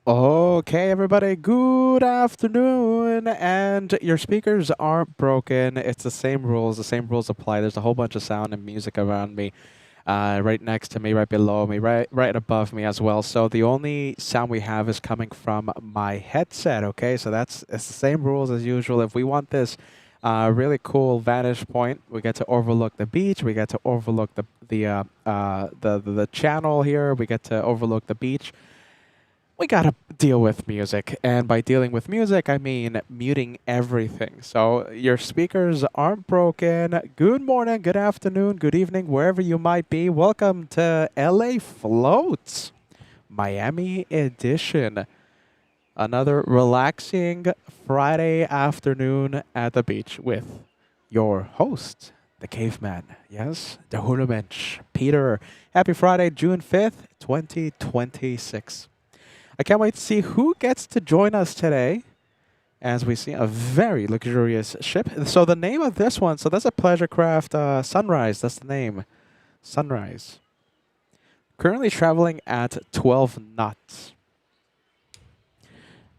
Okay, everybody, good afternoon. And your speakers aren't broken. It's the same rules. The same rules apply. There's a whole bunch of sound and music around me, right next to me, right below me, right above me as well. So the only sound we have is coming from my headset. Okay, so it's the same rules as usual. If we want this really cool vantage point, we get to overlook the beach. We get to overlook the channel here. We get to overlook the beach. We gotta deal with music. And by dealing with music, I mean muting everything. So your speakers aren't broken. Good morning, good afternoon, good evening, wherever you might be. Welcome to LA Floats, Miami edition. Another relaxing Friday afternoon at the beach with your host, the caveman. Yes, the hula mensch, Peter. Happy Friday, June 5th, 2026. I can't wait to see who gets to join us today as we see a very luxurious ship. So the name of this one, so that's a pleasure craft Sunrise. That's the name. Sunrise. Currently traveling at 12 knots.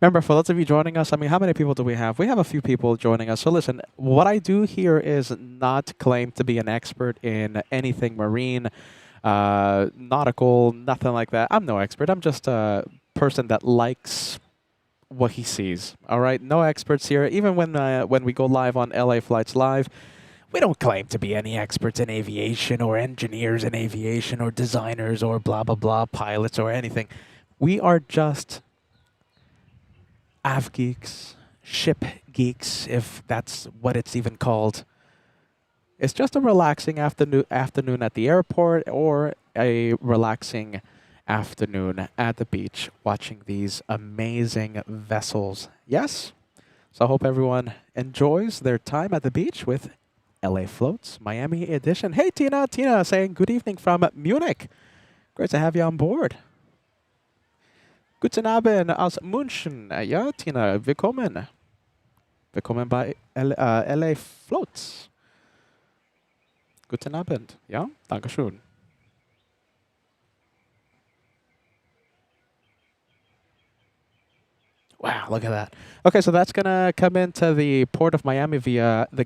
Remember, for those of you joining us, I mean, how many people do we have? We have a few people joining us. So listen, what I do here is not claim to be an expert in anything marine, nautical, nothing like that. I'm no expert. I'm just a person that likes what he sees. All right, no experts here. Even when we go live on LA Flights Live, we don't claim to be any experts in aviation or engineers in aviation or designers or blah blah blah pilots or anything. We are just av geeks, ship geeks, if that's what it's even called. It's just a relaxing afternoon at the airport or a relaxing afternoon at the beach watching these amazing vessels. Yes? So I hope everyone enjoys their time at the beach with LA Floats Miami edition. Hey, Tina. Tina saying good evening from Munich. Great to have you on board. Guten Abend aus München. Ja, Tina, willkommen. Willkommen bei LA Floats. Guten Abend. Ja, Dankeschön. Wow, look at that. Okay, so that's going to come into the port of Miami via the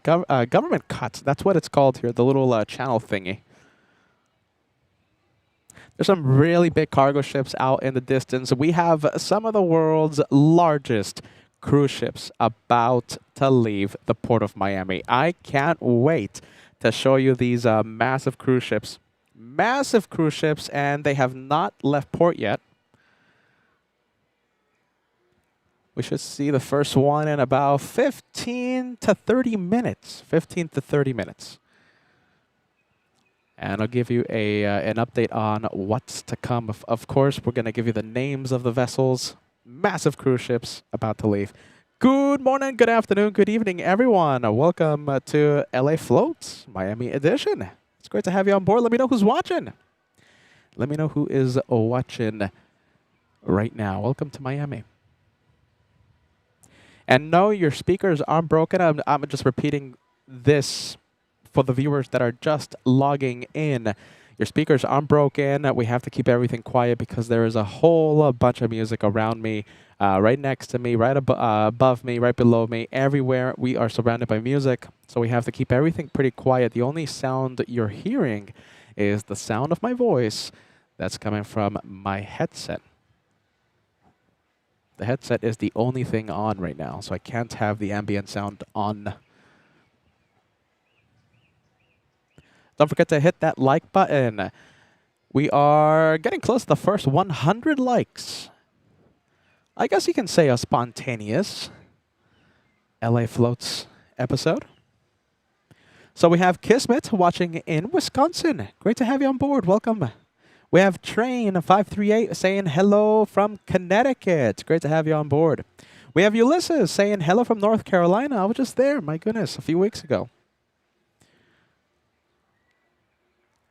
government cut. That's what it's called here, the little channel thingy. There's some really big cargo ships out in the distance. We have some of the world's largest cruise ships about to leave the port of Miami. I can't wait to show you these massive cruise ships. Massive cruise ships, and they have not left port yet. We should see the first one in about 15 to 30 minutes. 15 to 30 minutes. And I'll give you an update on what's to come. Of course, we're going to give you the names of the vessels. Massive cruise ships about to leave. Good morning, good afternoon, good evening, everyone. Welcome to LA Floats, Miami edition. It's great to have you on board. Let me know who's watching. Let me know who is watching right now. Welcome to Miami. And no, your speakers aren't broken. I'm just repeating this for the viewers that are just logging in. Your speakers aren't broken. We have to keep everything quiet because there is a whole bunch of music around me, right next to me, right above me, right below me. Everywhere we are surrounded by music. So we have to keep everything pretty quiet. The only sound you're hearing is the sound of my voice that's coming from my headset. The headset is the only thing on right now, so I can't have the ambient sound on. Don't forget to hit that like button. We are getting close to the first 100 likes. I guess you can say a spontaneous LA Floats episode. So we have Kismet watching in Wisconsin. Great to have you on board. Welcome. We have Train 538 saying hello from Connecticut. Great to have you on board. We have Ulysses saying hello from North Carolina. I was just there, my goodness, a few weeks ago.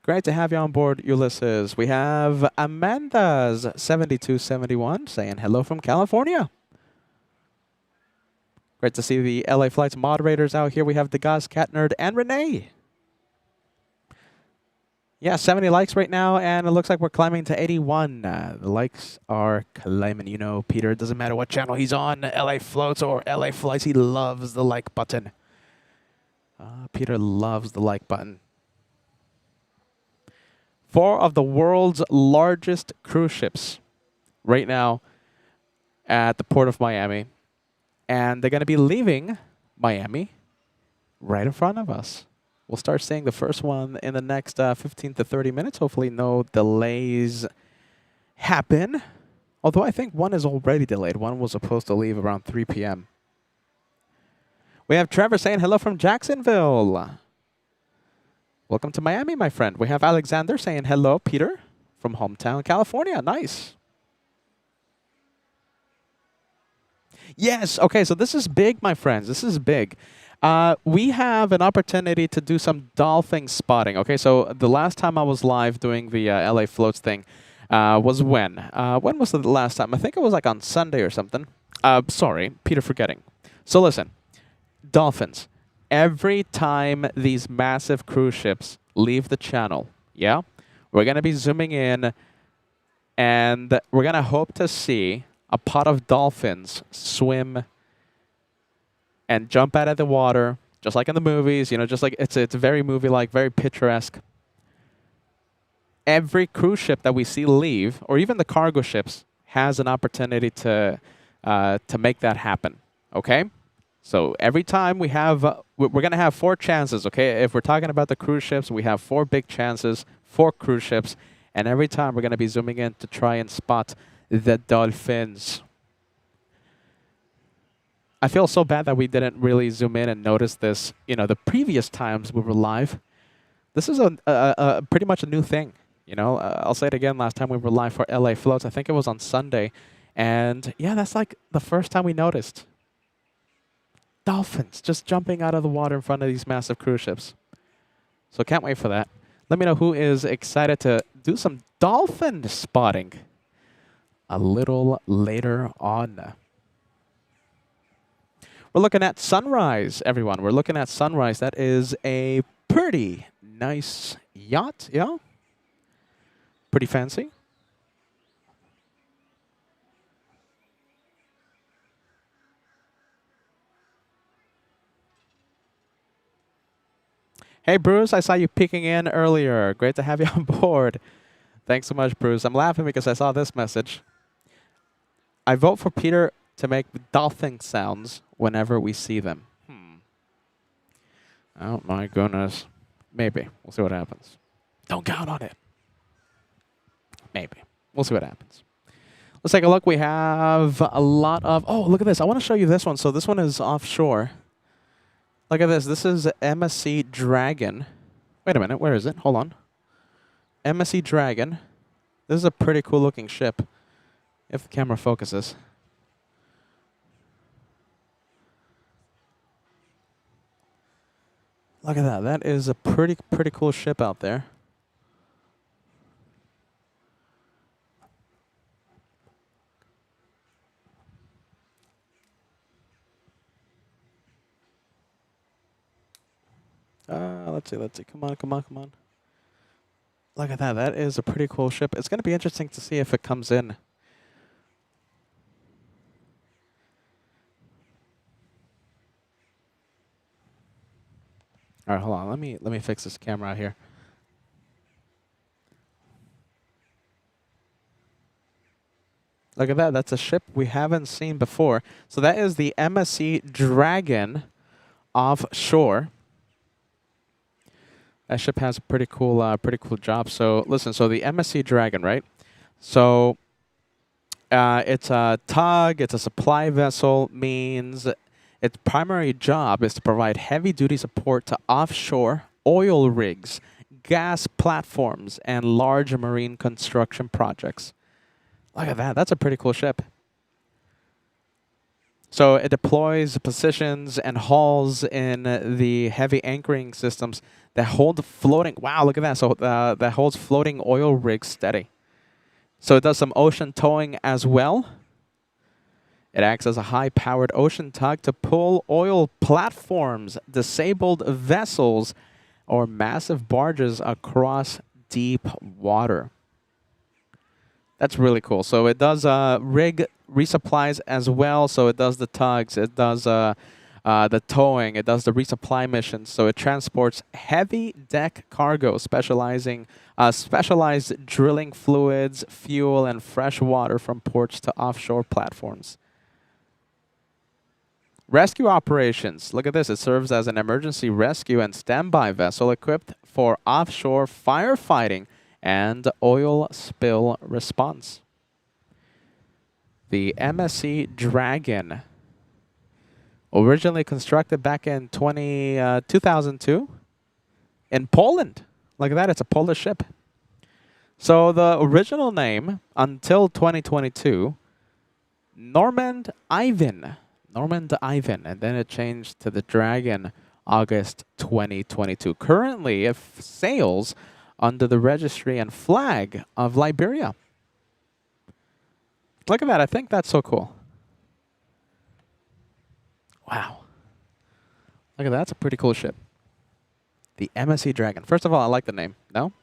Great to have you on board, Ulysses. We have Amanda's 7271 saying hello from California. Great to see the LA Flights moderators out here. We have Degas, Cat Nerd, and Renee. Yeah, 70 likes right now, and it looks like we're climbing to 81. The likes are climbing. You know, Peter, it doesn't matter what channel he's on, LA Floats or LA Flights, he loves the like button. Peter loves the like button. 4 of the world's largest cruise ships right now at the port of Miami. And they're going to be leaving Miami right in front of us. We'll start seeing the first one in the next 15 to 30 minutes. Hopefully no delays happen. Although I think one is already delayed. One was supposed to leave around 3 p.m. We have Trevor saying hello from Jacksonville. Welcome to Miami, my friend. We have Alexander saying hello, Peter, from hometown California. Nice. Yes. Okay, so this is big, my friends. This is big. We have an opportunity to do some dolphin spotting. Okay, so the last time I was live doing the LA Floats thing was when? When was the last time? I think it was like on Sunday or something. Sorry, Peter forgetting. So listen, dolphins. Every time these massive cruise ships leave the channel, yeah, we're going to be zooming in, and we're going to hope to see a pot of dolphins swim and jump out of the water, just like in the movies, you know, just like it's very movie-like, very picturesque. Every cruise ship that we see leave, or even the cargo ships, has an opportunity to make that happen, okay? So every time we have, we're going to have 4 chances, okay? If we're talking about the cruise ships, we have 4 big chances, 4 cruise ships, and every time we're going to be zooming in to try and spot the dolphins. I feel so bad that we didn't really zoom in and notice this, you know, the previous times we were live. This is a pretty much a new thing, you know? I'll say it again, last time we were live for LA Floats, I think it was on Sunday. And yeah, that's like the first time we noticed dolphins just jumping out of the water in front of these massive cruise ships. So can't wait for that. Let me know who is excited to do some dolphin spotting a little later on. We're looking at sunrise, everyone. We're looking at sunrise. That is a pretty nice yacht, yeah? Pretty fancy. Hey, Bruce, I saw you peeking in earlier. Great to have you on board. Thanks so much, Bruce. I'm laughing because I saw this message. I vote for Peter to make dolphin sounds whenever we see them. Oh, my goodness. Maybe. We'll see what happens. Don't count on it. Maybe. We'll see what happens. Let's take a look. We have a lot of... Oh, look at this. I want to show you this one. So this one is offshore. Look at this. This is MSC Dragon. Wait a minute. Where is it? Hold on. MSC Dragon. This is a pretty cool looking ship. If the camera focuses. Look at that. That is a pretty cool ship out there. Let's see. Come on. Look at that. That is a pretty cool ship. It's going to be interesting to see if it comes in. All right, hold on. Let me fix this camera out here. Look at that. That's a ship we haven't seen before. So that is the MSC Dragon offshore. That ship has a pretty cool job. So listen, so the MSC Dragon, right? So it's a tug, it's a supply vessel, means its primary job is to provide heavy-duty support to offshore oil rigs, gas platforms, and large marine construction projects. Look at that. That's a pretty cool ship. So it deploys, positions, and hauls in the heavy anchoring systems that hold floating... Wow, look at that. So that holds floating oil rigs steady. So it does some ocean towing as well. It acts as a high-powered ocean tug to pull oil platforms, disabled vessels, or massive barges across deep water. That's really cool. So it does rig resupplies as well. So it does the tugs, it does the towing, it does the resupply missions. So it transports heavy deck cargo, specialized drilling fluids, fuel, and fresh water from ports to offshore platforms. Rescue operations. Look at this. It serves as an emergency rescue and standby vessel equipped for offshore firefighting and oil spill response. The MSC Dragon, originally constructed back in 2002 in Poland. Look at that. It's a Polish ship. So the original name until 2022, Normand Ivan. Normand Ivan, and then it changed to the Dragon August 2022. Currently, it sails under the registry and flag of Liberia. Look at that. I think that's so cool. Wow. Look at that. That's a pretty cool ship. The MSC Dragon. First of all, I like the name. No?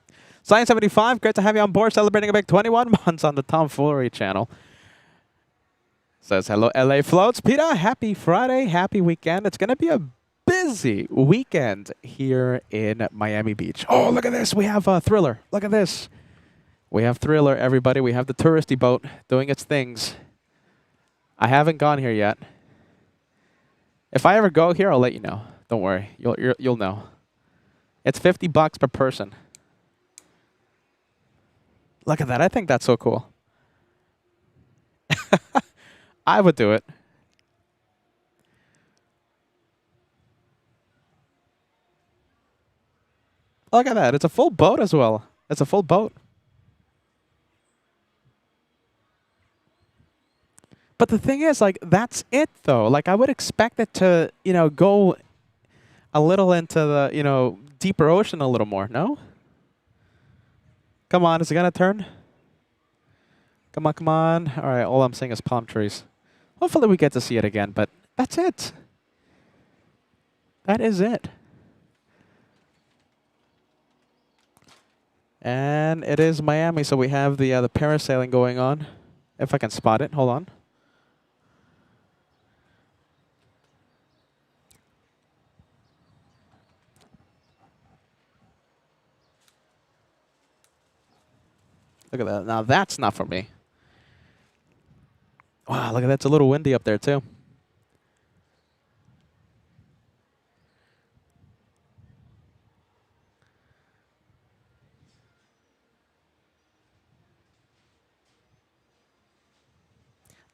Science75, great to have you on board, celebrating a big 21 months on the Tomfoolery channel. Says, hello, LA Floats. Peter, happy Friday, happy weekend. It's going to be a busy weekend here in Miami Beach. Oh, look at this. We have Thriller. Look at this. We have Thriller, everybody. We have the touristy boat doing its things. I haven't gone here yet. If I ever go here, I'll let you know. Don't worry. You'll know. It's $50 per person. Look at that. I think that's so cool. I would do it. Look at that. It's a full boat as well. It's a full boat. But the thing is, like, that's it, though. Like, I would expect it to, you know, go a little into the, you know, deeper ocean a little more, no? Come on. Is it going to turn? Come on, come on. All right, all I'm seeing is palm trees. Hopefully we get to see it again, but that's it. That is it. And it is Miami, so we have the parasailing going on. If I can spot it, hold on. Look at that. Now that's not for me. Wow, look at that. It's a little windy up there, too.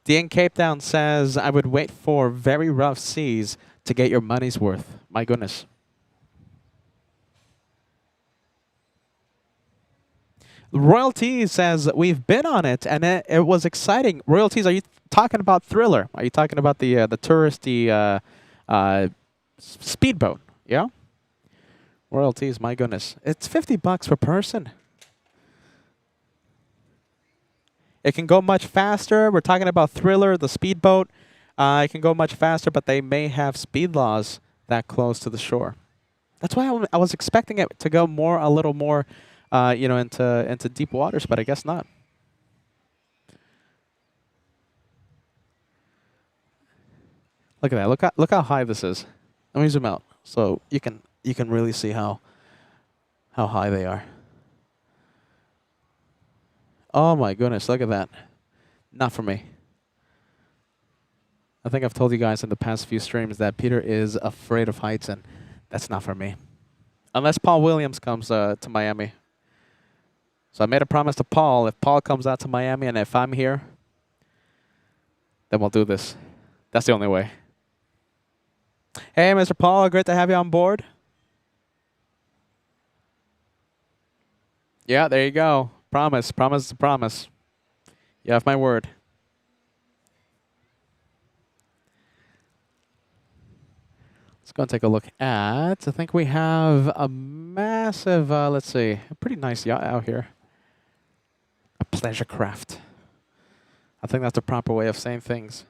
D in Cape Town says, I would wait for very rough seas to get your money's worth. My goodness. Royalties says, we've been on it, and it was exciting. Royalties, are you talking about Thriller? Are you talking about the touristy speedboat? Yeah? Royalties, my goodness. It's $50 per person. It can go much faster. We're talking about Thriller, the speedboat. It can go much faster, but they may have speed laws that close to the shore. That's why I was expecting it to go a little more, you know, into deep waters, but I guess not. Look at that. Look how high this is. Let me zoom out so you can really see how high they are. Oh my goodness, look at that. Not for me. I think I've told you guys in the past few streams that Peter is afraid of heights, and that's not for me. Unless Paul Williams comes to Miami. So I made a promise to Paul. If Paul comes out to Miami and if I'm here, then we'll do this. That's the only way. Hey, Mr. Paul, great to have you on board. Yeah, there you go. Promise, promise, promise. You have my word. Let's go and take a look at, I think we have a massive, let's see, a pretty nice yacht out here. A pleasure craft. I think that's the proper way of saying things.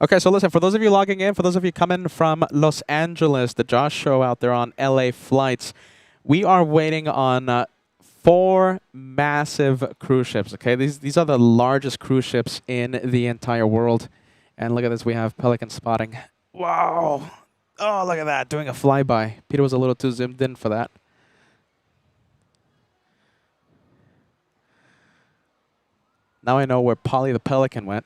Okay, so listen, for those of you logging in, for those of you coming from Los Angeles, the Josh Show out there on LA flights, we are waiting on 4 massive cruise ships. Okay, these are the largest cruise ships in the entire world. And look at this, we have Pelican spotting. Wow! Oh, look at that, doing a flyby. Peter was a little too zoomed in for that. Now I know where Polly the Pelican went.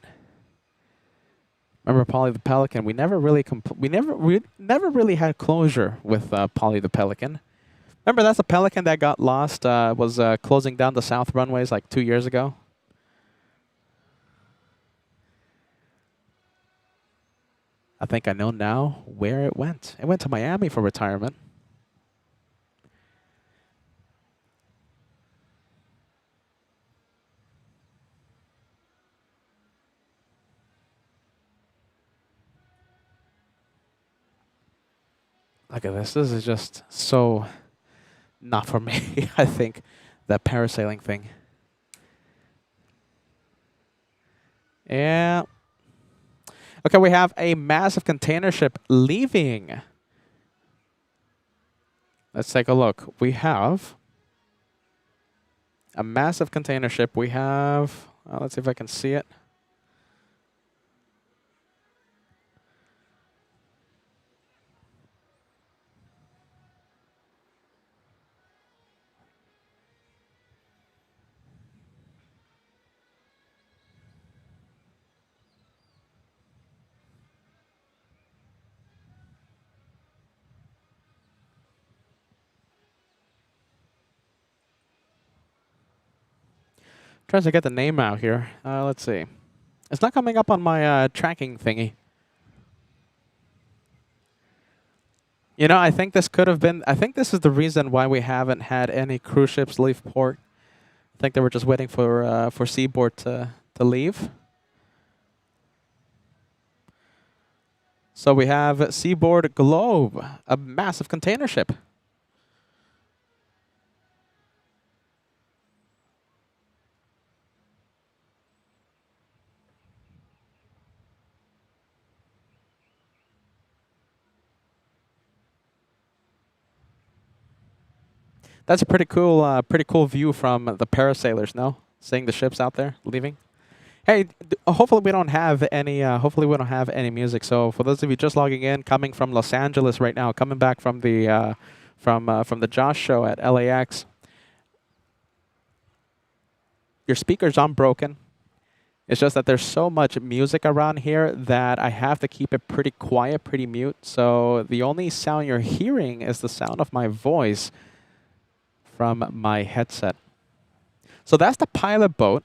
Remember Polly the Pelican? We never really had closure with Polly the Pelican. Remember, that's a Pelican that got lost. Was closing down the south runways like 2 years ago. I think I know now where it went. It went to Miami for retirement. Look at this. This is just so not for me, I think, that parasailing thing. Yeah. Okay, we have a massive container ship leaving. Let's take a look. We have a massive container ship. We have, let's see if I can see it. Trying to get the name out here. Let's see. It's not coming up on my tracking thingy. You know, I think this could have been. I think this is the reason why we haven't had any cruise ships leave port. I think they were just waiting for Seaboard to leave. So we have Seaboard Globe, a massive container ship. That's a pretty cool view from the parasailers. No, seeing the ships out there leaving. Hey, hopefully we don't have any. Hopefully we don't have any music. So for those of you just logging in, coming from Los Angeles right now, coming back from the from the Josh show at LAX, your speakers aren't broken. It's just that there's so much music around here that I have to keep it pretty quiet, pretty mute. So the only sound you're hearing is the sound of my voice from my headset. So that's the pilot boat.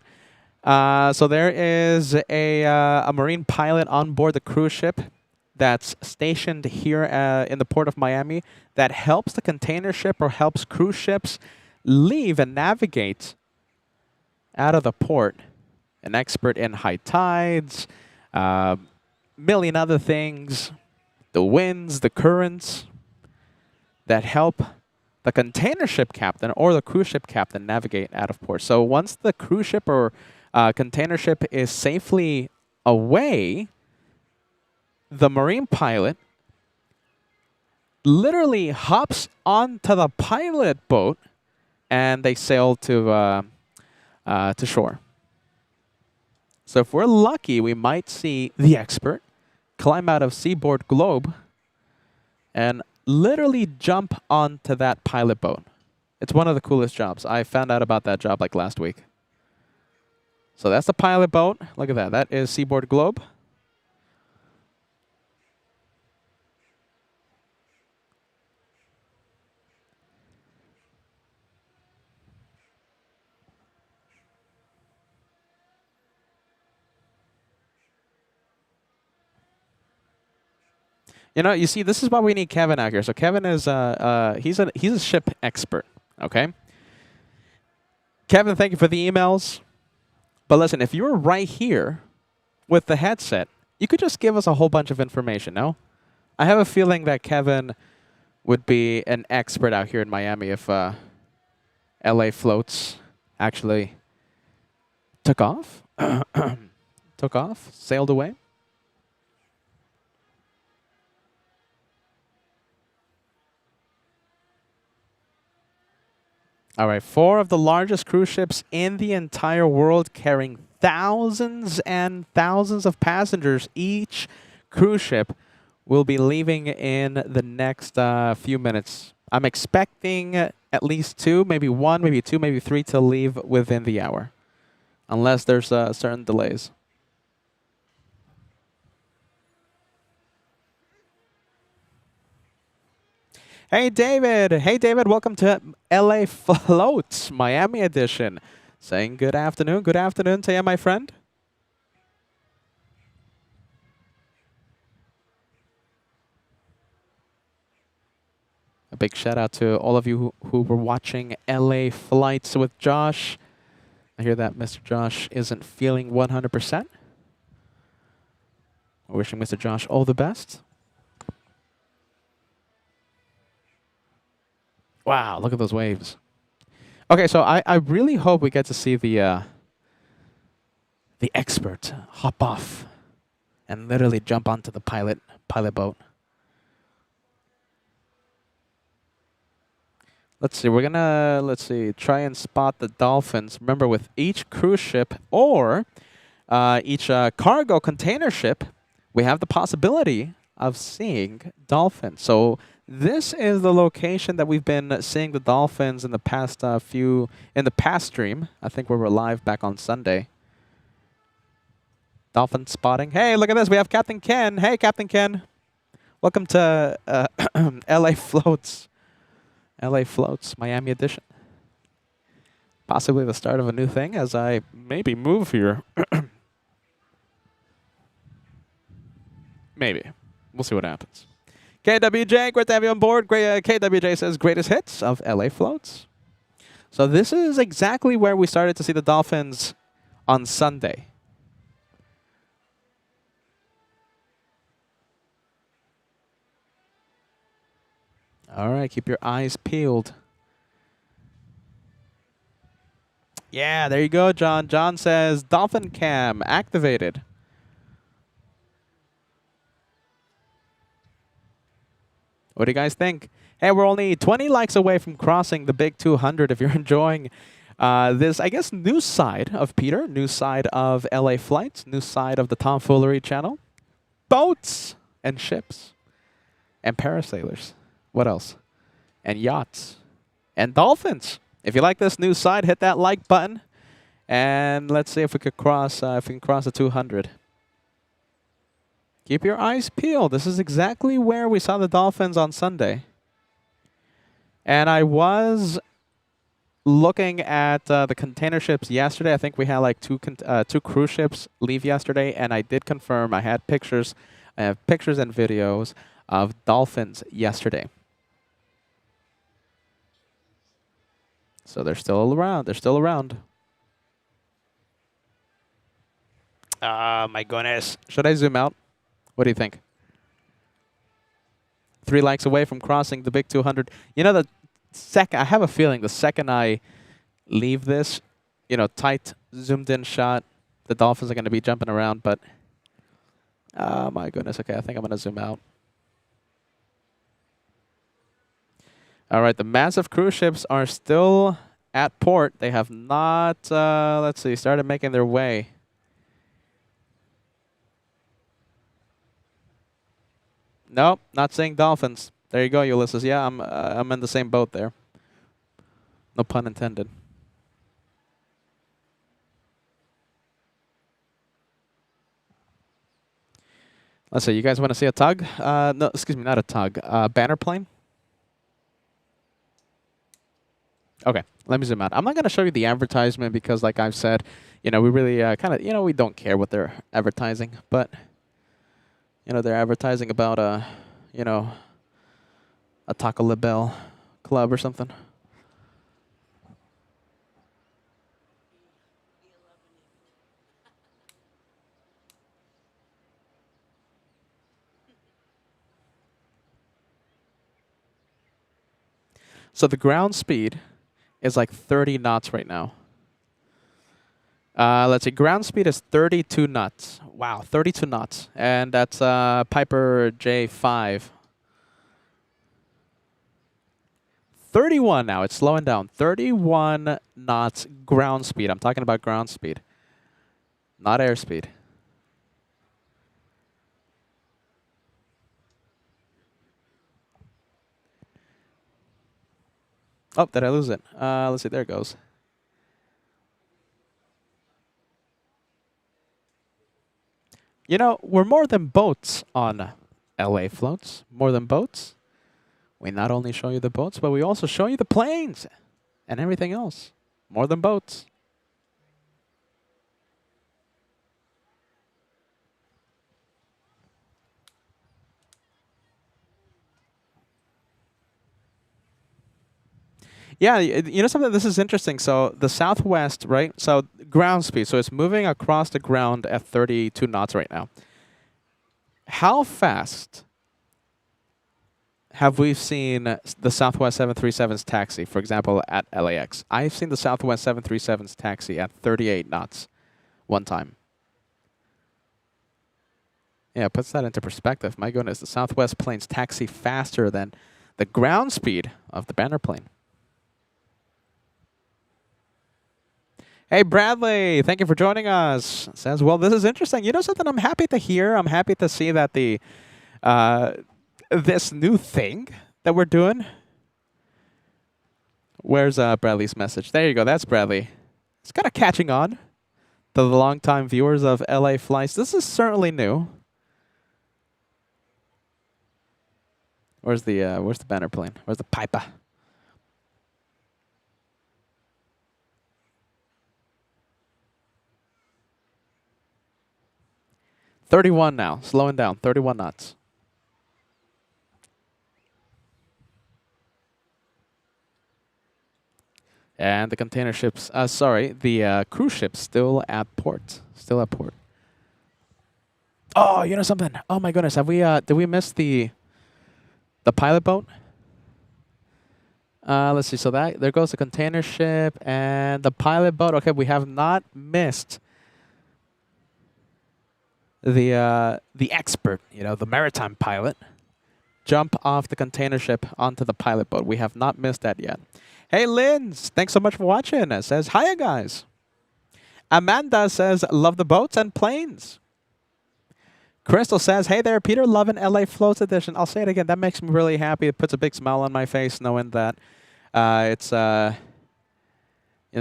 So there is a marine pilot on board the cruise ship that's stationed here in the port of Miami that helps the container ship or helps cruise ships leave and navigate out of the port. An expert in high tides, million other things, the winds, the currents that help the container ship captain or the cruise ship captain navigate out of port. So once the cruise ship or container ship is safely away, the marine pilot literally hops onto the pilot boat and they sail to shore. So if we're lucky, we might see the expert climb out of Seaboard Globe and literally jump onto that pilot boat. It's one of the coolest jobs. I found out about that job like last week. So that's the pilot boat. Look at that. That is Seaboard Globe. You know, you see, this is why we need Kevin out here. So Kevin is he's a ship expert. Okay. Kevin, thank you for the emails. But listen, if you were right here with the headset, you could just give us a whole bunch of information. No, I have a feeling that Kevin would be an expert out here in Miami if LA Floats actually took off, sailed away. All right, 4 of the largest cruise ships in the entire world carrying thousands and thousands of passengers. Each cruise ship will be leaving in the next few minutes. I'm expecting at least 2, maybe 1, maybe 2, maybe 3 to leave within the hour, unless there's certain delays. Hey, David. Hey, David. Welcome to LA Floats, Miami edition. Saying good afternoon. Good afternoon to you, my friend. A big shout out to all of you who were watching LA Flights with Josh. I hear that Mr. Josh isn't feeling 100%. We're wishing Mr. Josh all the best. Wow, look at those waves. Okay, so I really hope we get to see the expert hop off and literally jump onto the pilot boat. Let's see, we're gonna, try and spot the dolphins. Remember, with each cruise ship or each cargo container ship, we have the possibility of seeing dolphins. So this is the location that we've been seeing the dolphins in the past in the past stream. I think we were live back on Sunday. Dolphin spotting. Hey, look at this. We have Captain Ken. Hey, Captain Ken. Welcome to LA Floats. LA Floats, Miami edition. Possibly the start of a new thing as I maybe move here. Maybe. We'll see what happens. KWJ, great to have you on board. KWJ says, greatest hits of LA Floats. So this is exactly where we started to see the dolphins on Sunday. All right, keep your eyes peeled. Yeah, there you go, John. John says, Dolphin Cam activated. What do you guys think? Hey, we're only 20 likes away from crossing the big 200. If you're enjoying this, I guess, news side of Peter, news side of LA Flights, news side of the Tomfoolery channel, boats and ships and parasailers. What else? And yachts and dolphins. If you like this news side, hit that like button, and let's see if we could cross. If we can cross the 200. Keep your eyes peeled. This is exactly where we saw the dolphins on Sunday. And I was looking at the container ships yesterday. I think we had like two cruise ships leave yesterday, and I did confirm. I had pictures. I have pictures and videos of dolphins yesterday. So they're still around. They're still around. My goodness. Should I zoom out? What do you think? 3 likes away from crossing the big 200. You know, I have a feeling the second I leave this, you know, tight, zoomed-in shot, the dolphins are going to be jumping around. But, oh, my goodness. Okay, I think I'm going to zoom out. All right, the massive cruise ships are still at port. They have not, let's see, started making their way. Nope, not seeing dolphins. There you go, Ulysses. Yeah, I'm in the same boat there. No pun intended. Let's see, you guys want to see a tug? No, excuse me, not a tug. Banner plane? Okay, let me zoom out. I'm not going to show you the advertisement because, like I've said, you know, we really kind of, you know, we don't care what they're advertising. But, you know, they're advertising about, you know, a Taco Bell club or something. So the ground speed is like 30 knots right now. Let's see, ground speed is 32 knots. Wow, 32 knots. And that's Piper J5. 31 now. It's slowing down. 31 knots ground speed. I'm talking about ground speed, not airspeed. Oh, did I lose it? Let's see. There it goes. You know, we're more than boats on LA floats. More than boats. We not only show you the boats, but we also show you the planes and everything else. More than boats. Yeah, you know something? This is interesting. So the Southwest, right? So ground speed. So it's moving across the ground at 32 knots right now. How fast have we seen the Southwest 737's taxi, for example, at LAX? I've seen the Southwest 737's taxi at 38 knots one time. Yeah, it puts that into perspective. My goodness, the Southwest planes taxi faster than the ground speed of the banner plane. Hey, Bradley, thank you for joining us. Says, well, this is interesting. You know something I'm happy to hear? I'm happy to see that the this new thing that we're doing. Where's Bradley's message? There you go. That's Bradley. It's kind of catching on to the longtime viewers of LA Flights. This is certainly new. Where's the banner plane? Where's the piper? $31 now, slowing down, 31 knots. And the container ships, sorry, the cruise ships still at port. Still at port. Oh, you know something? Oh my goodness, have we, did we miss the pilot boat? Let's see, so there goes the container ship and the pilot boat. Okay, we have not missed the expert, you know, the maritime pilot. Jump off the container ship onto the pilot boat. We have not missed that yet. Hey, Linz, thanks so much for watching. It says, hiya, guys. Amanda says, love the boats and planes. Crystal says, hey there, Peter, loving LA Floats Edition. I'll say it again. That makes me really happy. It puts a big smile on my face knowing that it's, you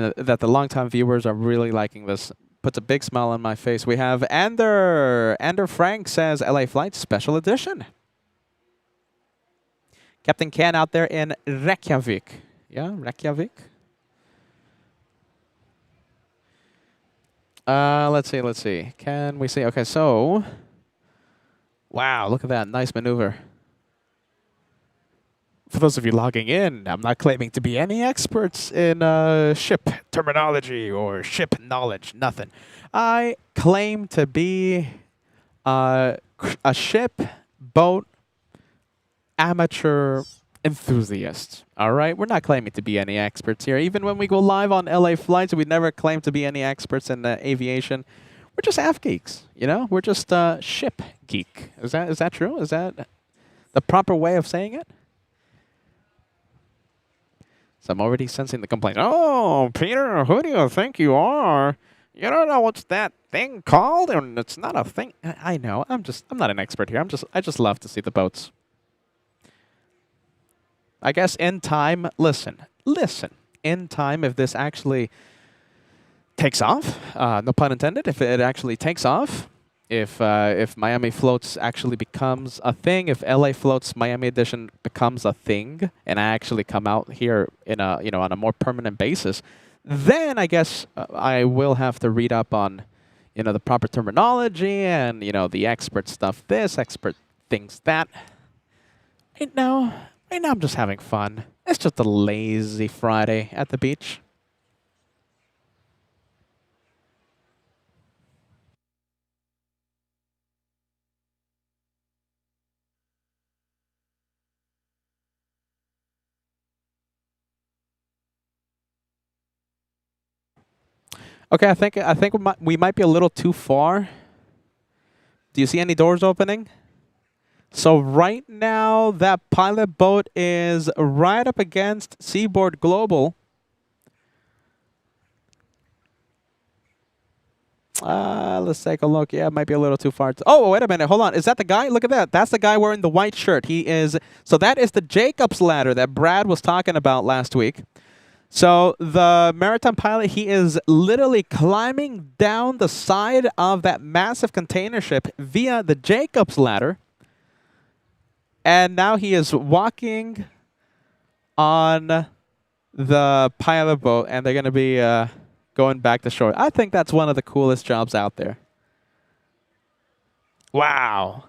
know, that the longtime viewers are really liking this. Puts a big smile on my face. We have Ander Frank says, LA Flights Special Edition. Captain Ken out there in Reykjavik. Yeah, Reykjavik. Let's see. Can we see? Okay, so... Wow, look at that. Nice maneuver. For those of you logging in, I'm not claiming to be any experts in ship terminology or ship knowledge. Nothing. I claim to be a ship, boat, amateur enthusiast. All right? We're not claiming to be any experts here. Even when we go live on LA Flights, we never claim to be any experts in aviation. We're just AF geeks, you know? We're just ship geek. Is that true? Is that the proper way of saying it? So I'm already sensing the complaint. Oh, Peter, who do you think you are? You don't know what's that thing called, and it's not a thing. I know. I'm not an expert here. I just love to see the boats. I guess in time, listen. In time, if this actually takes off, no pun intended, if it actually takes off, if Miami Floats actually becomes a thing, if LA Floats Miami Edition becomes a thing, and I actually come out here in a on a more permanent basis, then I guess I will have to read up on the proper terminology and the expert stuff. This expert things that. Right now I'm just having fun. It's just a lazy Friday at the beach. Okay, I think we might be a little too far. Do you see any doors opening? So right now, that pilot boat is right up against Seaboard Global. Let's take a look. Yeah, it might be a little too far. Oh, wait a minute. Hold on. Is that the guy? Look at that. That's the guy wearing the white shirt. He is. So that is the Jacob's ladder that Brad was talking about last week. So the maritime pilot, he is literally climbing down the side of that massive container ship via the Jacob's ladder. And now he is walking on the pilot boat, and they're going to be going back to shore. I think that's one of the coolest jobs out there. Wow.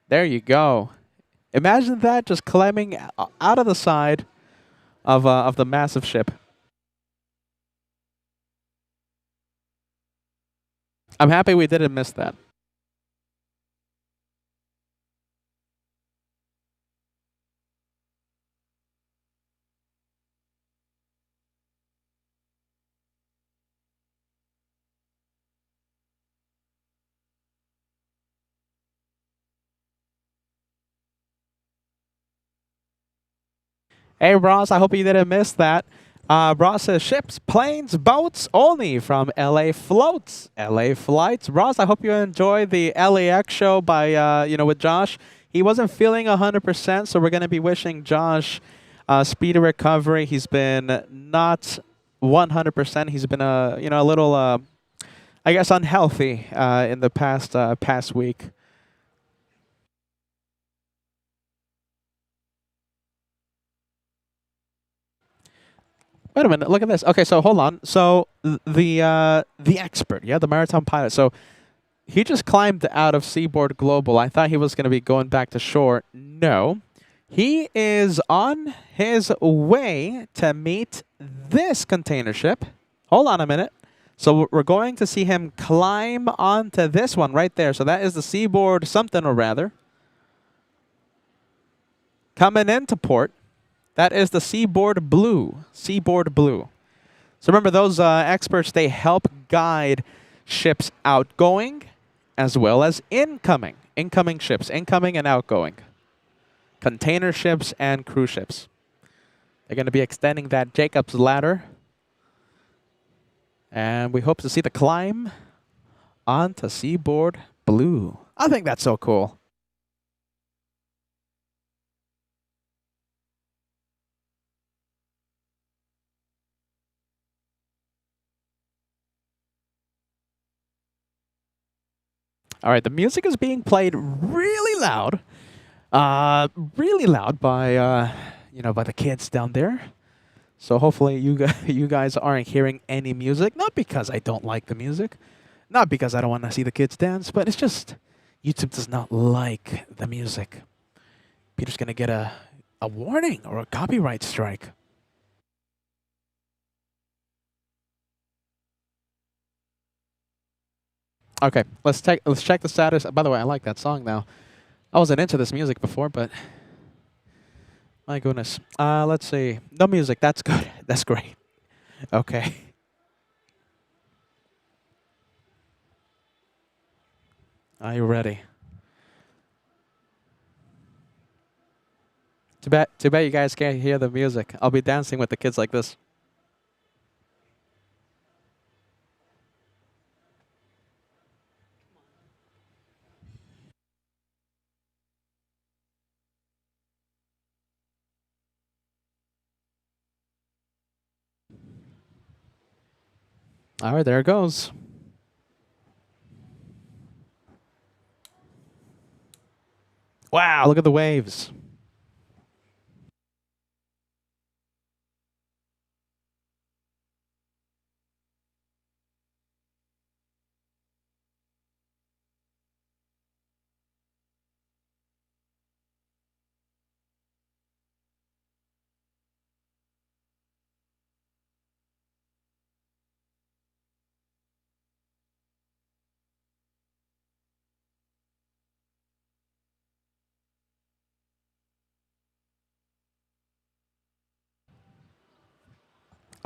There you go. Imagine that, just climbing out of the side of the massive ship. I'm happy we didn't miss that. Hey, Ross, I hope you didn't miss that. Ross says ships, planes, boats only from LA floats, LA flights. Ross, I hope you enjoy the LAX show by with Josh. He wasn't feeling 100%, so we're gonna be wishing Josh speedy recovery. He's been not 100%. He's been a little I guess unhealthy in the past week. Wait a minute, look at this. Okay, so hold on. So the expert, yeah, the maritime pilot. So he just climbed out of Seaboard Global. I thought he was going to be going back to shore. No. He is on his way to meet this container ship. Hold on a minute. So we're going to see him climb onto this one right there. So that is the Seaboard something or rather. Coming into port. That is the Seaboard Blue. Seaboard Blue. So remember, those experts, they help guide ships outgoing as well as incoming. Incoming ships, incoming and outgoing. Container ships and cruise ships. They're going to be extending that Jacob's ladder. And we hope to see the climb onto Seaboard Blue. I think that's so cool. All right, the music is being played really loud. Really loud by, by the kids down there. So hopefully you guys aren't hearing any music. Not because I don't like the music. Not because I don't want to see the kids dance. But it's just YouTube does not like the music. Peter's going to get a warning or a copyright strike. Okay, let's check the status. By the way, I like that song now. I wasn't into this music before, but my goodness. Let's see. No music. That's good. That's great. Okay. Are you ready? Too bad you guys can't hear the music. I'll be dancing with the kids like this. All right, there it goes. Wow, look at the waves.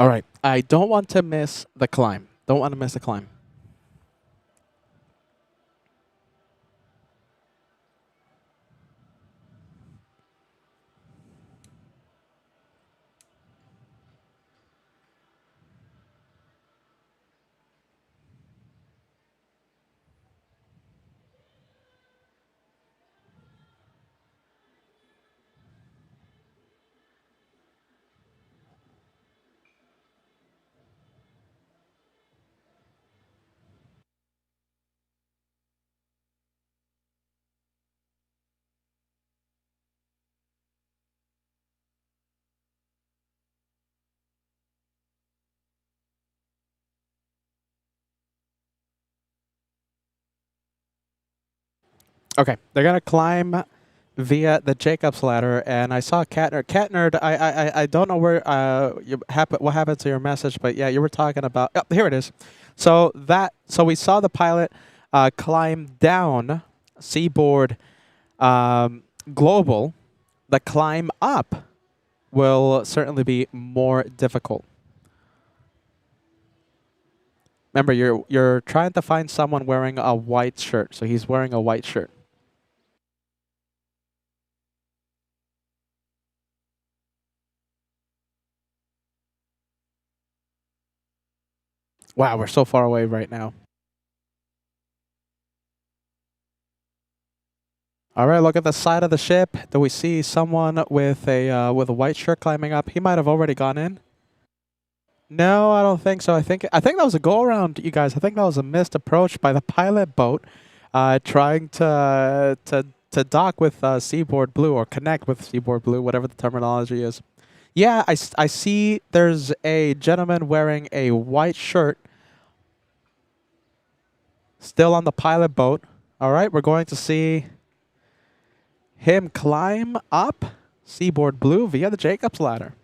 All right, I don't want to miss the climb. Don't want to miss the climb. Okay, they're gonna climb via the Jacob's ladder, and I saw Catnerd. Catnerd, I don't know where what happened to your message, but yeah, you were talking about. Oh, here it is. So we saw the pilot climb down Seaboard Global. The climb up will certainly be more difficult. Remember, you're trying to find someone wearing a white shirt, so he's wearing a white shirt. Wow, we're so far away right now. All right, look at the side of the ship. Do we see someone with a white shirt climbing up? He might have already gone in. No, I don't think so. I think that was a go around, you guys. I think that was a missed approach by the pilot boat, trying to dock with Seaboard Blue or connect with Seaboard Blue, whatever the terminology is. Yeah, I see. There's a gentleman wearing a white shirt, still on the pilot boat. All right, we're going to see him climb up Seaboard Blue via the Jacob's ladder.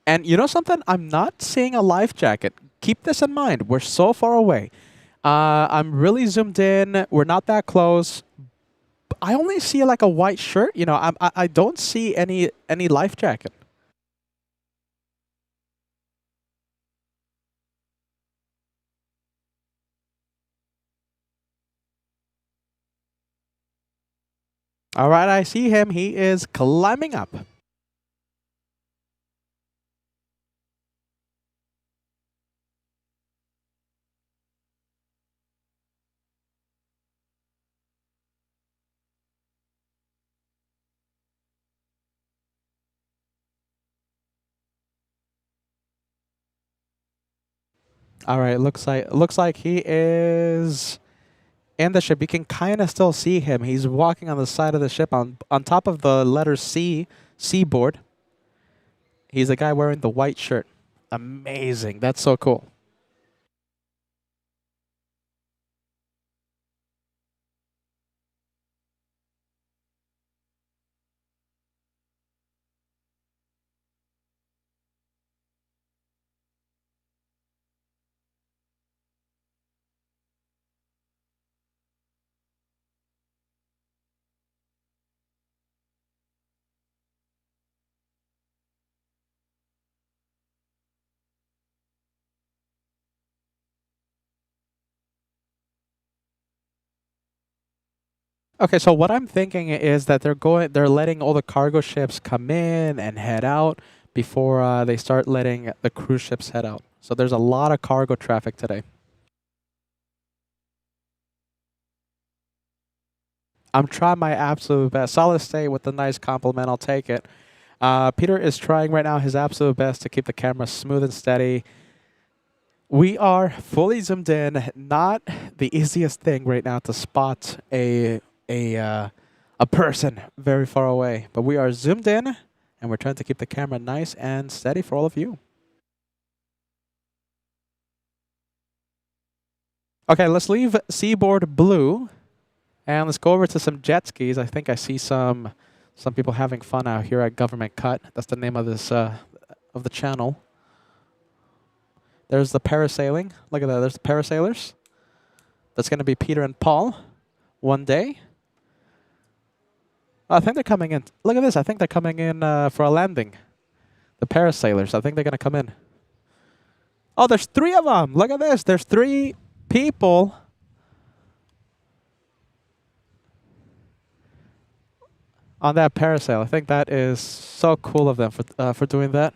And you know something? I'm not seeing a life jacket. Keep this in mind. We're so far away. I'm really zoomed in. We're not that close. I only see like a white shirt. You know, I don't see any life jacket. All right, I see him. He is climbing up. All right, looks like he is in the ship. You can kind of still see him. He's walking on the side of the ship on top of the letter C, seaboard. He's the guy wearing the white shirt. Amazing. That's so cool. Okay, so what I'm thinking is that they're letting all the cargo ships come in and head out before they start letting the cruise ships head out. So there's a lot of cargo traffic today. I'm trying my absolute best. Solid state with the nice compliment. I'll take it. Peter is trying right now his absolute best to keep the camera smooth and steady. We are fully zoomed in. Not the easiest thing right now to spot a person very far away, but we are zoomed in, and we're trying to keep the camera nice and steady for all of you. Okay, let's leave Seaboard Blue, and let's go over to some jet skis. I think I see some people having fun out here at Government Cut. That's the name of this of the channel. There's the parasailing. Look at that. There's the parasailers. That's going to be Peter and Paul one day. I think they're coming in. Look at this. I think they're coming in for a landing. The parasailers. I think they're going to come in. Oh, there's 3 of them. Look at this. There's 3 people on that parasail. I think that is so cool of them for doing that.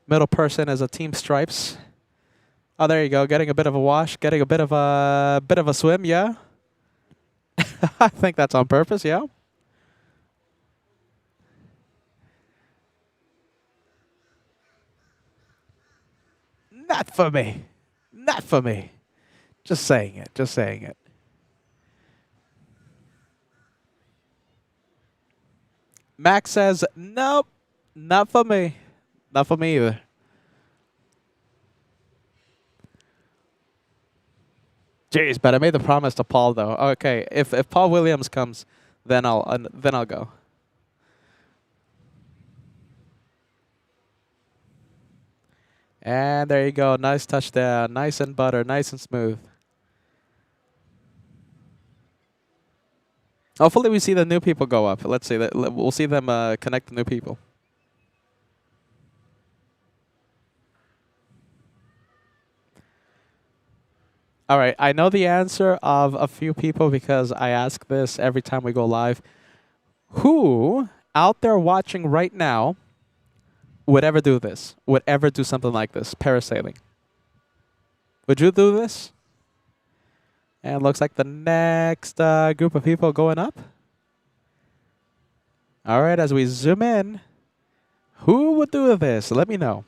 Middle person is a Team Stripes. Oh, there you go. Getting a bit of a wash. Getting a bit of a swim. Yeah. I think that's on purpose. Yeah. Not for me. Not for me. Just saying it. Just saying it. Max says, nope, not for me. Not for me either. Jeez, but I made the promise to Paul though. Okay, if Paul Williams comes, then I'll go. And there you go. Nice touchdown. Nice and butter. Nice and smooth. Hopefully we see the new people go up. Let's see that we'll see them connect the new people. All right, I know the answer of a few people because I ask this every time we go live. Who out there watching right now would ever do this? Would ever do something like this? Parasailing. Would you do this? And it looks like the next group of people going up. All right, as we zoom in, who would do this? Let me know.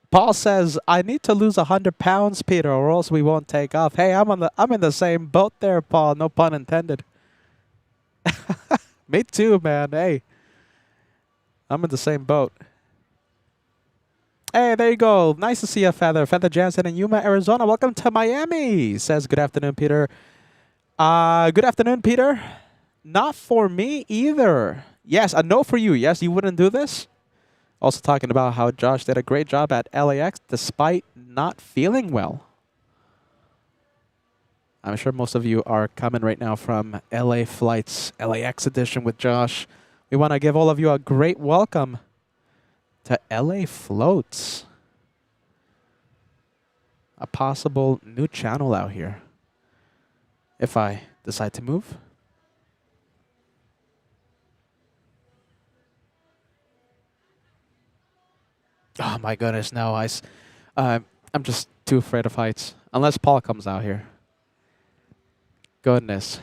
Paul says, "I need to lose 100 pounds, Peter, or else we won't take off." Hey, I'm in the same boat there, Paul. No pun intended. Me too, man. Hey, I'm in the same boat. Hey, there you go. Nice to see you, Feather Jansen in Yuma, Arizona. Welcome to Miami. Says, good afternoon, Peter. Good afternoon, Peter. Not for me either. Yes, a no for you. Yes, you wouldn't do this. Also talking about how Josh did a great job at LAX despite not feeling well. I'm sure most of you are coming right now from LA Flights, LAX edition with Josh. We want to give all of you a great welcome to LA Floats. A possible new channel out here. If I decide to move. Oh my goodness, no. I'm just too afraid of heights. Unless Paul comes out here. Goodness.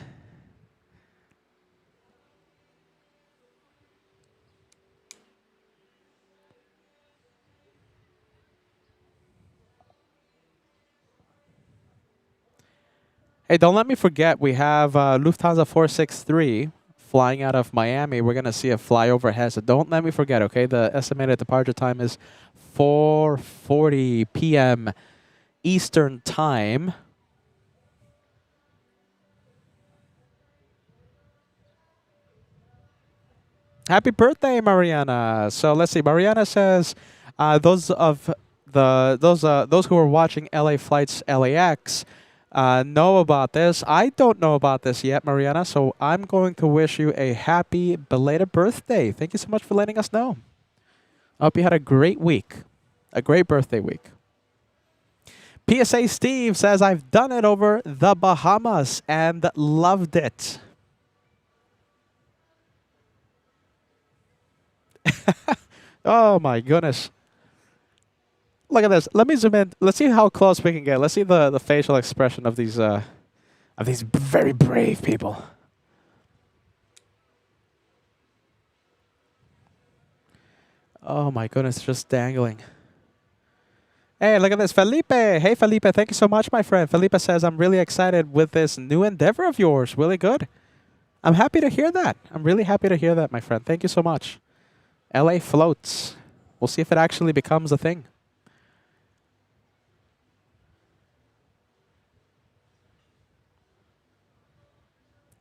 Hey, don't let me forget, we have Lufthansa 463 flying out of Miami. We're going to see it fly overhead, so don't let me forget, okay? The estimated departure time is 4:40 p.m. Eastern Time. Happy birthday, Mariana. So let's see. Mariana says, those who are watching LA Flights LAX know about this. I don't know about this yet, Mariana, so I'm going to wish you a happy belated birthday. Thank you so much for letting us know. I hope you had a great week, a great birthday week. PSA Steve says, I've done it over the Bahamas and loved it. Oh my goodness. Look at this. Let me zoom in. Let's see how close we can get. Let's see the facial expression of these very brave people. Oh my goodness, just dangling. Hey, look at this. Felipe. Hey, Felipe. Thank you so much, my friend. Felipe says, I'm really excited with this new endeavor of yours. Really good. I'm happy to hear that. I'm really happy to hear that, my friend. Thank you so much. LA Floats. We'll see if it actually becomes a thing.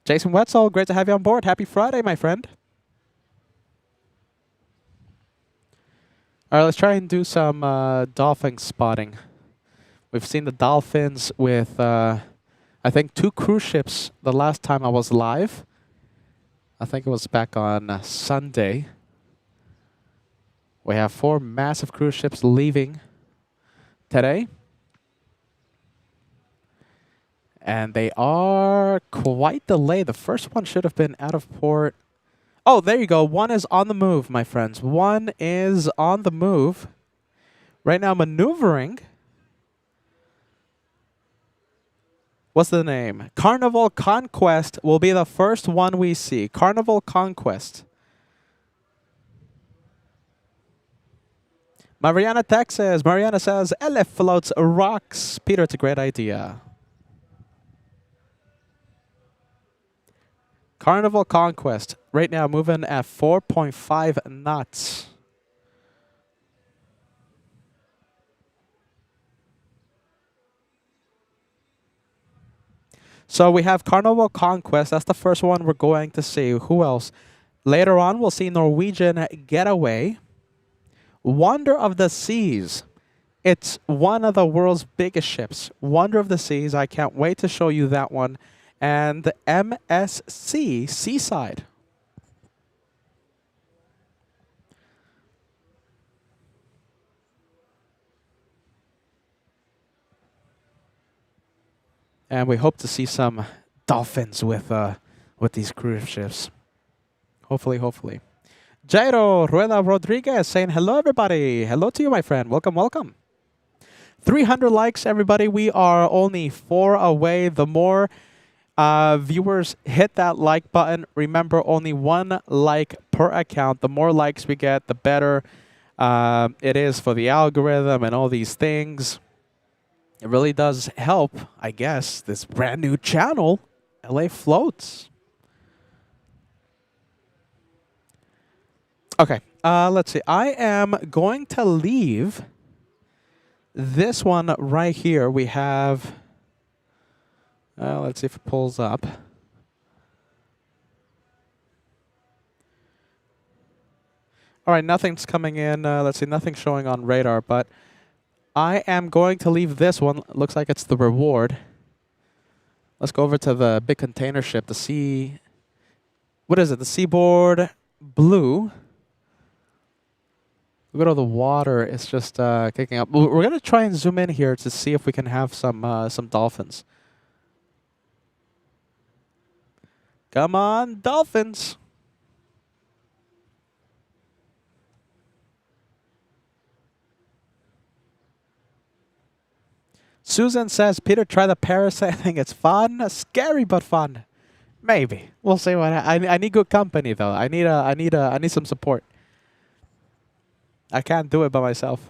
Jason Wetzel, great to have you on board. Happy Friday, my friend. All right, let's try and do some dolphin spotting. We've seen the dolphins with, I think, 2 cruise ships the last time I was live. I think it was back on Sunday. We have 4 massive cruise ships leaving today. And they are quite delayed. The first one should have been out of port. Oh, there you go. One is on the move, my friends. One is on the move. Right now, maneuvering. What's the name? Carnival Conquest will be the first one we see. Carnival Conquest. Mariana, Texas. Mariana says, LF floats rocks. Peter, it's a great idea. Carnival Conquest. Right now, moving at 4.5 knots. So we have Carnival Conquest. That's the first one we're going to see. Who else? Later on, we'll see Norwegian Getaway. Wonder of the Seas. It's one of the world's biggest ships. Wonder of the Seas. I can't wait to show you that one. And the MSC Seaside. And we hope to see some dolphins with these cruise ships. Hopefully, hopefully. Jairo Rueda Rodriguez saying hello, everybody. Hello to you, my friend. Welcome, welcome. 300 likes, everybody. We are only 4 away. The more viewers hit that like button, remember, only 1 like per account. The more likes we get, the better it is for the algorithm and all these things. It really does help, I guess, this brand new channel, LA Floats. Okay, let's see. I am going to leave this one right here. We have, let's see if it pulls up. All right, nothing's coming in. Let's see, nothing's showing on radar, but I am going to leave this one. Looks like it's the reward. Let's go over to the big container ship, the sea. What is it? The Seaboard Blue. We go to the water. It's just kicking up. We're gonna try and zoom in here to see if we can have some dolphins. Come on, dolphins! Susan says, Peter, try the parasite thing. It's fun, scary but fun. Maybe we'll see what I need. Good company though. I need some support. I can't do it by myself.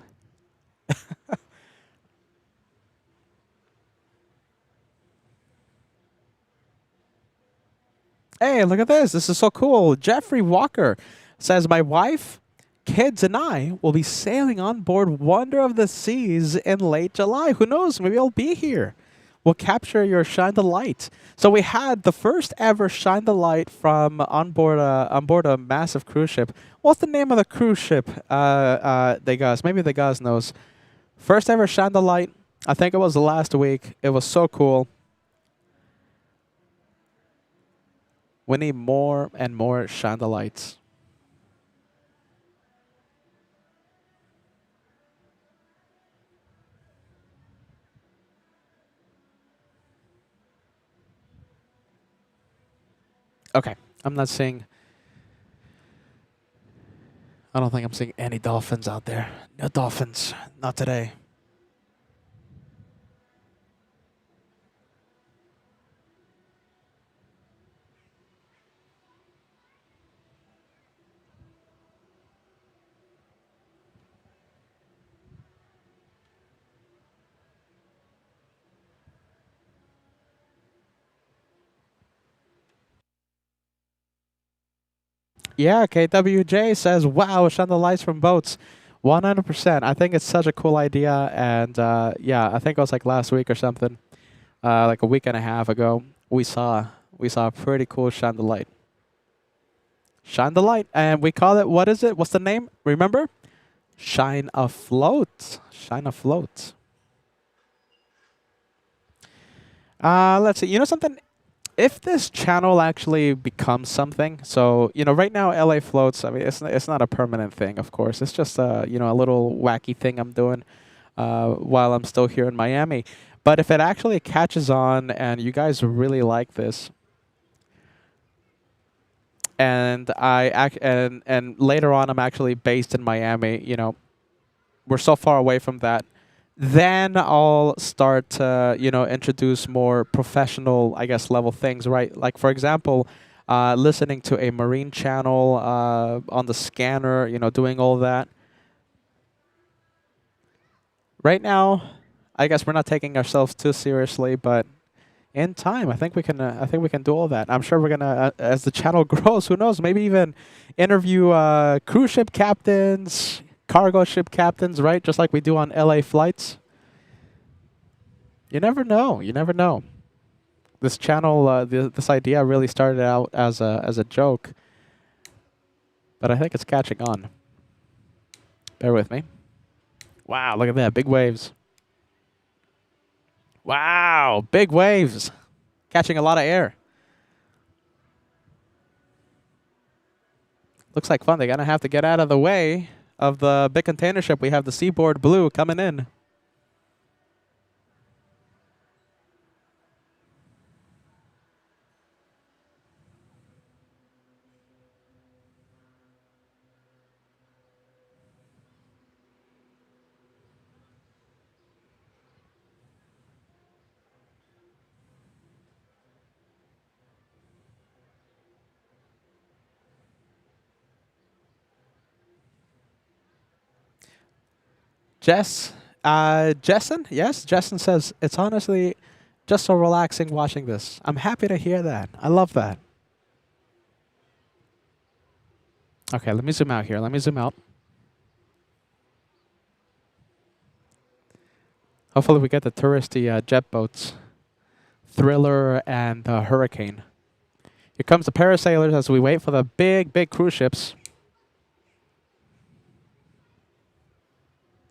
Hey, look at this. This is so cool. Jeffrey Walker says, my wife, kids, and I will be sailing on board Wonder of the Seas in late July. Who knows? Maybe I'll be here. We'll capture your Shine the Light. So we had the first ever Shine the Light from on board a massive cruise ship. What's the name of the cruise ship? The guys, maybe the guys knows. First ever Shine the Light. I think it was last week. It was so cool. We need more and more Shine the Lights. Okay, I'm not seeing. I don't think I'm seeing any dolphins out there. No dolphins. Not today. Yeah, KWJ says, wow, shine the lights from boats. 100%. I think it's such a cool idea. And yeah, I think it was like last week or something, like a week and a half ago, we saw a pretty cool shine the light. Shine the light. And we call it, what is it? What's the name? Remember? Shine Afloat. Shine Afloat. Let's see. You know something? If this channel actually becomes something, so right now LA Floats. I mean, it's not a permanent thing, of course. It's just a little wacky thing I'm doing while I'm still here in Miami. But if it actually catches on and you guys really like this, and and later on I'm actually based in Miami, we're so far away from that. Then I'll start to, introduce more professional, I guess, level things, right? Like, for example, listening to a marine channel on the scanner, doing all that. Right now, I guess we're not taking ourselves too seriously, but in time, I think we can. I think we can do all that. I'm sure we're gonna, as the channel grows, who knows? Maybe even interview cruise ship captains, cargo ship captains, right? Just like we do on LA flights. You never know. You never know. This channel, this idea really started out as a joke, but I think it's catching on. Bear with me. Wow, look at that, big waves. Wow, big waves, catching a lot of air. Looks like fun. They're gonna have to get out of the way of the big container ship. We have the Seaboard Blue coming in. Jessen? Yes, Jessen says, it's honestly just so relaxing watching this. I'm happy to hear that. I love that. Okay, let me zoom out here. Let me zoom out. Hopefully we get the touristy jet boats. Thriller and Hurricane. Here comes the parasailers as we wait for the big cruise ships.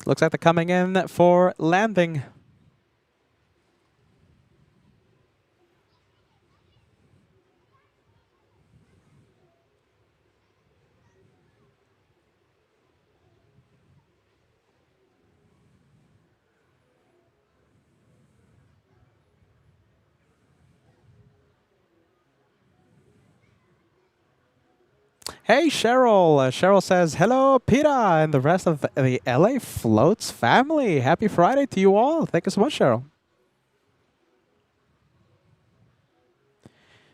Looks like they're coming in for landing. Hey, Cheryl. Cheryl says, hello, Peter, and the rest of the LA Floats family. Happy Friday to you all. Thank you so much, Cheryl.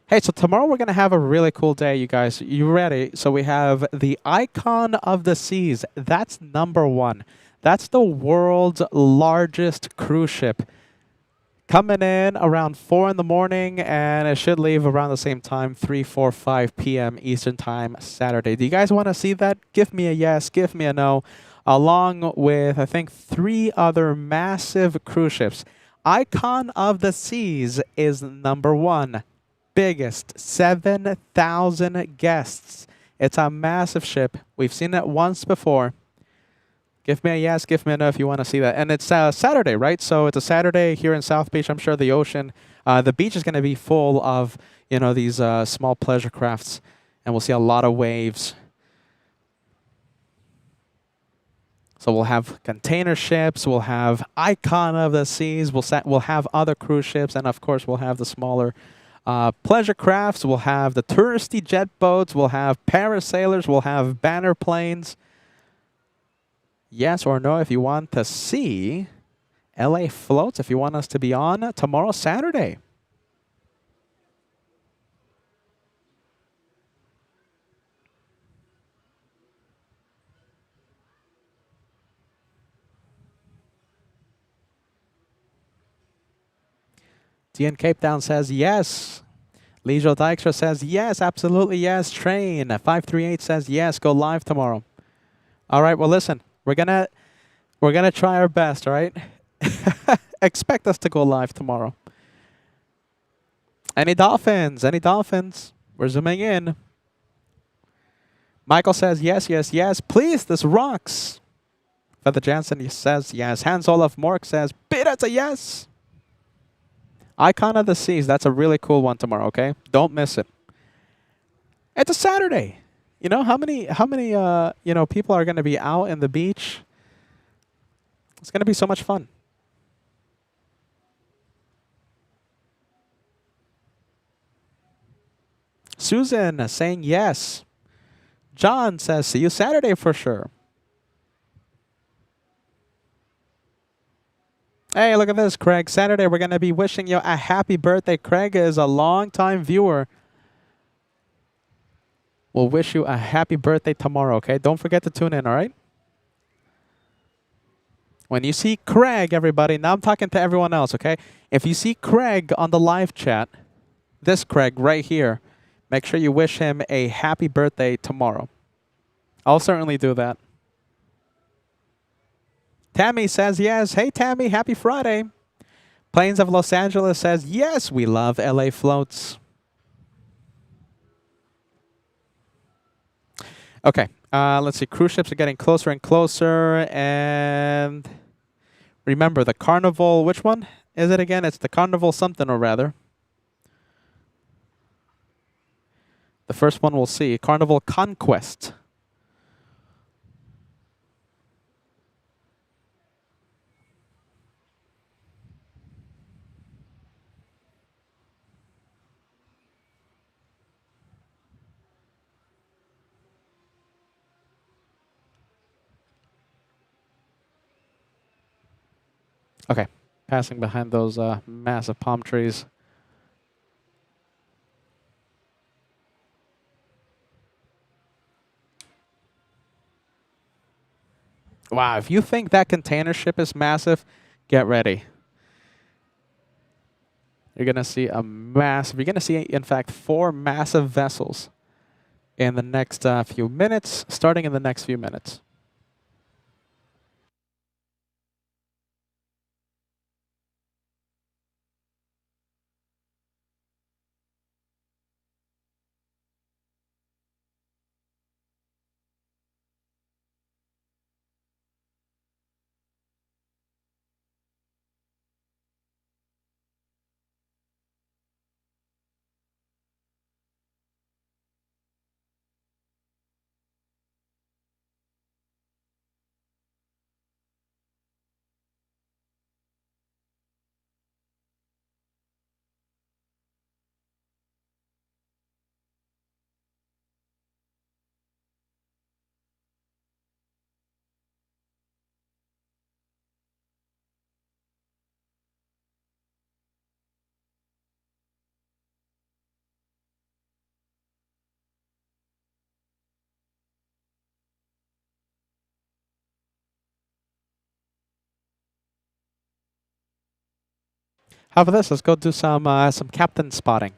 Hey, so tomorrow we're going to have a really cool day, you guys. You ready? So we have the Icon of the Seas. That's #1. That's the world's largest cruise ship. Coming in around 4 in the morning, and it should leave around the same time, 3, 4, 5 p.m. Eastern Time, Saturday. Do you guys want to see that? Give me a yes, give me a no, along with, I think, 3 other massive cruise ships. Icon of the Seas is #1. Biggest, 7,000 guests. It's a massive ship. We've seen it once before. Give me a yes, give me a no if you want to see that. And it's Saturday, right? So it's a Saturday here in South Beach. I'm sure the ocean, the beach is going to be full of, you know, these small pleasure crafts. And we'll see a lot of waves. So we'll have container ships. We'll have Icon of the Seas. We'll have other cruise ships. And, of course, we'll have the smaller pleasure crafts. We'll have the touristy jet boats. We'll have parasailers. We'll have banner planes. Yes or no if you want to see LA Floats, if you want us to be on tomorrow, Saturday. DN Cape Town says yes. Leisure Dykstra says yes, absolutely yes. Train 538 says yes, go live tomorrow. All right, well listen, we're gonna try our best, all right? Expect us to go live tomorrow. Any dolphins? Any dolphins? We're zooming in. Michael says yes, yes, yes. Please, this rocks. Feather Jansen says yes. Hans Olaf Mork says, that's a yes. Icon of the Seas. That's a really cool one tomorrow, okay? Don't miss it. It's a Saturday. You know, how many you know, people are going to be out in the beach? It's going to be so much fun. Susan saying yes. John says, see you Saturday for sure. Hey, look at this, Craig. Saturday, we're going to be wishing you a happy birthday. Craig is a long-time viewer. We'll wish you a happy birthday tomorrow, okay? Don't forget to tune in, all right? When you see Craig, everybody, now I'm talking to everyone else, okay? If you see Craig on the live chat, this Craig right here, make sure you wish him a happy birthday tomorrow. I'll certainly do that. Tammy says yes. Hey, Tammy, happy Friday. Plains of Los Angeles says yes, we love LA floats. Okay, let's see. Cruise ships are getting closer and closer. And remember, the Carnival, which one is it again? It's the Carnival something or rather. The first one we'll see. Carnival Conquest. Okay, passing behind those massive palm trees. Wow, if you think that container ship is massive, get ready. You're going to see a massive, you're going to see, in fact, 4 massive vessels in the next few minutes, starting in the next few minutes. How about this? Let's go do some captain spotting.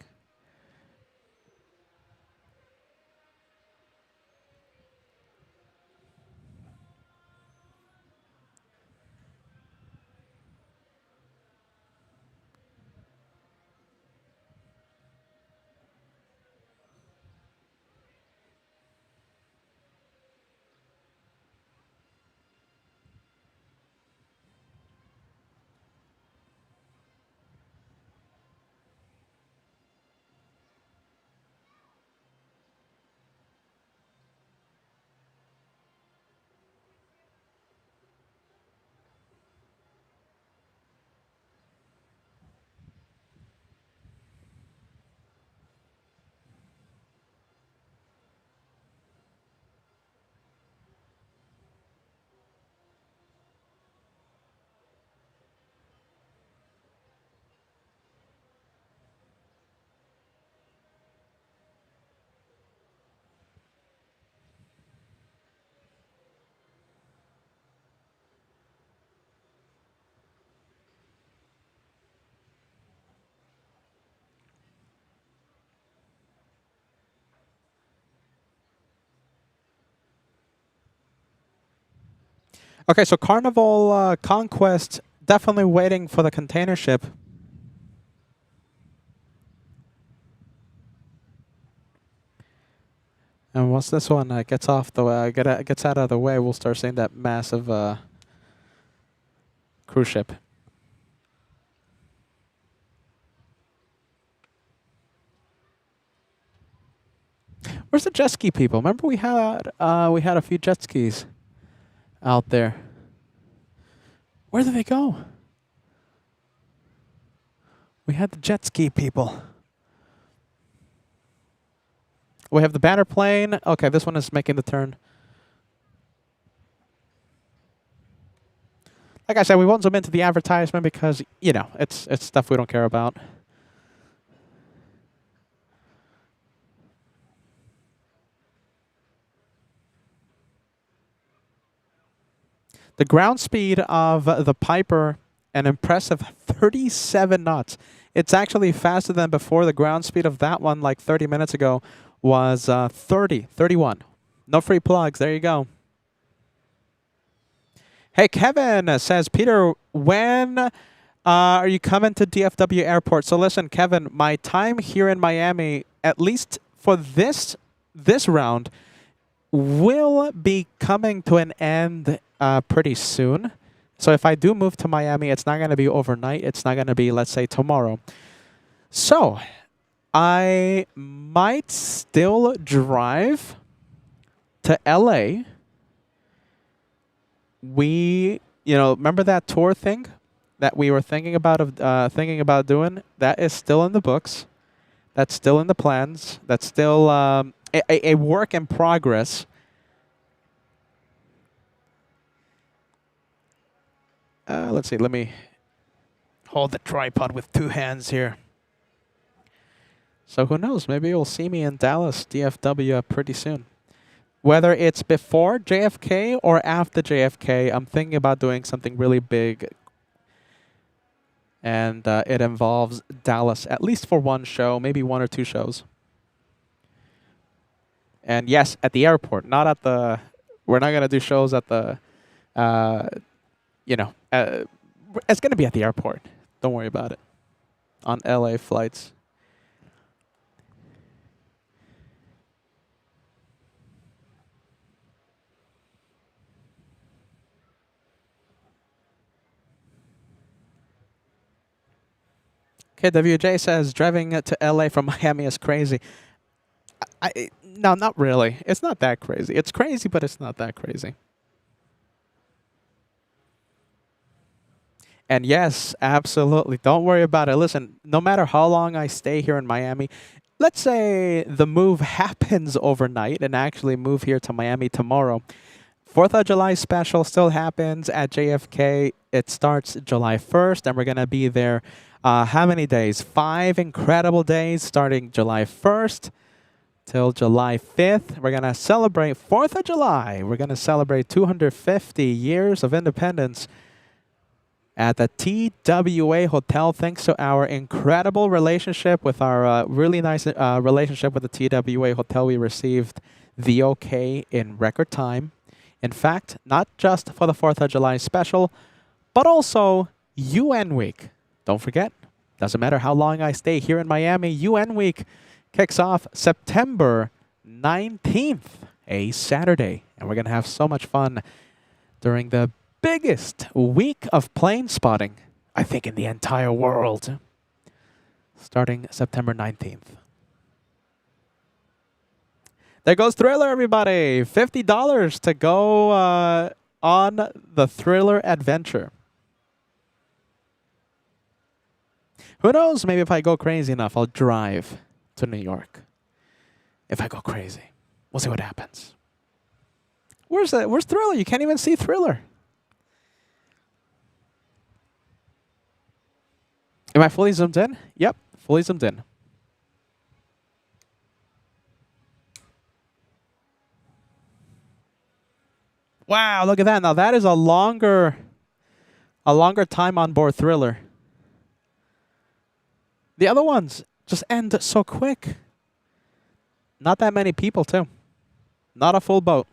Okay, so Carnival Conquest, definitely waiting for the container ship. And once this one gets off the way, gets out of the way, we'll start seeing that massive cruise ship. Where's the jet ski people? Remember we had a few jet skis out there. Where did they go? We had the jet ski people. We have the banner plane. Okay, this one is making the turn. Like I said, we won't zoom into the advertisement because, you know, it's stuff we don't care about. The ground speed of the Piper, an impressive 37 knots. It's actually faster than before. The ground speed of that one, like 30 minutes ago, was 31. No free plugs. There you go. Hey, Kevin says, Peter, when are you coming to DFW Airport? So listen, Kevin, my time here in Miami, at least for this round, will be coming to an end pretty soon. So if I do move to Miami, it's not going to be overnight. It's not going to be, let's say, tomorrow. So I might still drive to LA. Remember that tour thing that we were thinking about doing? That is still in the books. That's still in the plans. That's still a work in progress. Let's see. Let me hold the tripod with two hands here. So who knows? Maybe you'll see me in Dallas, DFW, pretty soon. Whether it's before JFK or after JFK, I'm thinking about doing something really big. And it involves Dallas, at least for one show, maybe one or two shows. And yes, at the airport, not at the... We're not going to do shows at the... it's going to be at the airport. Don't worry about it. On LA flights. KWJ says driving to LA from Miami is crazy. No, not really. It's not that crazy. It's crazy, but it's not that crazy. And yes, absolutely. Don't worry about it. Listen, no matter how long I stay here in Miami, let's say the move happens overnight and actually move here to Miami tomorrow. 4th of July special still happens at JFK. It starts July 1st, and we're going to be there how many days? 5 incredible days starting July 1st till July 5th. We're going to celebrate 4th of July. We're going to celebrate 250 years of independence at the TWA Hotel. Thanks to our incredible relationship with our really nice relationship with the TWA Hotel, we received the okay in record time. In fact, not just for the 4th of July special, but also UN Week. Don't forget, doesn't matter how long I stay here in Miami, UN Week kicks off September 19th, a Saturday. And we're going to have so much fun during the biggest week of plane spotting, I think, in the entire world, starting September 19th. There goes Thriller, everybody. $50 to go on the Thriller adventure. Who knows? Maybe if I go crazy enough, I'll drive to New York. If I go crazy, we'll see what happens. Where's Thriller? You can't even see Thriller. Am I fully zoomed in? Yep, fully zoomed in. Wow, look at that. Now that is a longer time on board Thriller. The other ones just end so quick. Not that many people, too. Not a full boat.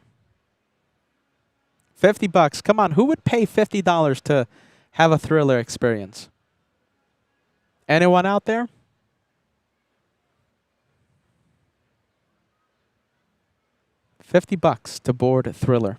$50. Come on, who would pay $50 to have a Thriller experience? Anyone out there? $50 to board Thriller.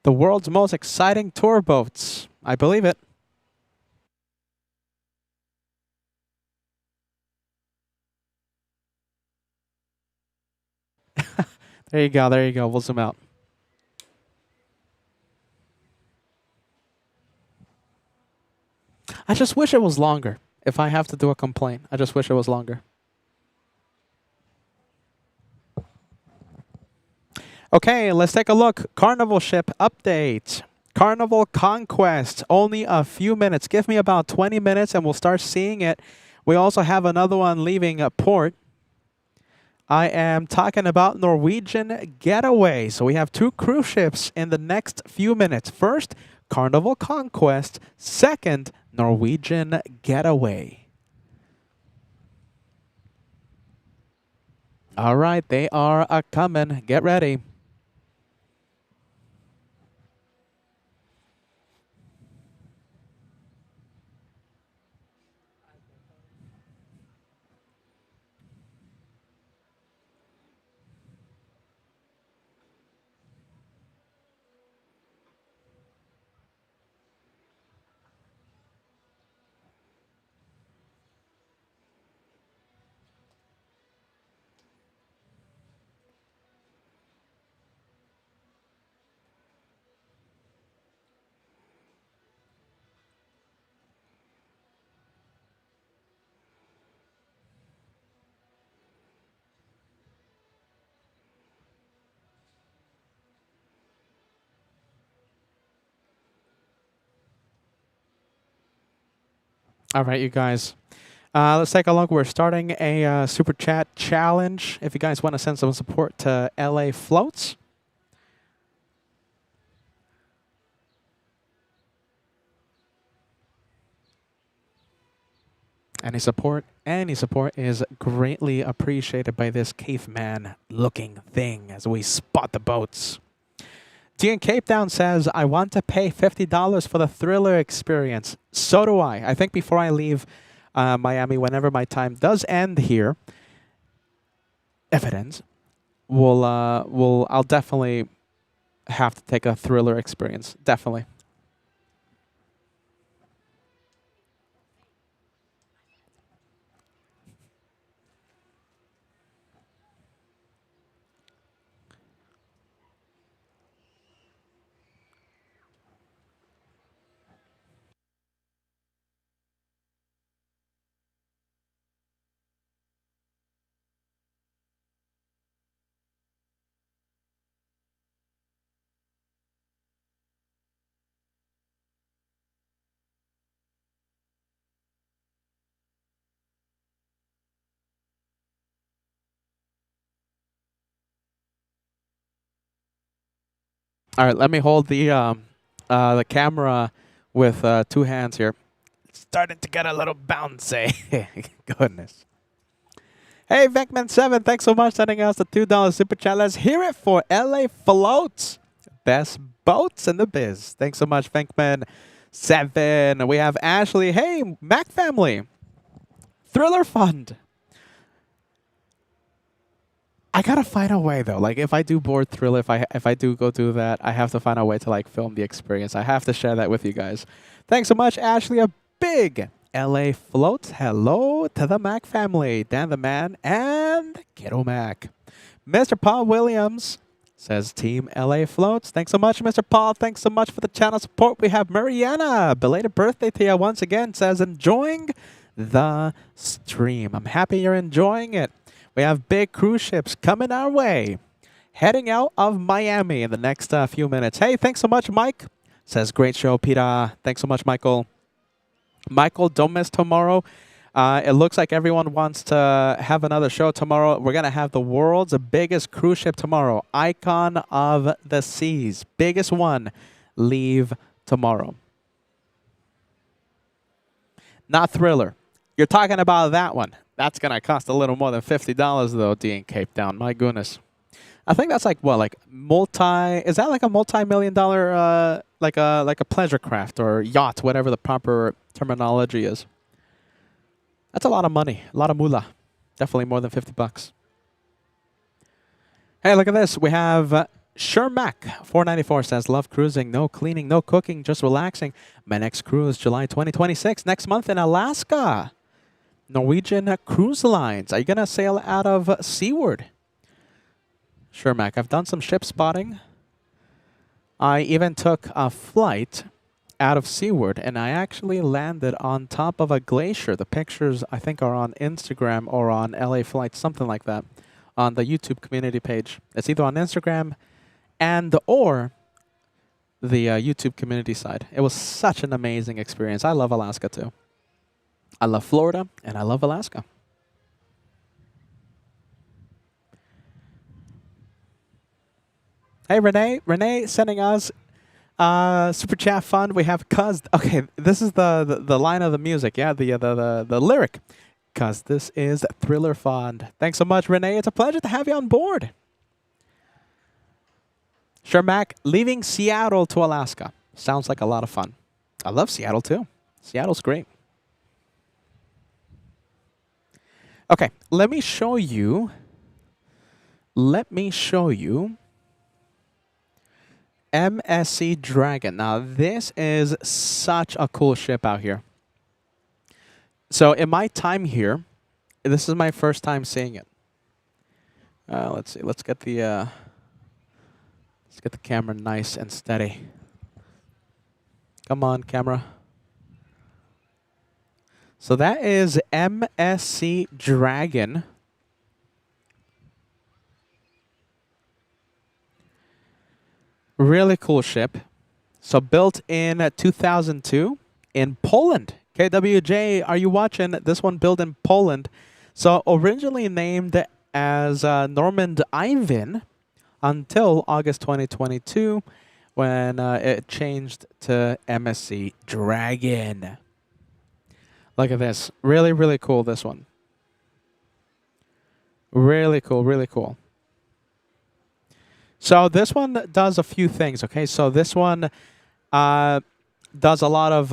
The world's most exciting tour boats. I believe it. There you go. There you go. We'll zoom out. I just wish it was longer. If I have to do a complaint, I just wish it was longer. Okay, let's take a look. Carnival ship update. Carnival Conquest. Only a few minutes. Give me about 20 minutes and we'll start seeing it. We also have another one leaving a port. I am talking about Norwegian Getaway. So we have two cruise ships in the next few minutes. First, Carnival Conquest. Second, Norwegian Getaway. All right, they are coming. Get ready. All right, you guys. Let's take a look. We're starting a super chat challenge. If you guys want to send some support to LA Floats. Any support is greatly appreciated by this caveman looking thing as we spot the boats. Dean Cape Town says, I want to pay $50 for the Thriller experience. So do I. I think before I leave Miami, whenever my time does end here, if it ends, I'll definitely have to take a Thriller experience. Definitely. All right, let me hold the camera with two hands here. It's starting to get a little bouncy. Goodness. Hey, Venkman7, thanks so much for sending us the $2 super chat. Let's hear it for LA Floats. Best boats in the biz. Thanks so much, Venkman7. We have Ashley. Hey, Mac family. Thriller Fund. I gotta find a way though. Like if I do board Thriller, if I do go do that, I have to find a way to like film the experience. I have to share that with you guys. Thanks so much, Ashley. A big LA Floats. Hello to the Mac family. Dan the Man and Kiddo Mac. Mr. Paul Williams says Team LA Floats. Thanks so much, Mr. Paul. Thanks so much for the channel support. We have Mariana. Belated birthday to you once again. Says enjoying the stream. I'm happy you're enjoying it. We have big cruise ships coming our way. Heading out of Miami in the next few minutes. Hey, thanks so much, Mike. Says, great show, Peter. Thanks so much, Michael. Michael, don't miss tomorrow. It looks like everyone wants to have another show tomorrow. We're going to have the world's biggest cruise ship tomorrow. Icon of the Seas. Biggest one. Leave tomorrow. Not Thriller. You're talking about that one. That's going to cost a little more than $50 though, D in Cape Town. My goodness. I think that's like what, like is that like a multi-million-dollar like a pleasure craft or yacht, whatever the proper terminology is. That's a lot of money, a lot of moolah. Definitely more than $50. Hey, look at this. We have Shermac 494 says, love cruising, no cleaning, no cooking, just relaxing. My next cruise, July 2026, next month in Alaska. Norwegian Cruise Lines. Are you going to sail out of Seaward? Shermac, I've done some ship spotting. I even took a flight out of Seaward, and I actually landed on top of a glacier. The pictures, I think, are on Instagram or on LA Flights, something like that, on the YouTube community page. It's either on Instagram and or the YouTube community side. It was such an amazing experience. I love Alaska too. I love Florida and I love Alaska. Hey Renee, Renee sending us super chat fund. We have cuz. Okay, this is the line of the music. Yeah, the lyric. Cuz this is Thriller Fund. Thanks so much, Renee. It's a pleasure to have you on board. Shermac, leaving Seattle to Alaska. Sounds like a lot of fun. I love Seattle too. Seattle's great. Okay, let me show you. MSC Dragon. Now, this is such a cool ship out here. So, in my time here, this is my first time seeing it. Let's see. Let's get the camera nice and steady. Come on, camera. So that is MSC Dragon. Really cool ship. So built in 2002 in Poland. KWJ, are you watching? This one built in Poland. So originally named as Normand Ivan until August 2022 when it changed to MSC Dragon. Look at this. Really, really cool, this one. Really cool, really cool. So this one does a few things, okay? So this one does a lot of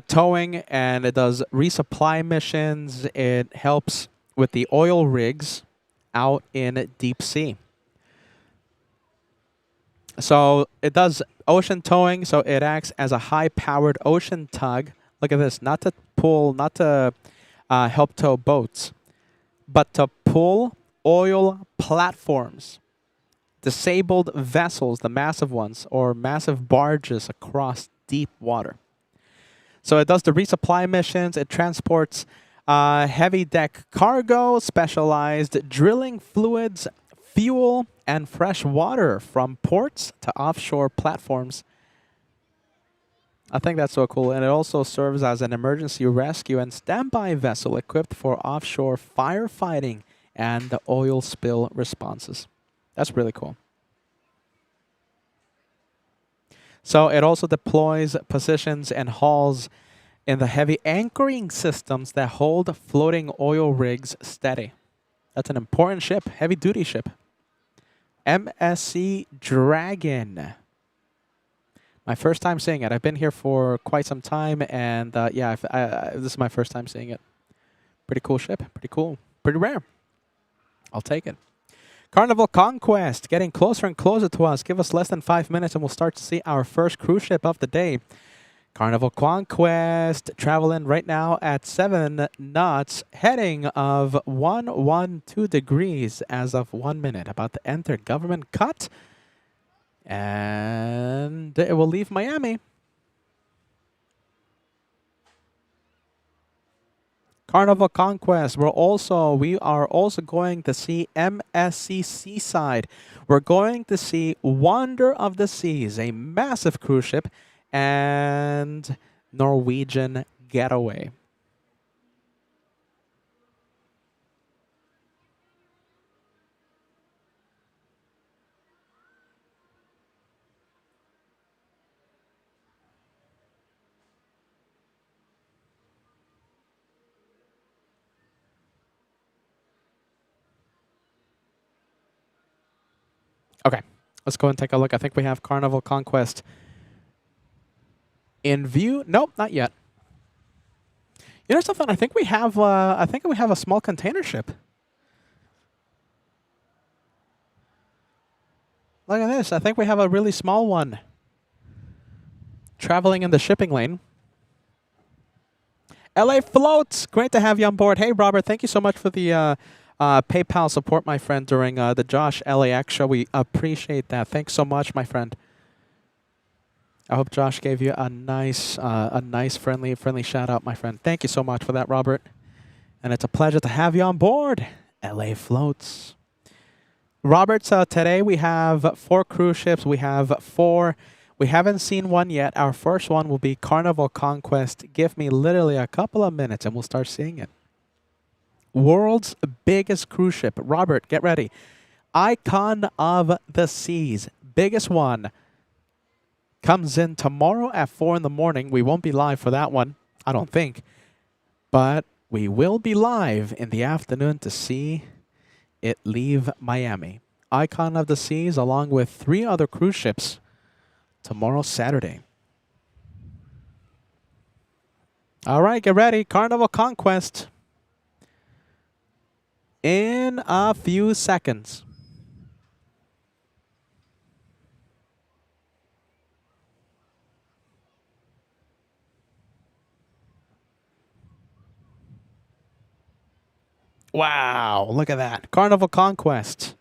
towing, and it does resupply missions. It helps with the oil rigs out in deep sea. So it does ocean towing, so it acts as a high-powered ocean tug. Look at this, not to pull, not to help tow boats, but to pull oil platforms, disabled vessels, the massive ones, or massive barges across deep water. So it does the resupply missions. It transports heavy deck cargo, specialized drilling fluids, fuel, and fresh water from ports to offshore platforms. I think that's so cool. And it also serves as an emergency rescue and standby vessel equipped for offshore firefighting and the oil spill responses. That's really cool. So it also deploys positions and hauls in the heavy anchoring systems that hold floating oil rigs steady. That's an important ship, heavy-duty ship. MSC Dragon. My first time seeing it. I've been here for quite some time, and yeah, this is my first time seeing it. Pretty cool ship. Pretty cool. Pretty rare. I'll take it. Carnival Conquest, getting closer and closer to us. Give us less than 5 minutes, and we'll start to see our first cruise ship of the day. Carnival Conquest, traveling right now at 7 knots, heading of 112 degrees as of 1 minute. About to enter government cut, and it will leave Miami. Carnival Conquest. We are also going to see MSC Seaside. We're going to see Wonder of the Seas, a massive cruise ship, and Norwegian Getaway. Okay, let's go and take a look. I think we have Carnival Conquest in view. Nope, not yet. You know something? I think we have a small container ship. Look at this. I think we have a really small one traveling in the shipping lane. LA Floats, great to have you on board. Hey, Robert, thank you so much for the PayPal support, my friend, during the Josh LAX show. We appreciate that. Thanks so much, my friend. I hope Josh gave you a nice, friendly shout out, my friend. Thank you so much for that, Robert. And it's a pleasure to have you on board. LA Floats. Roberts, today we have 4 cruise ships. We have 4. We haven't seen one yet. Our first one will be Carnival Conquest. Give me literally a couple of minutes and we'll start seeing it. World's biggest cruise ship. Robert, get ready. Icon of the Seas. Biggest one. Comes in tomorrow at 4 in the morning. We won't be live for that one, I don't think. But we will be live in the afternoon to see it leave Miami. Icon of the Seas along with 3 other cruise ships tomorrow, Saturday. All right, get ready. Carnival Conquest in a few seconds. Wow, look at that. Carnival Conquest.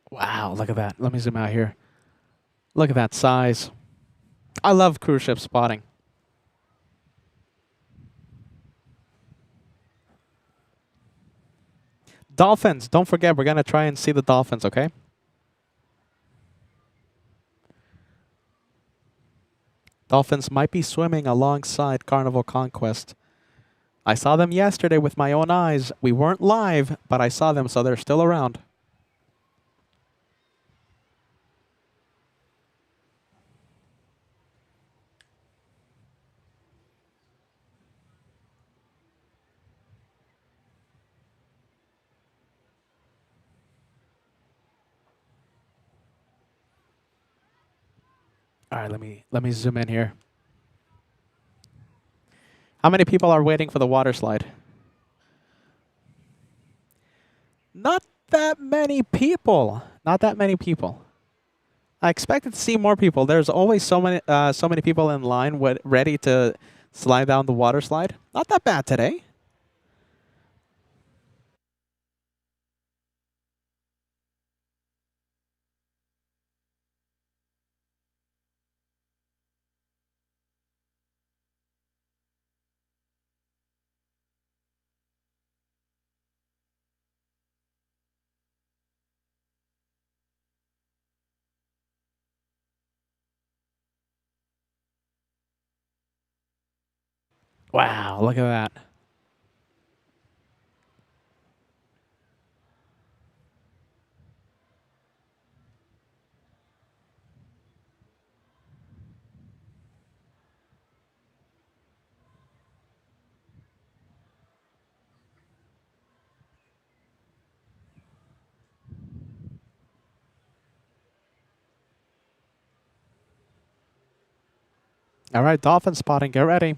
Wow, look at that. Let me zoom out here. Look at that size. I love cruise ship spotting. Dolphins. Don't forget, we're going to try and see the dolphins, okay? Dolphins might be swimming alongside Carnival Conquest. I saw them yesterday with my own eyes. We weren't live, but I saw them, so they're still around. All right, let me zoom in here. How many people are waiting for the water slide? Not that many people. Not that many people. I expected to see more people. There's always so many people in line ready to slide down the water slide. Not that bad today. Wow, look at that. All right, dolphin spotting. Get ready.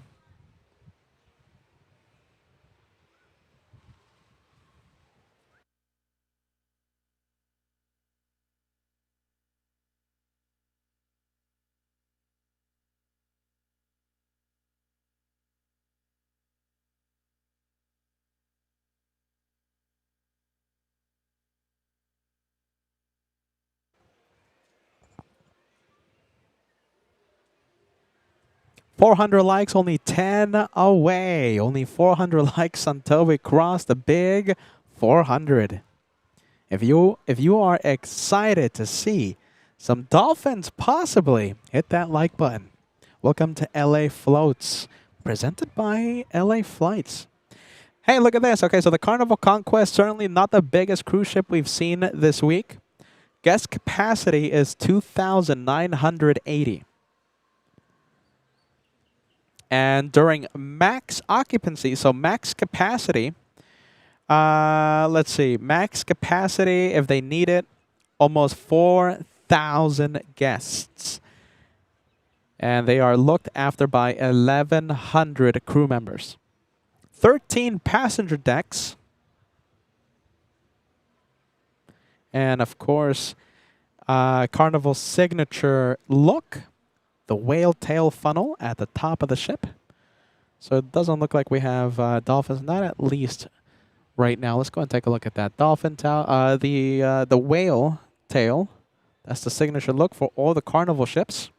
400 likes, only 10 away. Only 400 likes until we cross the big 400. If you are excited to see some dolphins possibly, hit that like button. Welcome to LA Floats, presented by LA Flights. Hey, look at this. Okay, so the Carnival Conquest, certainly not the biggest cruise ship we've seen this week. Guest capacity is 2,980. And during max occupancy, so max capacity, let's see, max capacity, if they need it, almost 4,000 guests. And they are looked after by 1,100 crew members. 13 passenger decks. And of course, Carnival signature look, the whale tail funnel at the top of the ship. So it doesn't look like we have dolphins, not at least right now. Let's go and take a look at that. Dolphin tail, the whale tail, that's the signature look for all the Carnival ships.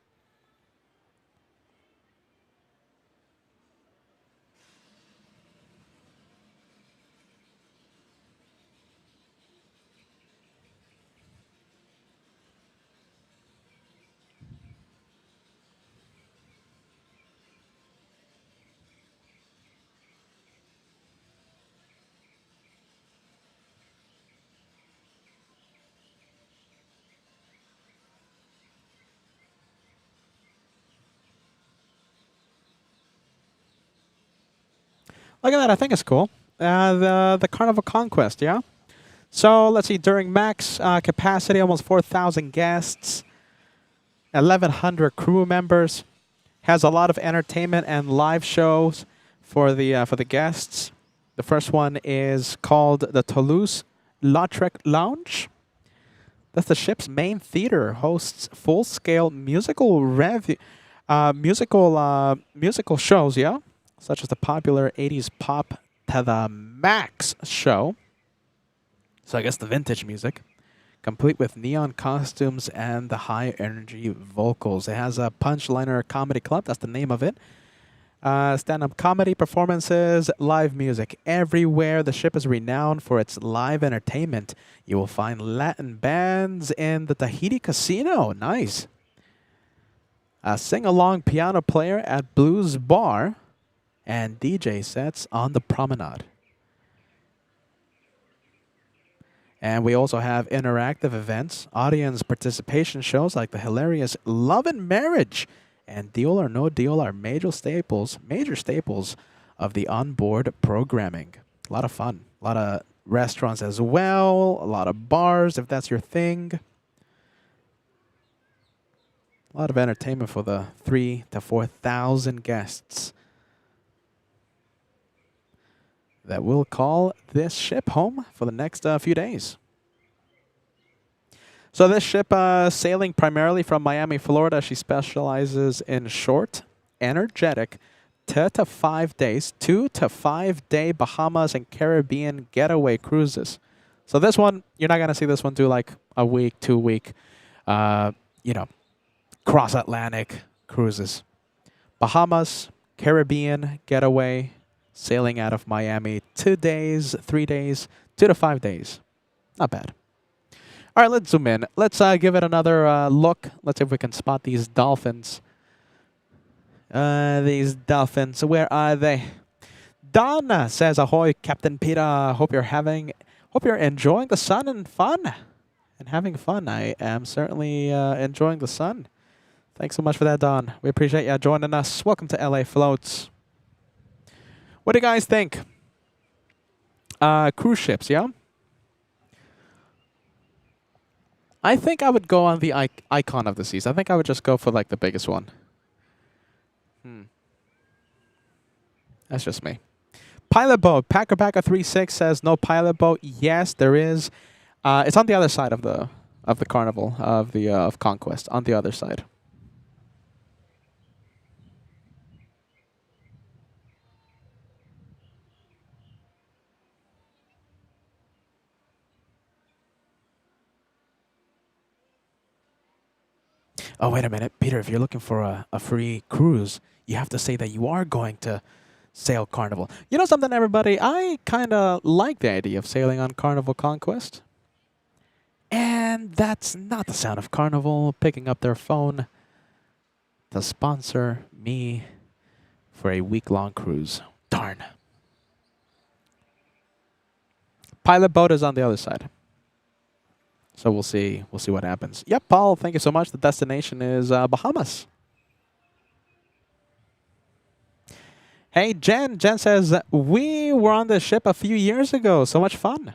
Look at that. I think it's cool. The Carnival Conquest, yeah? So let's see. During max capacity, almost 4,000 guests, 1,100 crew members. Has a lot of entertainment and live shows for the guests. The first one is called the Toulouse-Lautrec Lounge. That's the ship's main theater. Hosts full-scale musical musical shows, yeah, such as the popular 80s Pop to the Max show. So I guess the vintage music, complete with neon costumes and the high-energy vocals. It has a Punchliner Comedy Club. That's the name of it. Stand-up comedy performances, live music everywhere. The ship is renowned for its live entertainment. You will find Latin bands in the Tahiti Casino. Nice. A sing-along piano player at Blues Bar, and DJ sets on the promenade. And we also have interactive events, audience participation shows like the hilarious Love and Marriage and Deal or No Deal are major staples of the onboard programming. A lot of fun. A lot of restaurants as well. A lot of bars, if that's your thing. A lot of entertainment for the 3,000 to 4,000 guests that will call this ship home for the next few days. So this ship sailing primarily from Miami, Florida. She specializes in short, energetic, 2 to 5 days, 2 to 5 day Bahamas and Caribbean getaway cruises. So this one, you're not going to see this one do like a week, 2 week, cross-Atlantic cruises. Bahamas, Caribbean getaway, sailing out of Miami, 2 days, 3 days, 2 to 5 days. Not bad. All right, let's zoom in. Let's give it another look. Let's see if we can spot these dolphins. Where are they? Donna says, "Ahoy, Captain Peter. Hope you're enjoying the sun and fun, and having fun. I am certainly enjoying the sun. Thanks so much for that, Don. We appreciate you joining us. Welcome to LA Floats. What do you guys think? Cruise ships, yeah? I think I would go on the Icon of the Seas. I think I would just go for like the biggest one. That's just me. Pilot boat. Packer 36 says no pilot boat. Yes, there is. It's on the other side of the Carnival of Conquest. On the other side. Oh, wait a minute. Peter, if you're looking for a free cruise, you have to say that you are going to sail Carnival. You know something, everybody? I kind of like the idea of sailing on Carnival Conquest. And that's not the sound of Carnival picking up their phone to sponsor me for a week-long cruise. Darn. Pilot boat is on the other side. So we'll see what happens. Yep, Paul, thank you so much. The destination is Bahamas. Hey, Jen. Jen says, we were on this ship a few years ago. So much fun.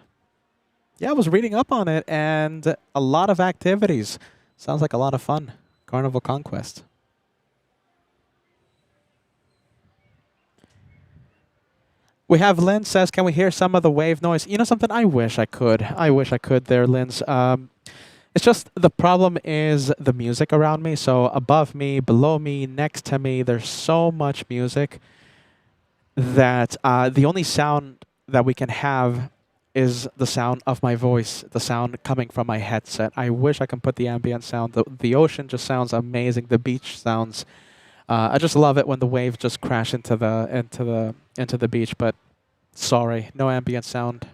Yeah, I was reading up on it and a lot of activities. Sounds like a lot of fun. Carnival Conquest. We have Lynn says, can we hear some of the wave noise? You know something? I wish I could. I wish I could there, Lynn's. It's just the problem is the music around me. So above me, below me, next to me, there's so much music that the only sound that we can have is the sound of my voice, the sound coming from my headset. I wish I can put the ambient sound. The ocean just sounds amazing. The beach sounds. I just love it when the waves just crash into the beach. But sorry, no ambient sound.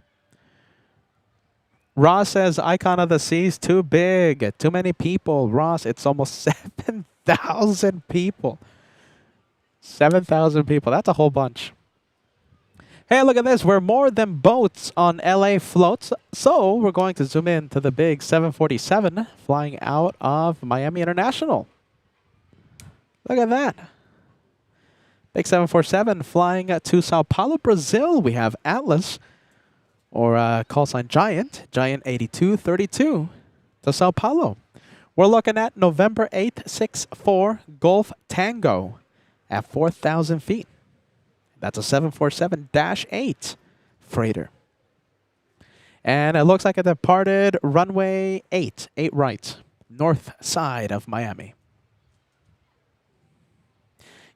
Ross says, Icon of the Seas, too big. Too many people. Ross, it's almost 7,000 people. 7,000 people. That's a whole bunch. Hey, look at this. We're more than boats on LA floats. So we're going to zoom in to the big 747 flying out of Miami International. Look at that. Big 747 flying to Sao Paulo, Brazil. We have Atlas, or call sign Giant, Giant 8232 to Sao Paulo. We're looking at November 8th, 6-4 Golf Tango at 4,000 feet. That's a 747-8 freighter. And it looks like it departed runway 8 right, north side of Miami.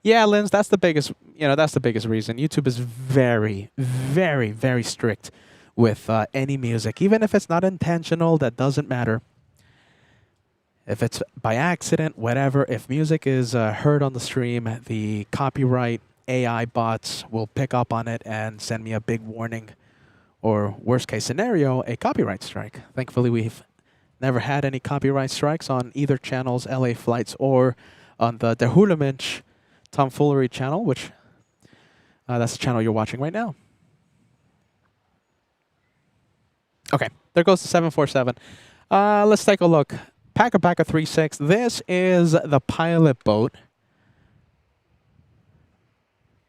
Yeah, Linz, that's the biggest, that's the biggest reason. YouTube is very, very, very strict with any music. Even if it's not intentional, that doesn't matter. If it's by accident, whatever, if music is heard on the stream, the copyright AI bots will pick up on it and send me a big warning, or worst case scenario, a copyright strike. Thankfully, we've never had any copyright strikes on either channels, LA Flights or on the Hulamensch Tomfoolery channel, which that's the channel you're watching right now. Okay, there goes the 747. Let's take a look. Packer 36. This is the pilot boat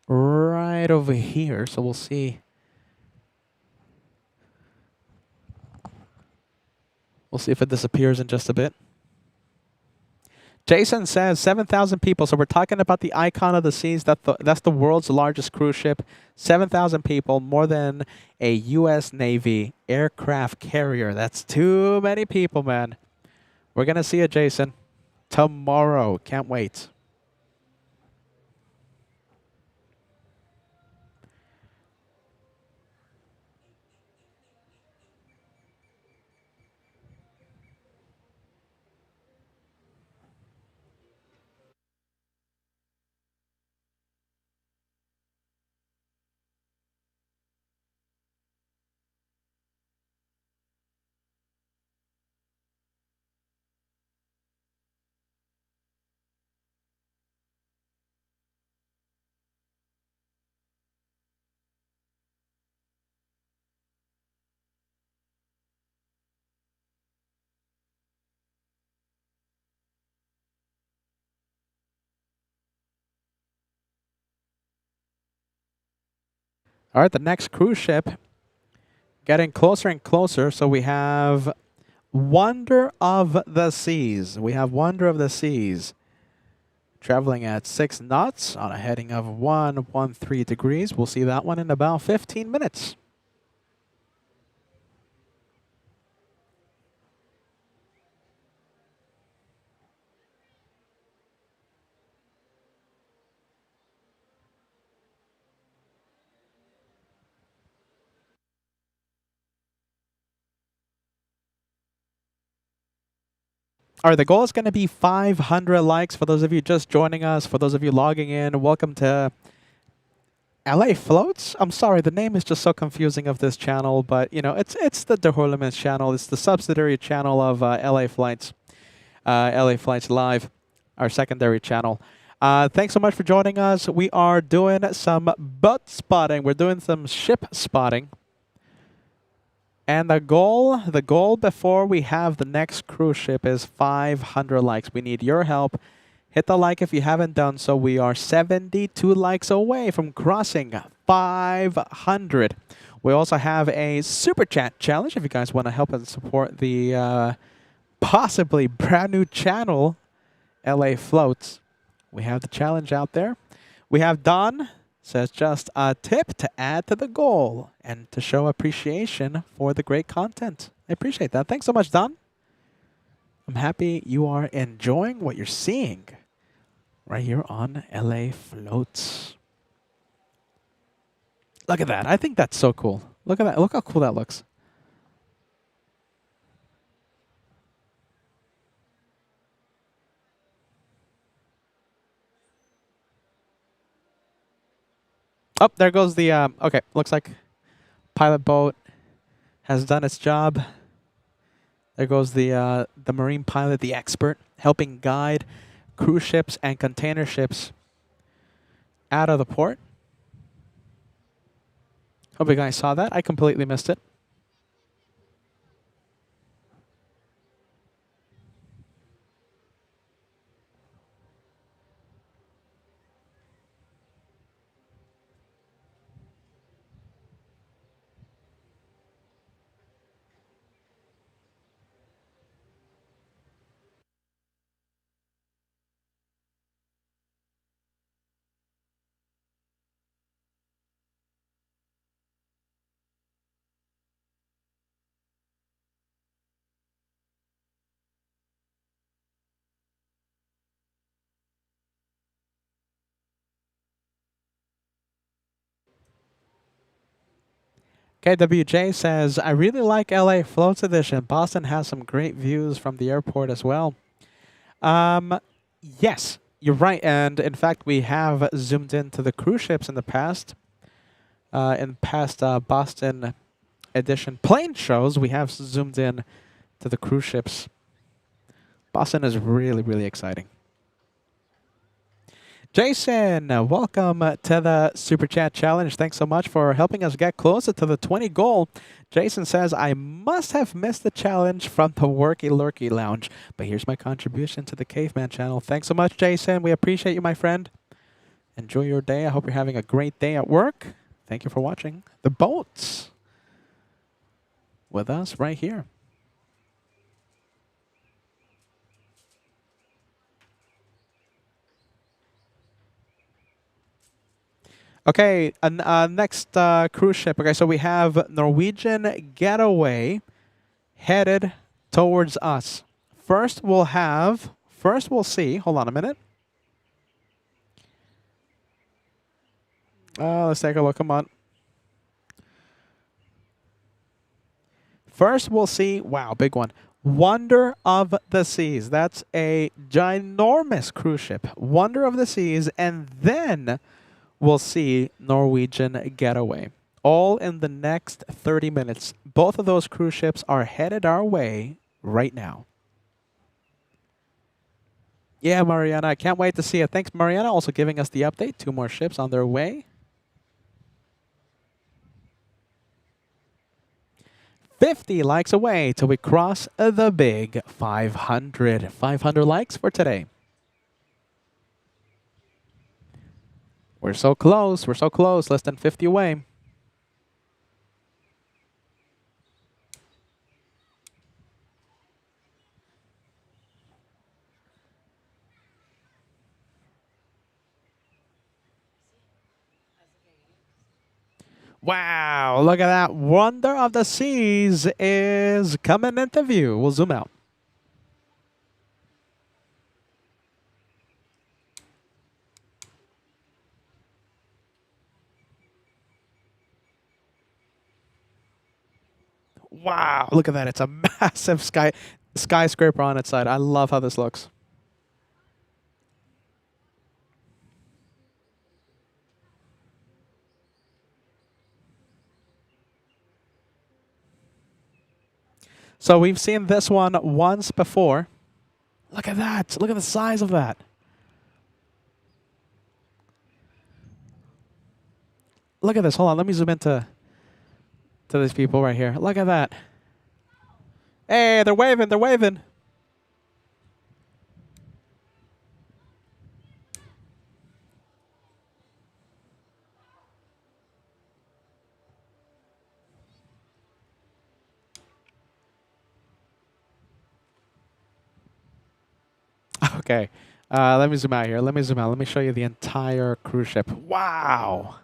right over here. So we'll see. We'll see if it disappears in just a bit. Jason says 7,000 people. So we're talking about the Icon of the Seas. That's the world's largest cruise ship. 7,000 people, more than a U.S. Navy aircraft carrier. That's too many people, man. We're going to see it, Jason, tomorrow. Can't wait. All right, the next cruise ship getting closer and closer. So we have Wonder of the Seas. We have Wonder of the Seas traveling at 6 knots on a heading of 113 degrees. We'll see that one in about 15 minutes. All right, the goal is going to be 500 likes. For those of you just joining us, for those of you logging in, welcome to LA Floats. I'm sorry, the name is just so confusing of this channel, but it's the Hulamensch channel. It's the subsidiary channel of LA Flights Live, our secondary channel. Thanks so much for joining us. We are doing some boat spotting. We're doing some ship spotting. And the goal before we have the next cruise ship is 500 likes. We need your help Hit the like if you haven't done so. We are 72 likes away from crossing 500. We also have a super chat challenge if you guys want to help and support the possibly brand new channel, LA Floats. We have the challenge out there. We have Don says just a tip to add to the goal and to show appreciation for the great content. I appreciate that. Thanks so much, Don. I'm happy you are enjoying what you're seeing right here on LA Floats. Look at that. I think that's so cool. Look at that. Look how cool that looks. Oh, there goes the, okay, looks like pilot boat has done its job. There goes the marine pilot, the expert, helping guide cruise ships and container ships out of the port. Hope you guys saw that. I completely missed it. KWJ says, I really like LA Floats Edition. Boston has some great views from the airport as well. Yes, you're right. And in fact, we have zoomed into the cruise ships in the past. In past Boston Edition plane shows, we have zoomed in to the cruise ships. Boston is really, really exciting. Jason, welcome to the Super Chat Challenge. Thanks so much for helping us get closer to the 20 goal. Jason says, I must have missed the challenge from the Worky Lurky Lounge, but here's my contribution to the Caveman channel. Thanks so much, Jason. We appreciate you, my friend. Enjoy your day. I hope you're having a great day at work. Thank you for watching the boats with us right here. Okay, next cruise ship. Okay, so we have Norwegian Getaway headed towards us. First we'll see, hold on a minute. Let's take a look, come on. First we'll see, wow, big one. Wonder of the Seas. That's a ginormous cruise ship. Wonder of the Seas, and then we'll see Norwegian Getaway. All in the next 30 minutes. Both of those cruise ships are headed our way right now. Yeah, Mariana, I can't wait to see it. Thanks, Mariana, also giving us the update. 2 more ships on their way. 50 likes away till we cross the big 500. 500 likes for today. We're so close. We're so close. Less than 50 away. Wow, look at that. Wonder of the Seas is coming into view. We'll zoom out. Wow, look at that. It's a massive skyscraper on its side. I love how this looks. So we've seen this one once before. Look at that. Look at the size of that. Look at this. Hold on. Let me zoom into these people right here. Look at that. Hey, they're waving. They're waving. Okay. Let me zoom out here. Let me zoom out. Let me show you the entire cruise ship. Wow.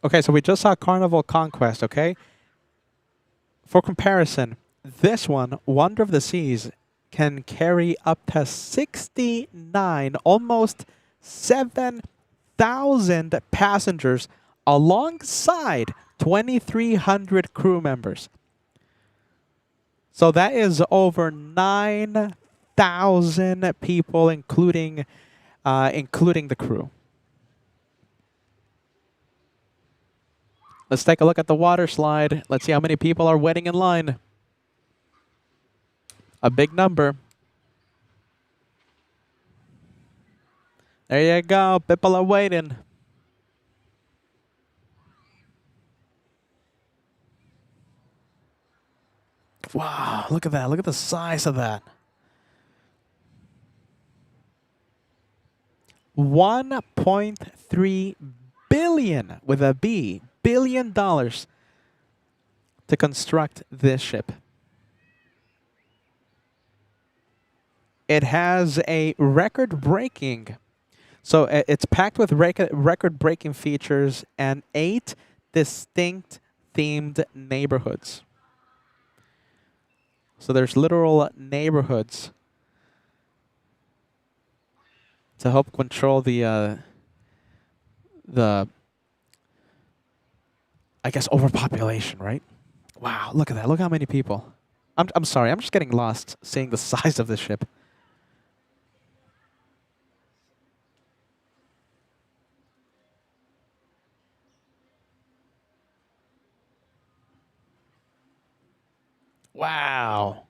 Okay, so we just saw Carnival Conquest, okay? For comparison, this one, Wonder of the Seas, can carry up to 69, almost 7,000 passengers alongside 2,300 crew members. So that is over 9,000 people, including the crew. Let's take a look at the water slide. Let's see how many people are waiting in line. A big number. There you go. People are waiting. Wow, look at that. Look at the size of that. 1.3 billion with a B, billion dollars to construct this ship. It has a record-breaking, so it's packed with record-breaking features and 8 distinct themed neighborhoods. So there's literal neighborhoods to help control the I guess overpopulation, right? Wow, look at that. Look how many people. I'm sorry. I'm just getting lost seeing the size of this ship. Wow.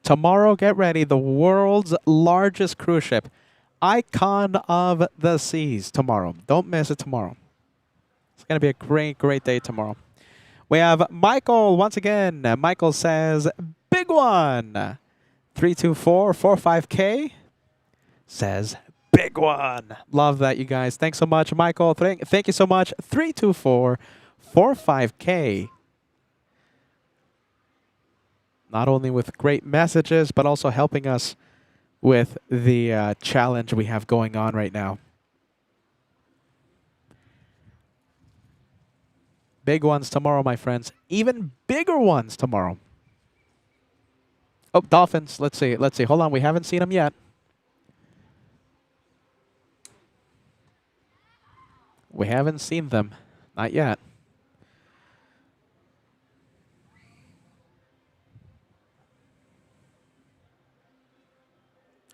Tomorrow, get ready. The world's largest cruise ship. Icon of the seas tomorrow. Don't miss it tomorrow. It's going to be a great, great day tomorrow. We have Michael once again. Michael says, big one. 32445K says, big one. Love that, you guys. Thanks so much, Michael. Thank you so much. 32445K. Not only with great messages, but also helping us with the challenge we have going on right now. Big ones tomorrow, my friends. Even bigger ones tomorrow. Oh, dolphins. Let's see. Let's see. Hold on. We haven't seen them yet. We haven't seen them. Not yet.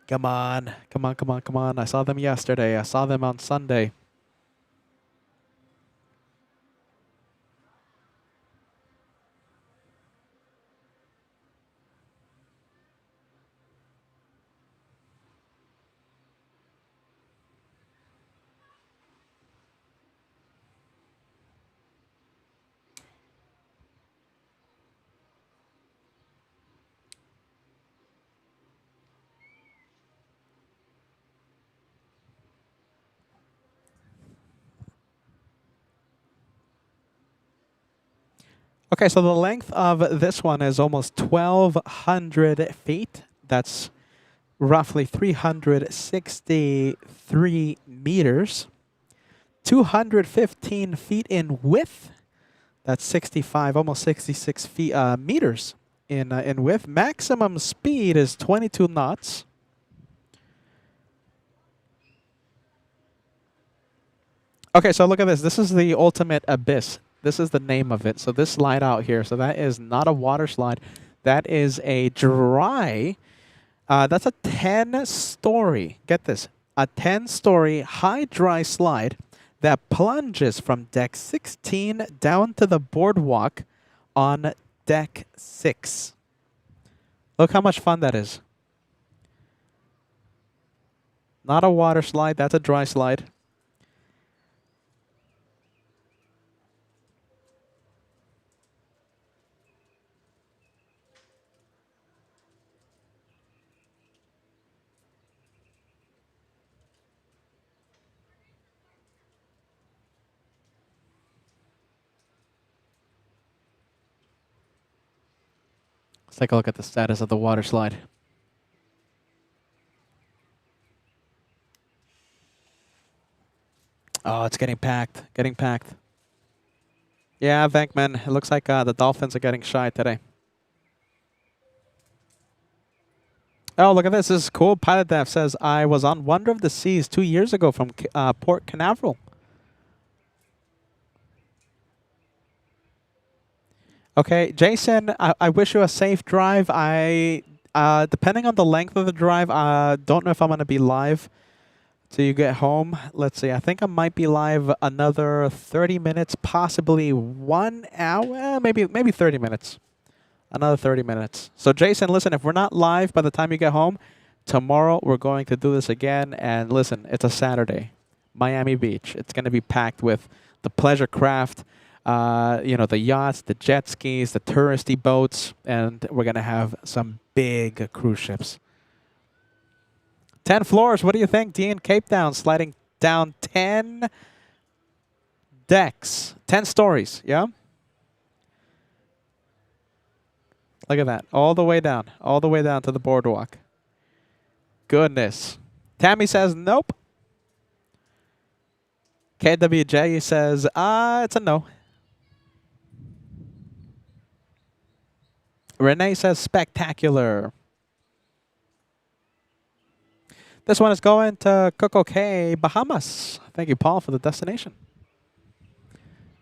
Come on. Come on, come on, come on. I saw them yesterday. I saw them on Sunday. Okay, so the length of this one is almost 1,200 feet. That's roughly 363 meters. 215 feet in width. That's 65, almost 66 feet, meters in width. Maximum speed is 22 knots. Okay, so look at this. This is the ultimate abyss. This is the name of it. So this slide out here, so that is not a water slide. That is a dry, that's a 10-story, get this, a 10-story high dry slide that plunges from deck 16 down to the boardwalk on deck 6. Look how much fun that is. Not a water slide, that's a dry slide. Let's take a look at the status of the water slide. Oh, it's getting packed. Getting packed. Yeah, Venkman. It looks like the Dolphins are getting shy today. Oh, look at this. This is cool. Pilot Dev says, I was on Wonder of the Seas 2 years ago from Port Canaveral. Okay, Jason, I wish you a safe drive. Depending on the length of the drive, don't know if I'm going to be live till you get home. Let's see. I think I might be live another 30 minutes, possibly 1 hour, maybe 30 minutes. Another 30 minutes. So, Jason, listen, if we're not live by the time you get home, tomorrow we're going to do this again. And listen, it's a Saturday. Miami Beach. It's going to be packed with the pleasure craft, you know, the yachts, the jet skis, the touristy boats, and we're going to have some big cruise ships. 10 floors. What do you think? D in Cape Town sliding down 10 decks. 10 stories, yeah? Look at that. All the way down. All the way down to the boardwalk. Goodness. Tammy says nope. KWJ says, it's a no. Renee says spectacular. This one is going to Coco Cay, Bahamas. Thank you, Paul, for the destination.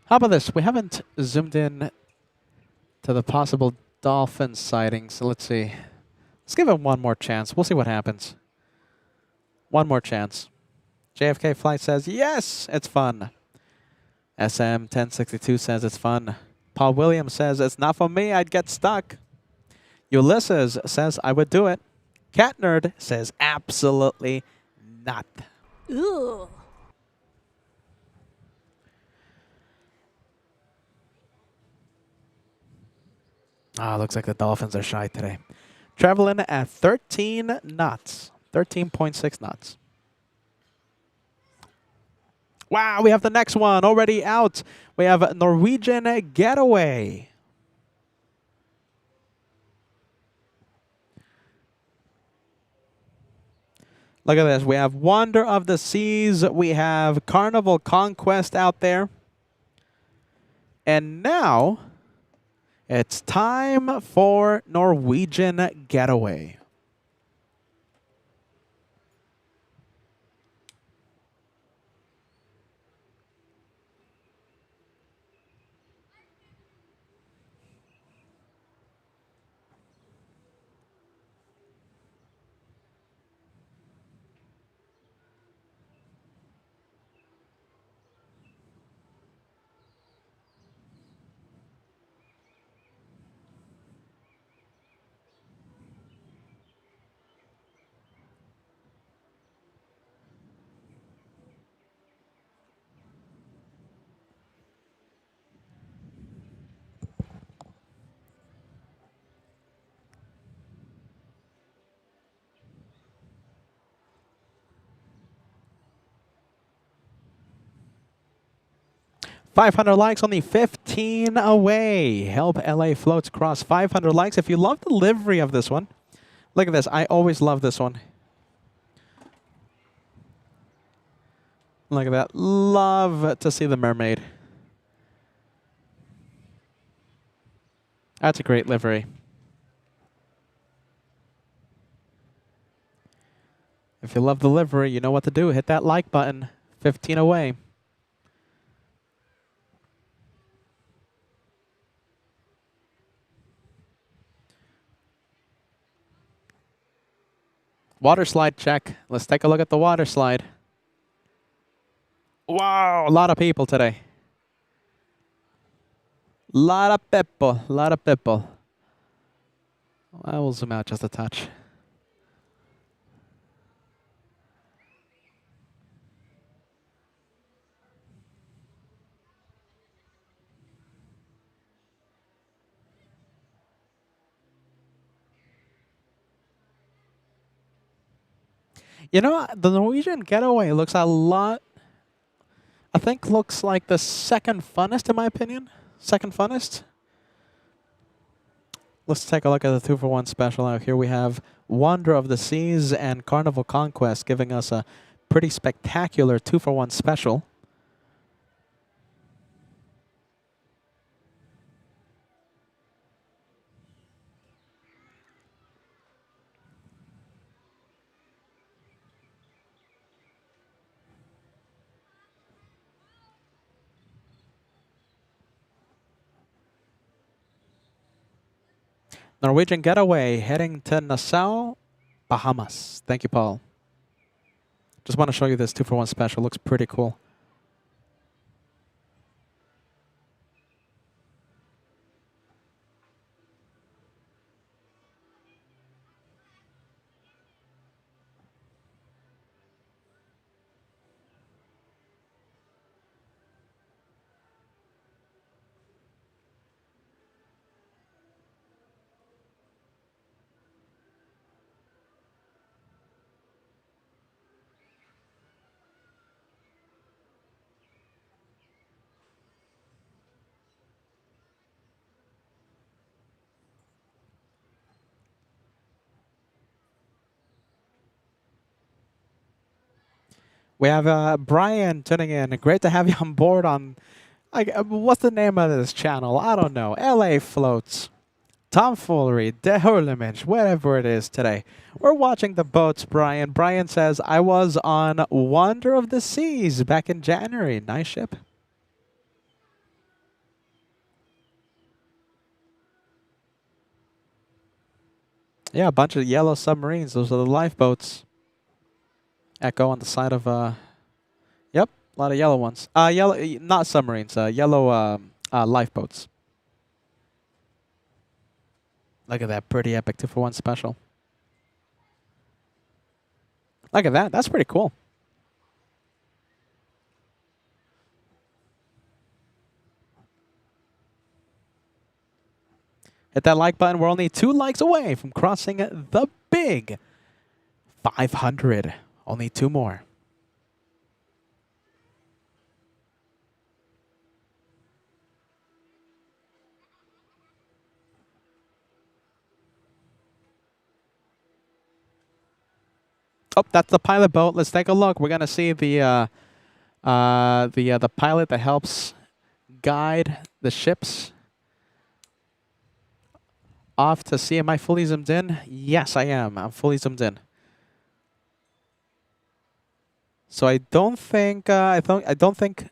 How about this? We haven't zoomed in to the possible dolphin sightings. So let's see. Let's give it one more chance. We'll see what happens. One more chance. JFK Flight says, yes, it's fun. SM1062 says it's fun. Paul Williams says, it's not for me. I'd get stuck. Ulysses says, I would do it. Cat Nerd says, absolutely not. Ooh. Looks like the Dolphins are shy today. Traveling at 13 knots. 13.6 knots. Wow, we have the next one already out. We have Norwegian Getaway. Look at this. We have Wonder of the Seas. We have Carnival Conquest out there. And now it's time for Norwegian Getaway. $500 likes, only 15 away. Help LA Floats cross 500 likes. If you love the livery of this one, look at this. I always love this one. Look at that. Love to see the mermaid. That's a great livery. If you love the livery, you know what to do. Hit that like button. 15 away. Water slide check. Let's take a look at the water slide. Wow, a lot of people today. Lot of people, lot of people. I will zoom out just a touch. You know, the Norwegian Getaway looks a lot, I think looks like the second funnest in my opinion. Second funnest. Let's take a look at the 2-for-1 special out here. We have Wonder of the Seas and Carnival Conquest giving us a pretty spectacular 2-for-1 special. Norwegian Getaway heading to Nassau, Bahamas. Thank you, Paul. Just want to show you this 2-for-1 special. Looks pretty cool. We have Brian tuning in. Great to have you on board on, what's the name of this channel? I don't know. LA Floats, Tomfoolery, Dehurlimage, whatever it is today. We're watching the boats, Brian. Brian says, I was on Wonder of the Seas back in January. Nice ship. Yeah, a bunch of yellow submarines. Those are the lifeboats. Echo on the side of, yep, a lot of yellow ones. Yellow, not submarines, yellow lifeboats. Look at that pretty epic 2-for-1 special. Look at that. That's pretty cool. Hit that like button. We're only 2 likes away from crossing the big 500. Only 2 more. Oh, that's the pilot boat. Let's take a look. We're gonna see the pilot that helps guide the ships off to sea. Am I fully zoomed in? Yes, I am. I'm fully zoomed in. So I don't think I don't think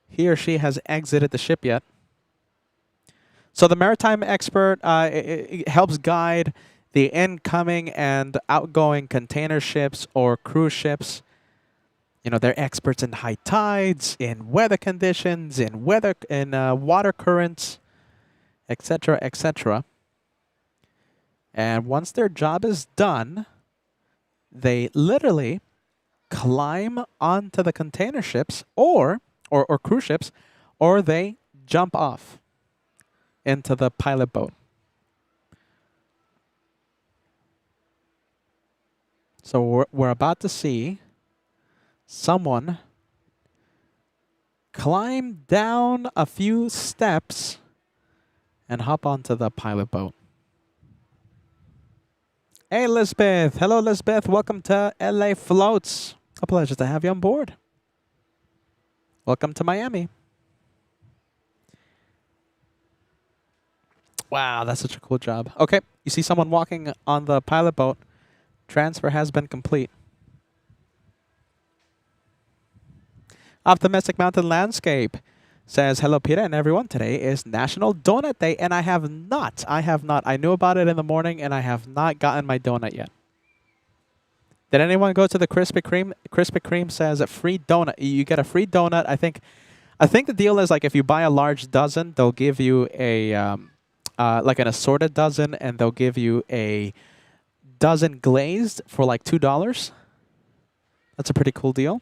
he or she has exited the ship yet. So the maritime expert it helps guide the incoming and outgoing container ships or cruise ships. You know, they're experts in high tides, in weather conditions, in water currents, etc., etc. And once their job is done, they literally climb onto the container ships or cruise ships, or they jump off into the pilot boat. So we're about to see someone climb down a few steps and hop onto the pilot boat. Hey, Lisbeth. Hello, Lisbeth. Welcome to LA Floats. A pleasure to have you on board. Welcome to Miami. Wow, that's such a cool job. Okay, you see someone walking on the pilot boat. Transfer has been complete. Optimistic Mountain Landscape says, hello, Peter and everyone. Today is National Donut Day, and I have not. I knew about it in the morning, and I have not gotten my donut yet. Did anyone go to the Krispy Kreme? Krispy Kreme says a free donut. You get a free donut. I think the deal is like if you buy a large dozen, they'll give you a like an assorted dozen, and they'll give you a dozen glazed for like $2. That's a pretty cool deal.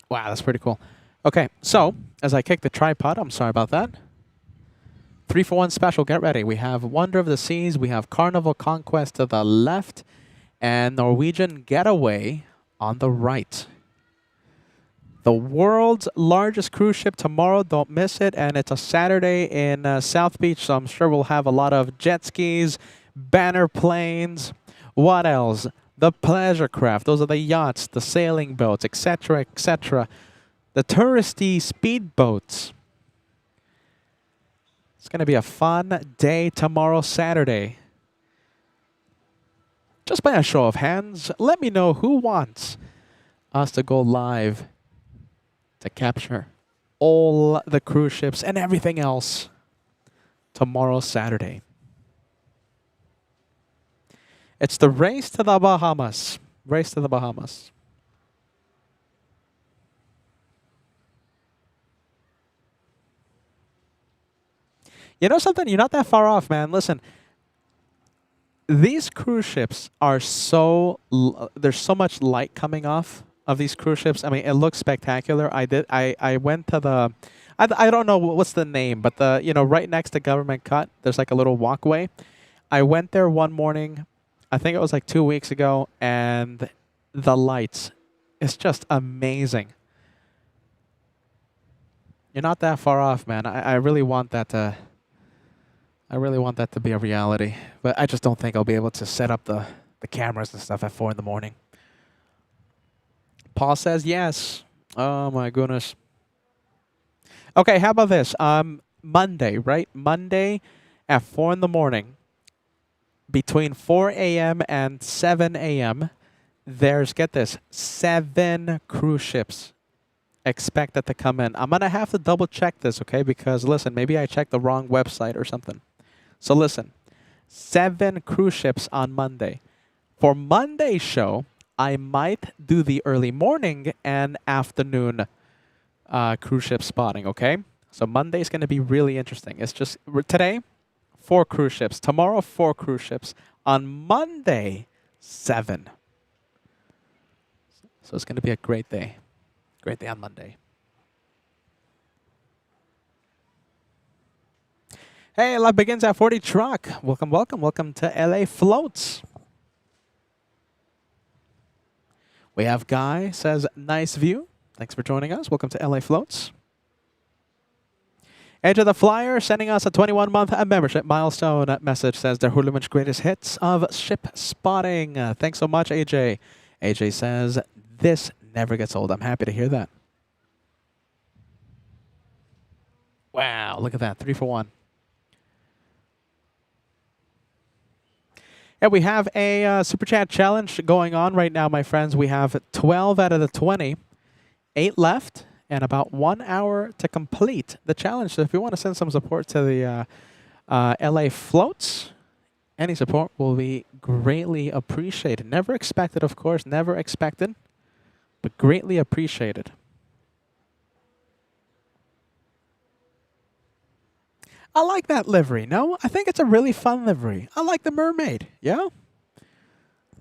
Wow, that's pretty cool. Okay, so as I kick the tripod, I'm sorry about that. 3-for-1 special, get ready. We have Wonder of the Seas, we have Carnival Conquest to the left, and Norwegian Getaway on the right. The world's largest cruise ship tomorrow, don't miss it, and it's a Saturday in South Beach, so I'm sure we'll have a lot of jet skis, banner planes, what else? The pleasure craft, those are the yachts, the sailing boats, etc., etc. The touristy speedboats. It's going to be a fun day tomorrow, Saturday. Just by a show of hands, let me know who wants us to go live to capture all the cruise ships and everything else tomorrow, Saturday. It's the race to the Bahamas. Race to the Bahamas. You know something? You're not that far off, man. Listen, these cruise ships are there's so much light coming off of these cruise ships. I mean, it looks spectacular. I went to the, I don't know what's the name, but right next to Government Cut, there's like a little walkway. I went there one morning, I think it was like 2 weeks ago, and the lights, it's just amazing. You're not that far off, man. I really want that to be a reality, but I just don't think I'll be able to set up the cameras and stuff at 4 in the morning. Paul says yes. Oh my goodness. Okay, how about this? Monday, right? Monday at 4 in the morning, between 4 a.m. and 7 a.m., there's, get this, 7 cruise ships expected to come in. I'm going to have to double check this, okay? Because, listen, maybe I checked the wrong website or something. So, listen, 7 cruise ships on Monday. For Monday's show, I might do the early morning and afternoon cruise ship spotting, okay? So, Monday's going to be really interesting. It's just, today, 4 cruise ships. Tomorrow, 4 cruise ships. On Monday, 7. So, it's going to be a great day. Great day on Monday. Hey, life begins at 40 Truck. Welcome, welcome, welcome to LA Floats. We have Guy says, nice view. Thanks for joining us. Welcome to LA Floats. Edge of the Flyer sending us a 21-month membership milestone message. Says their Huluman's greatest hits of ship spotting. Thanks so much, AJ. AJ says this never gets old. I'm happy to hear that. Wow, look at that. 3 for 1. And we have a Super Chat challenge going on right now, my friends. We have 12 out of the 20. 8 left. And about 1 hour to complete the challenge. So if you want to send some support to the LA Floats, any support will be greatly appreciated. Never expected, of course. Never expected. But greatly appreciated. I like that livery. No, I think it's a really fun livery. I like the mermaid. Yeah?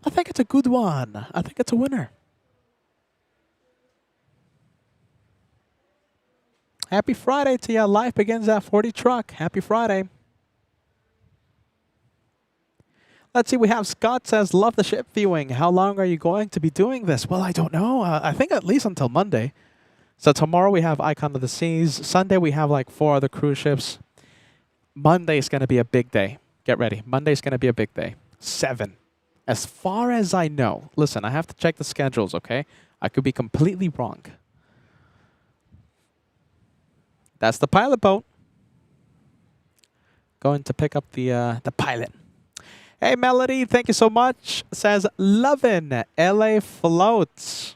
I think it's a good one. I think it's a winner. Happy Friday to you. Life begins at 40 Truck. Happy Friday. Let's see. We have Scott says, love the ship viewing. How long are you going to be doing this? Well, I don't know. I think at least until Monday. So tomorrow we have Icon of the Seas. Sunday we have like 4 other cruise ships. Monday is going to be a big day. Get ready. Monday's going to be a big day. 7. As far as I know. Listen, I have to check the schedules, okay? I could be completely wrong. That's the pilot boat. Going to pick up the pilot. Hey, Melody, thank you so much. Says, lovin' LA floats.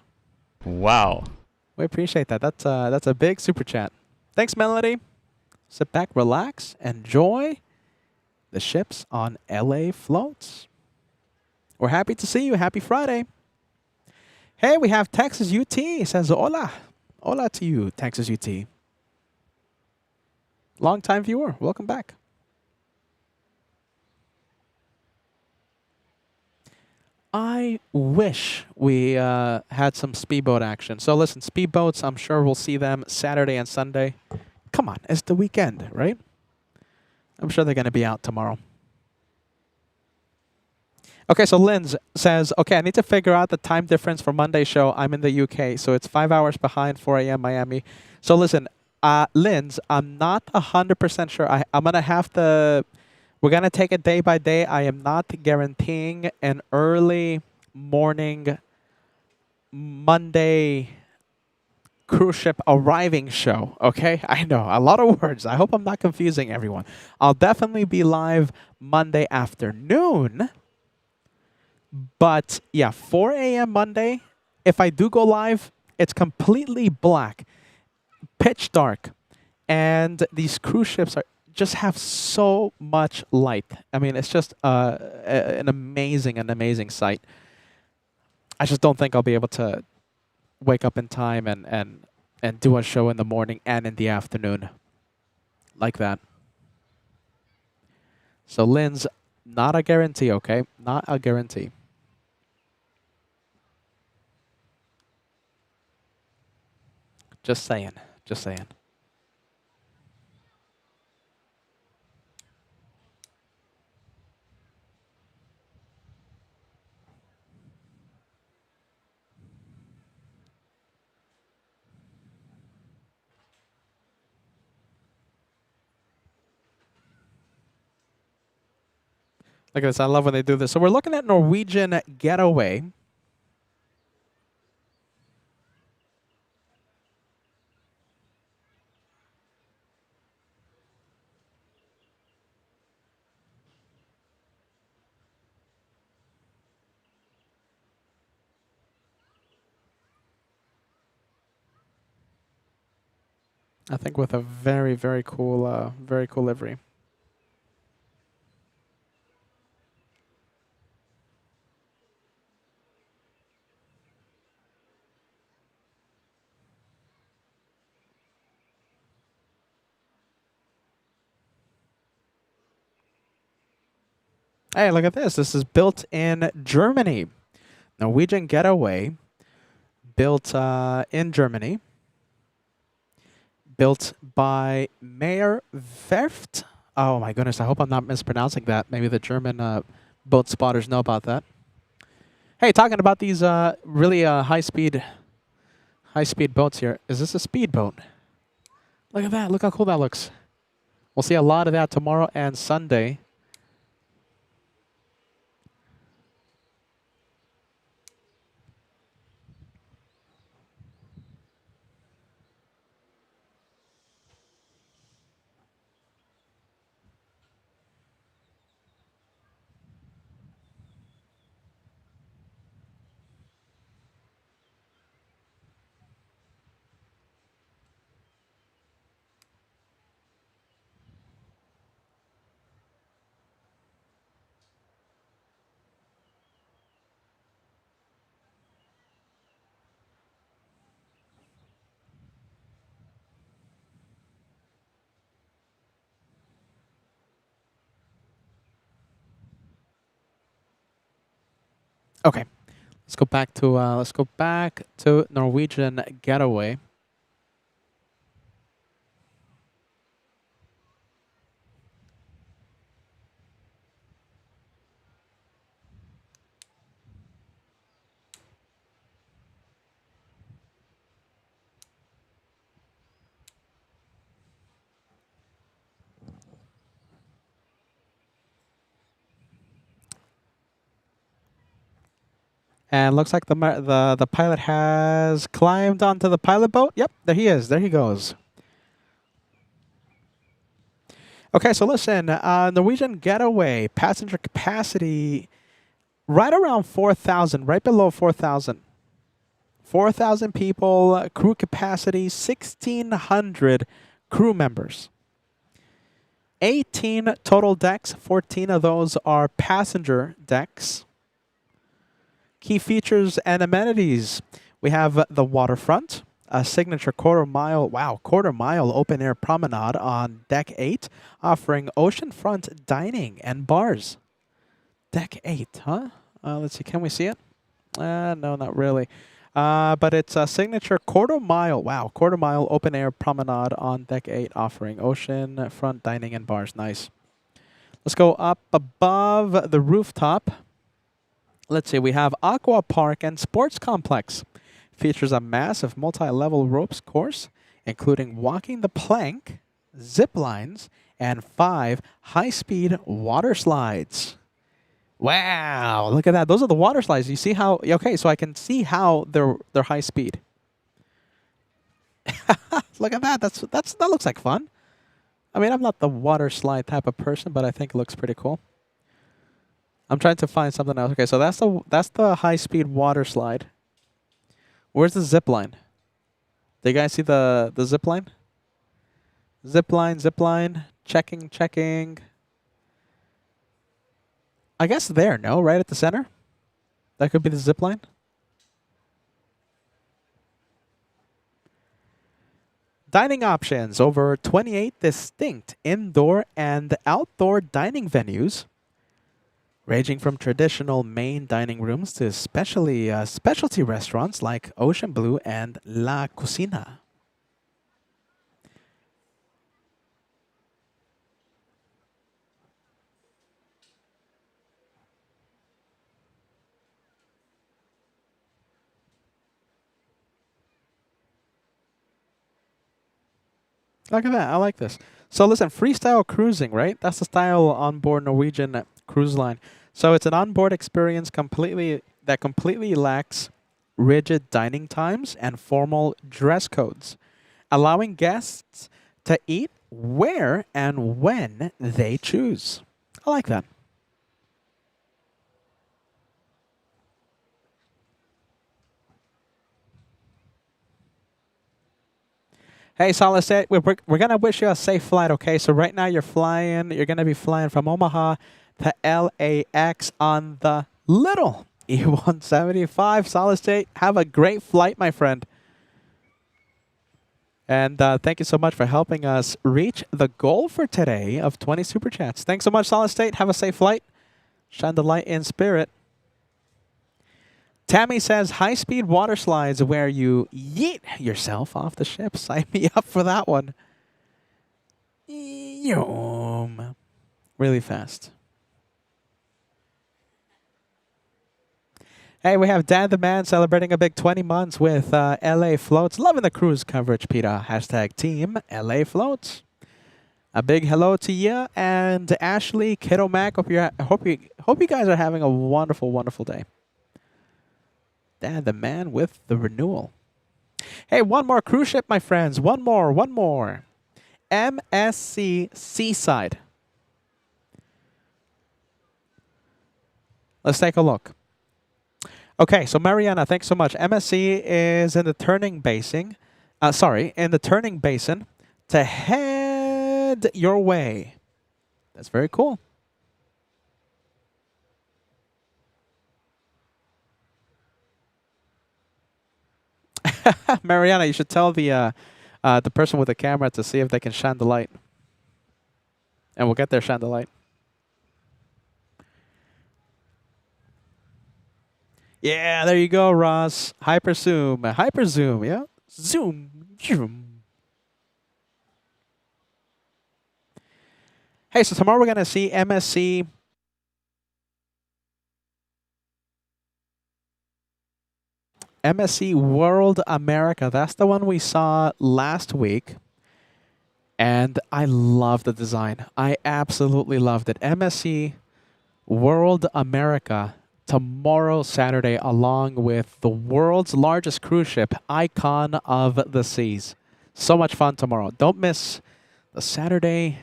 Wow. We appreciate that. That's a big super chat. Thanks, Melody. Sit back, relax, enjoy the ships on LA floats. We're happy to see you. Happy Friday. Hey, we have Texas UT. It says, hola. Hola to you, Texas UT. Long-time viewer. Welcome back. I wish we had some speedboat action. So listen, speedboats, I'm sure we'll see them Saturday and Sunday. Come on, it's the weekend, right? I'm sure they're going to be out tomorrow. Okay, so Linz says, okay, I need to figure out the time difference for Monday's show. I'm in the UK, so it's 5 hours behind 4 a.m. Miami. So listen, Linz, I'm not 100% sure. I'm going to have to, we're going to take it day by day. I am not guaranteeing an early morning Monday cruise ship arriving show, okay? I know, a lot of words. I hope I'm not confusing everyone. I'll definitely be live Monday afternoon. But yeah, 4 a.m. Monday, if I do go live, it's completely black, pitch dark. And these cruise ships just have so much light. I mean, it's just an amazing sight. I just don't think I'll be able to wake up in time and do a show in the morning and in the afternoon like that. So Lynn's not a guarantee, okay? Not a guarantee. Just saying. Just saying. Look at this. I love when they do this. So we're looking at Norwegian Getaway. I think with a very cool livery. Hey, look at this. This is built in Germany. Norwegian Getaway, built in Germany. Built by Meyer Werft. Oh my goodness, I hope I'm not mispronouncing that. Maybe the German boat spotters know about that. Hey, talking about these really high-speed boats here. Is this a speedboat? Look at that. Look how cool that looks. We'll see a lot of that tomorrow and Sunday. Okay, let's go back to Norwegian Getaway. And looks like the pilot has climbed onto the pilot boat. Yep, there he is. There he goes. Okay, so listen, Norwegian Getaway passenger capacity right around 4,000, right below 4,000. 4,000 people, crew capacity 1,600 crew members. 18 total decks, 14 of those are passenger decks. Key features and amenities. We have the waterfront, a signature quarter mile open air promenade on deck 8, offering oceanfront dining and bars. Deck 8, huh? Let's see, can we see it? No, not really. But it's a signature quarter mile open air promenade on deck 8, offering oceanfront dining and bars. Nice. Let's go up above the rooftop. Let's see, we have Aqua Park and Sports Complex. Features a massive multi-level ropes course, including walking the plank, zip lines, and 5 high-speed water slides. Wow, look at that. Those are the water slides. You see how, okay, so I can see how they're high speed. Look at that. That looks like fun. I mean, I'm not the water slide type of person, but I think it looks pretty cool. I'm trying to find something else. Okay, so that's the high-speed water slide. Where's the zip line? Do you guys see the zip line? Zip line. Checking. I guess there, no? Right at the center? That could be the zip line. Dining options. Over 28 distinct indoor and outdoor dining venues, ranging from traditional main dining rooms to specialty restaurants like Ocean Blue and La Cocina. Look at that. I like this. So listen, freestyle cruising, right? That's the style on board Norwegian Cruise Line. So it's an onboard experience that completely lacks rigid dining times and formal dress codes, allowing guests to eat where and when they choose. I like that. Hey, Solid State, we're going to wish you a safe flight, okay? So right now you're going to be flying from Omaha to LAX on the little E175. Solid State, have a great flight, my friend. And thank you so much for helping us reach the goal for today of 20 Super Chats. Thanks so much, Solid State. Have a safe flight. Shine the light in spirit. Tammy says, high-speed water slides where you yeet yourself off the ship. Sign me up for that one. Yum. Really fast. Hey, we have Dan the Man celebrating a big 20 months with LA Floats. Loving the cruise coverage, Peter. Hashtag team LA Floats. A big hello to you and Ashley, Kiddo Mac. Hope you guys are having a wonderful, wonderful day. Dan the Man with the renewal. Hey, one more cruise ship, my friends. One more. MSC Seaside. Let's take a look. Okay, so Mariana, thanks so much. MSC is in the turning basin. In the turning basin to head your way. That's very cool. Mariana, you should tell the person with the camera to see if they can shine the light. And we'll get there, shine the light. Yeah, there you go, Ross. Hyper zoom, yeah. Zoom. Hey, so tomorrow we're gonna see MSC. MSC World America. That's the one we saw last week. And I love the design. I absolutely loved it. MSC World America. tomorrow, Saturday, along with the world's largest cruise ship, Icon of the Seas. So much fun tomorrow. Don't miss the Saturday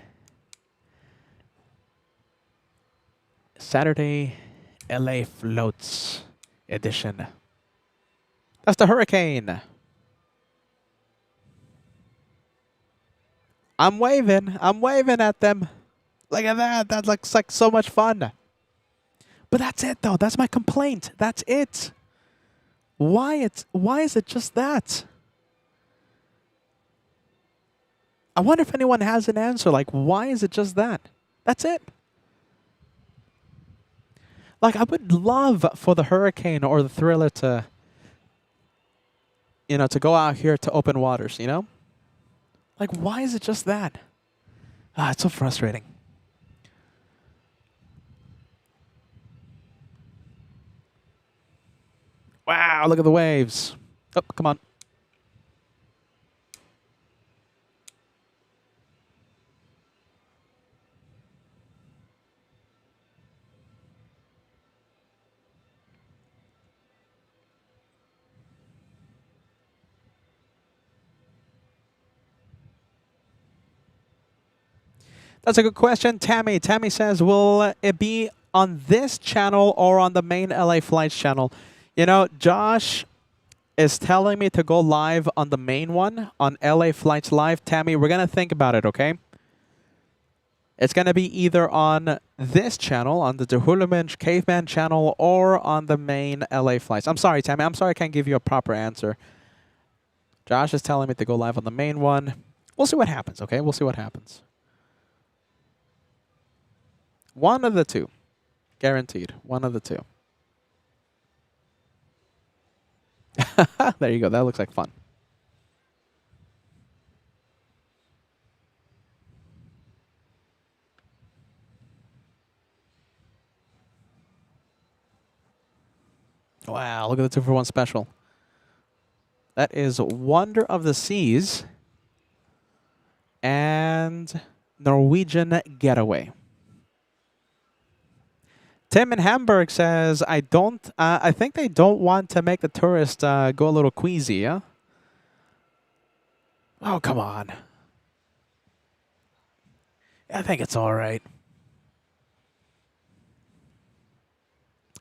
LA Floats edition. That's the Hurricane. I'm waving. I'm waving at them. Look at that. That looks like so much fun. But that's it, though. That's my complaint. That's it. Why is it just that? I wonder if anyone has an answer. Like, why is it just that? That's it. Like, I would love for the Hurricane or the Thriller to, to go out here to open waters, Like, why is it just that? Ah, it's so frustrating. Wow, look at the waves. Oh, come on. That's a good question, Tammy. Tammy says, will it be on this channel or on the main LA Flights channel? Josh is telling me to go live on the main one, on LA Flights Live. Tammy, we're going to think about it, okay? It's going to be either on this channel, on the Dehulumensch Caveman channel, or on the main LA Flights. I'm sorry, Tammy. I'm sorry I can't give you a proper answer. Josh is telling me to go live on the main one. We'll see what happens, okay? We'll see what happens. One of the two. Guaranteed. One of the two. There you go. That looks like fun. Wow, look at the 2-for-1 special. That is Wonder of the Seas and Norwegian Getaway. Tim in Hamburg says, I think they don't want to make the tourist go a little queasy, yeah? Oh, come on. I think it's all right.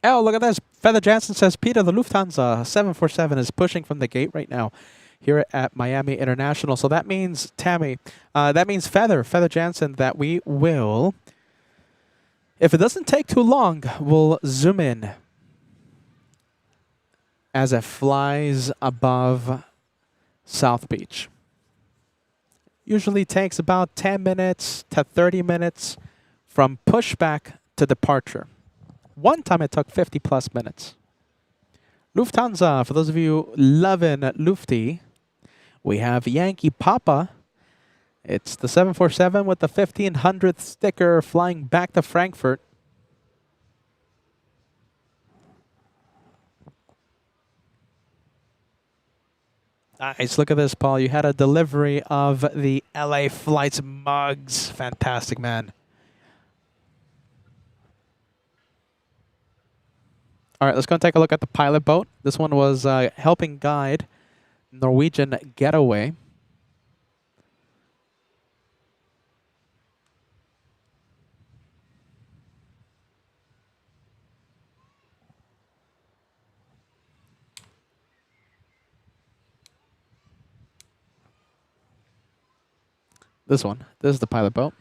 Oh, look at this. Feather Jansen says, Peter, the Lufthansa 747 is pushing from the gate right now here at Miami International. So that means, Tammy, that means Feather Jansen, that we will, if it doesn't take too long, we'll zoom in as it flies above South Beach. Usually takes about 10 minutes to 30 minutes from pushback to departure. One time it took 50 plus minutes. Lufthansa, for those of you loving Lufty, we have Yankee Papa. It's the 747 with the 1500th sticker flying back to Frankfurt. Nice. Look at this, Paul. You had a delivery of the LA Flights mugs. Fantastic, man. All right, let's go and take a look at the pilot boat. This one was helping guide Norwegian Getaway. This one. This is the pilot boat.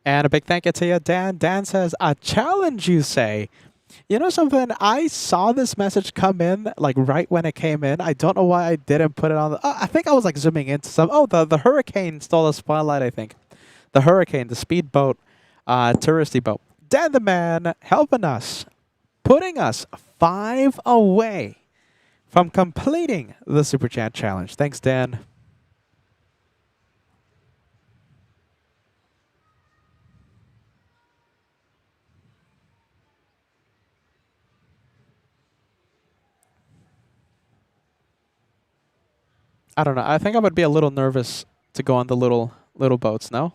And a big thank you to you, Dan. Dan says, a challenge, you say? You know something? I saw this message come in like right when it came in. I don't know why I didn't put it on. I think I was like zooming into some. Oh, the hurricane stole the spotlight. I think the hurricane, the speedboat, touristy boat. Dan the man helping us, putting us 5 away from completing the super chat challenge. Thanks, Dan. I don't know. I think I would be a little nervous to go on the little boats. No.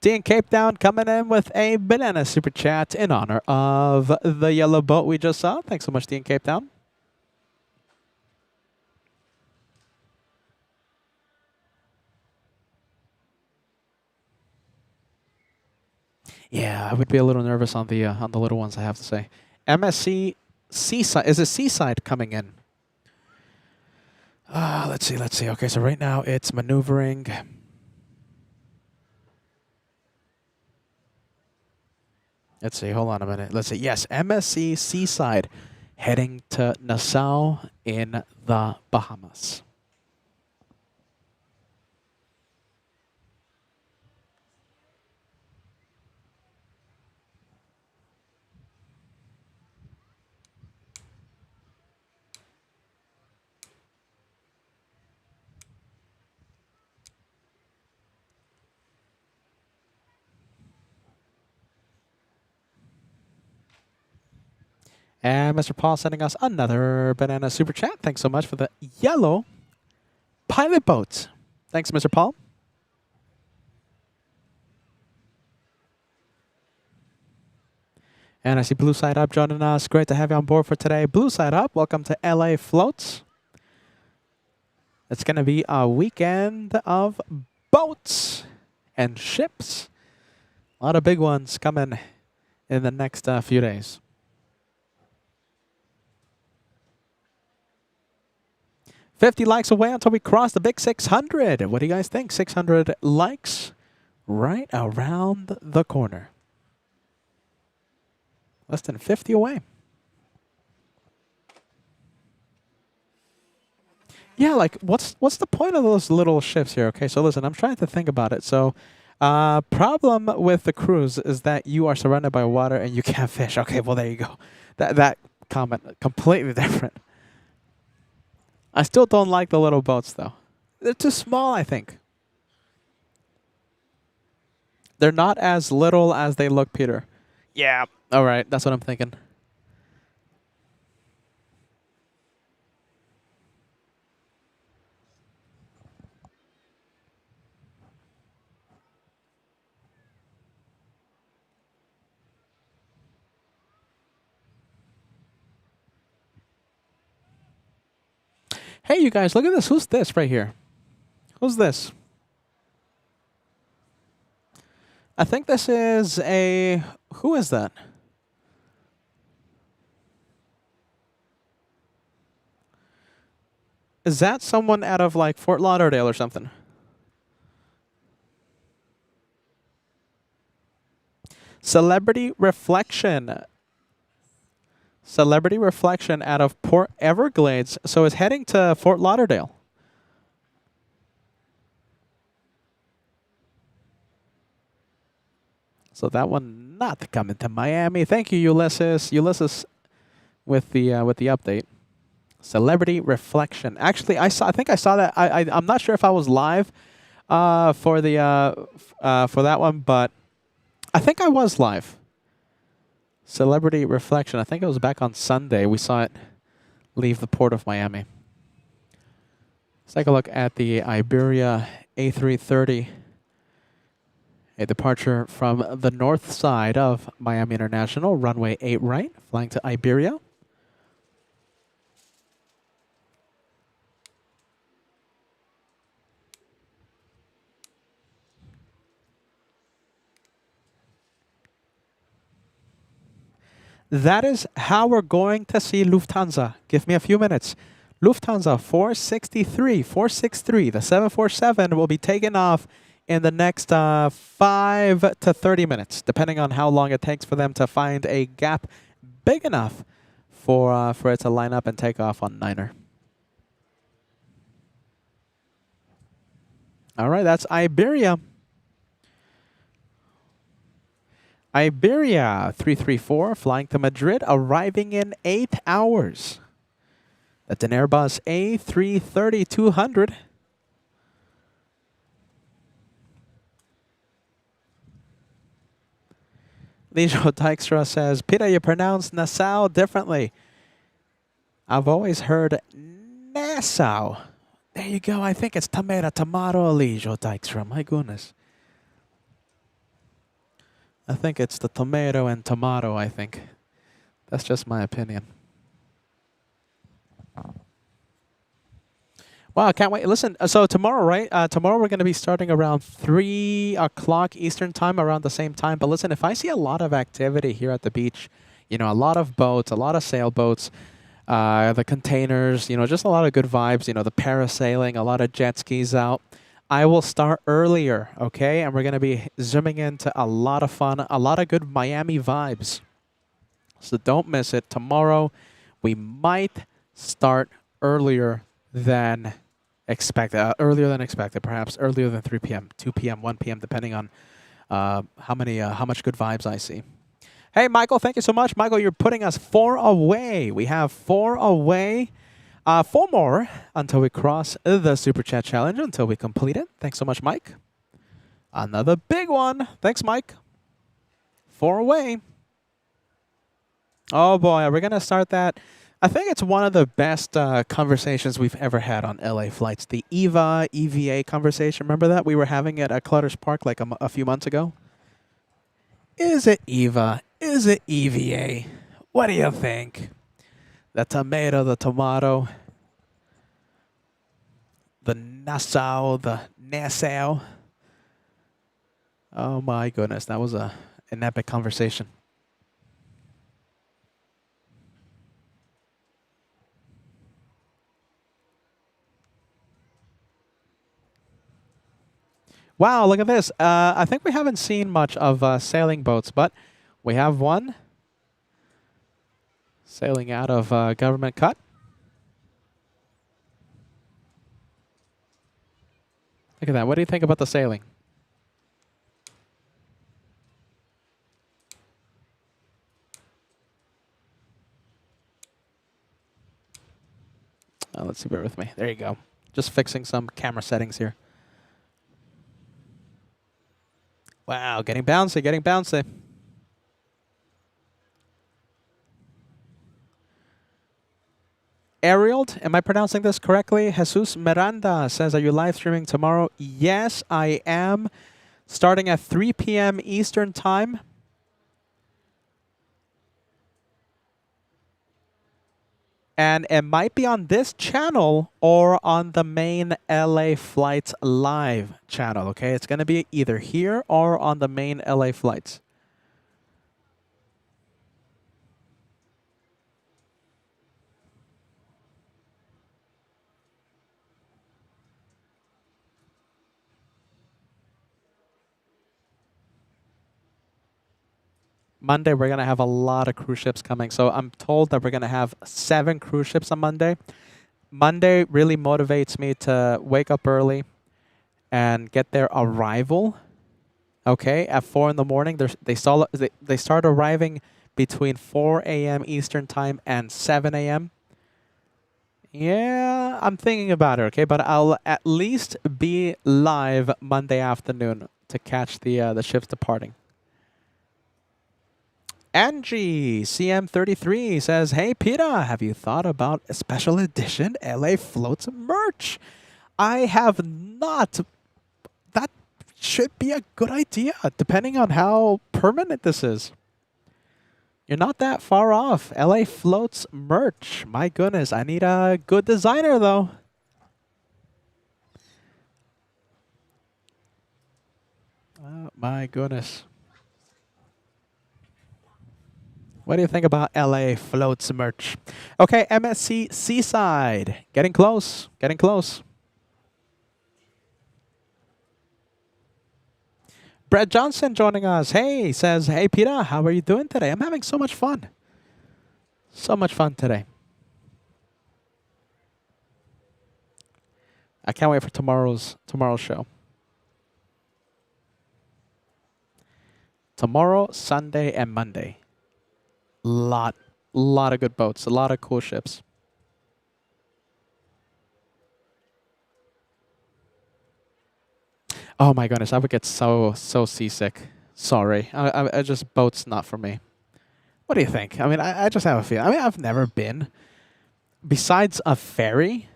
D in Cape Town coming in with a banana super chat in honor of the yellow boat we just saw. Thanks so much, D in Cape Town. Yeah, I would be a little nervous on the little ones, I have to say. MSC Seaside. Is it Seaside coming in? Let's see, let's see. Okay, so right now it's maneuvering. Let's see, hold on a minute. Let's see. Yes, MSC Seaside heading to Nassau in the Bahamas. And Mr. Paul sending us another banana super chat. Thanks so much for the yellow pilot boat. Thanks, Mr. Paul. And I see Blue Side Up joining us. Great to have you on board for today. Blue Side Up, welcome to LA Floats. It's going to be a weekend of boats and ships. A lot of big ones coming in the next few days. 50 likes away until we cross the big 600. What do you guys think? 600 likes right around the corner. Less than 50 away. Yeah, like what's the point of those little ships here? Okay, so listen, I'm trying to think about it. So, problem with the cruise is that you are surrounded by water and you can't fish. Okay, well there you go. That comment completely different. I still don't like the little boats though. They're too small, I think. They're not as little as they look, Peter. Yeah. All right, that's what I'm thinking. Hey, you guys, look at this. Who's this right here? Who's this? I think this is a... Who is that? Is that someone out of, like, Fort Lauderdale or something? Celebrity Reflection. Celebrity Reflection out of Port Everglades. So it's heading to Fort Lauderdale. So that one not coming to Miami. Thank you, Ulysses. Ulysses with the update. Celebrity Reflection. Actually, I think I saw that. I'm not sure if I was live for that one, but I think I was live. Celebrity Reflection. I think it was back on Sunday. We saw it leave the port of Miami. Let's take a look at the Iberia A330. A departure from the north side of Miami International, runway 8 right, flying to Iberia. That is how we're going to see Lufthansa. Give me a few minutes. Lufthansa 463, the 747 will be taken off in the next 5 to 30 minutes, depending on how long it takes for them to find a gap big enough for it to line up and take off on Niner. All right, that's Iberia. Iberia 334 flying to Madrid, arriving in 8 hours. That's an Airbus A330-200. Lijo Dykstra says, Peter, you pronounce Nassau differently. I've always heard Nassau. There you go. I think it's tomato, Lijo Dykstra. My goodness. I think it's the tomato and tomato, I think. That's just my opinion. Wow, can't wait. Listen, so tomorrow, right? Tomorrow we're going to be starting around 3 o'clock Eastern time, around the same time. But listen, if I see a lot of activity here at the beach, you know, a lot of boats, a lot of sailboats, the containers, you know, just a lot of good vibes, you know, the parasailing, a lot of jet skis out. I will start earlier, okay? And we're going to be zooming into a lot of fun, a lot of good Miami vibes. So don't miss it. Tomorrow, we might start earlier than expected, perhaps earlier than 3 p.m., 2 p.m., 1 p.m., depending on how much good vibes I see. Hey, Michael, thank you so much. Michael, you're putting us 4 away. We have 4 away. 4 more until we cross the Super Chat Challenge, until we complete it. Thanks so much, Mike. Another big one. Thanks, Mike. 4 away. Oh, boy. Are we going to start that? I think it's one of the best conversations we've ever had on LA flights. The EVA conversation. Remember that? We were having it at Clutter's Park like a few months ago. Is it EVA? Is it EVA? What do you think? The tomato, the tomato, the Nassau, the Nassau. Oh my goodness, that was an epic conversation. Wow, look at this. I think we haven't seen much of sailing boats, but we have one sailing out of Government Cut. Look at that. What do you think about the sailing? Let's see, bear with me. There you go. Just fixing some camera settings here. Wow, getting bouncy, getting bouncy. Ariel, am I pronouncing this correctly? Jesus Miranda says, are you live streaming tomorrow? Yes, I am. Starting at 3 p.m. Eastern Time. And it might be on this channel or on the main LA Flights Live channel, okay? It's going to be either here or on the main LA Flights. Monday, we're going to have a lot of cruise ships coming. So I'm told that we're going to have 7 cruise ships on Monday. Monday really motivates me to wake up early and get their arrival. Okay, at 4 in the morning, they start arriving between 4 a.m. Eastern Time and 7 a.m. Yeah, I'm thinking about it, okay? But I'll at least be live Monday afternoon to catch the ships departing. Angie, CM33 says, hey, Peter, have you thought about a special edition LA Floats merch? I have not. That should be a good idea, depending on how permanent this is. You're not that far off. LA Floats merch. My goodness, I need a good designer, though. Oh, my goodness. What do you think about LA floats merch? Okay, MSC Seaside. Getting close. Getting close. Brett Johnson joining us. Hey, says, hey, Peter, how are you doing today? I'm having so much fun. So much fun today. I can't wait for tomorrow's show. Tomorrow, Sunday, and Monday. Lot of good boats. A lot of cool ships. Oh my goodness, I would get so seasick. Sorry, I just boats not for me. What do you think? I mean, I just have a feeling. I mean, I've never been. Besides a ferry,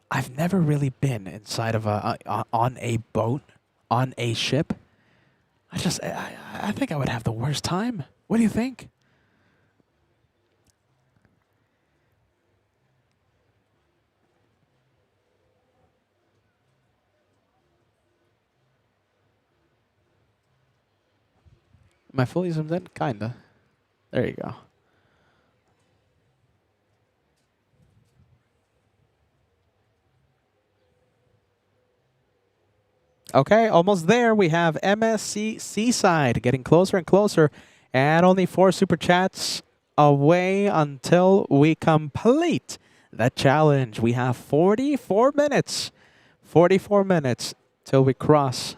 I've never really been inside of on a boat, on a ship. I think I would have the worst time. What do you think? Am I fully zoomed in? Kinda. There you go. Okay, almost there. We have MSC Seaside getting closer and closer, and only 4 super chats away until we complete the challenge. We have 44 minutes. 44 minutes till we cross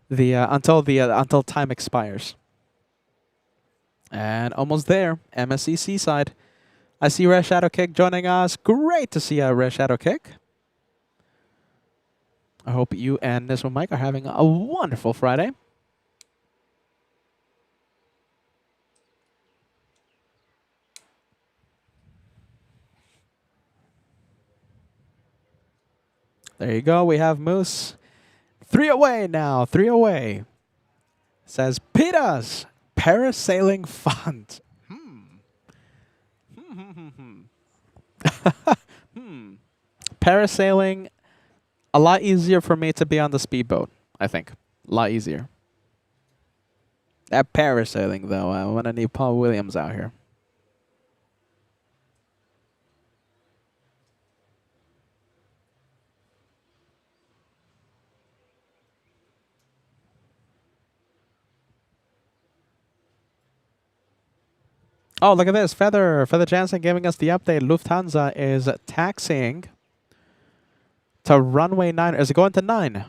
the until time expires. And almost there. MSC Seaside. I see Red Shadow Kick joining us. Great to see Red Shadow Kick. I hope you and this one, Mike, are having a wonderful Friday. There you go. We have Moose. 3 away now. 3 away. Says Peter's Parasailing Fund. Parasailing, a lot easier for me to be on the speedboat, I think. A lot easier. That parasailing, though, I'm going to need Paul Williams out here. Oh, look at this. Feather Jansen giving us the update. Lufthansa is taxiing to runway 9. Is it going to 9?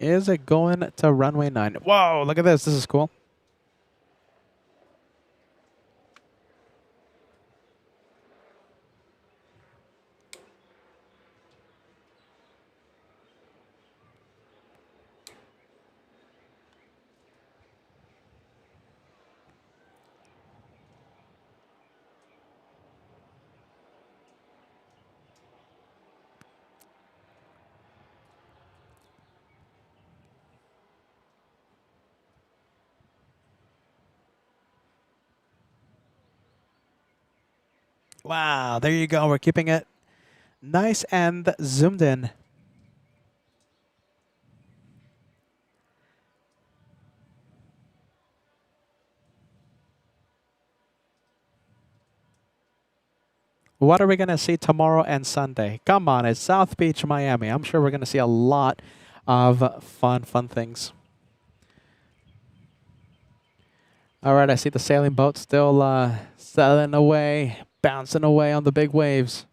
Is it going to runway 9? Whoa, look at this. This is cool. Wow, there you go. We're keeping it nice and zoomed in. What are we going to see tomorrow and Sunday? Come on, it's South Beach, Miami. I'm sure we're going to see a lot of fun things. All right, I see the sailing boat still sailing away, bouncing away on the big waves.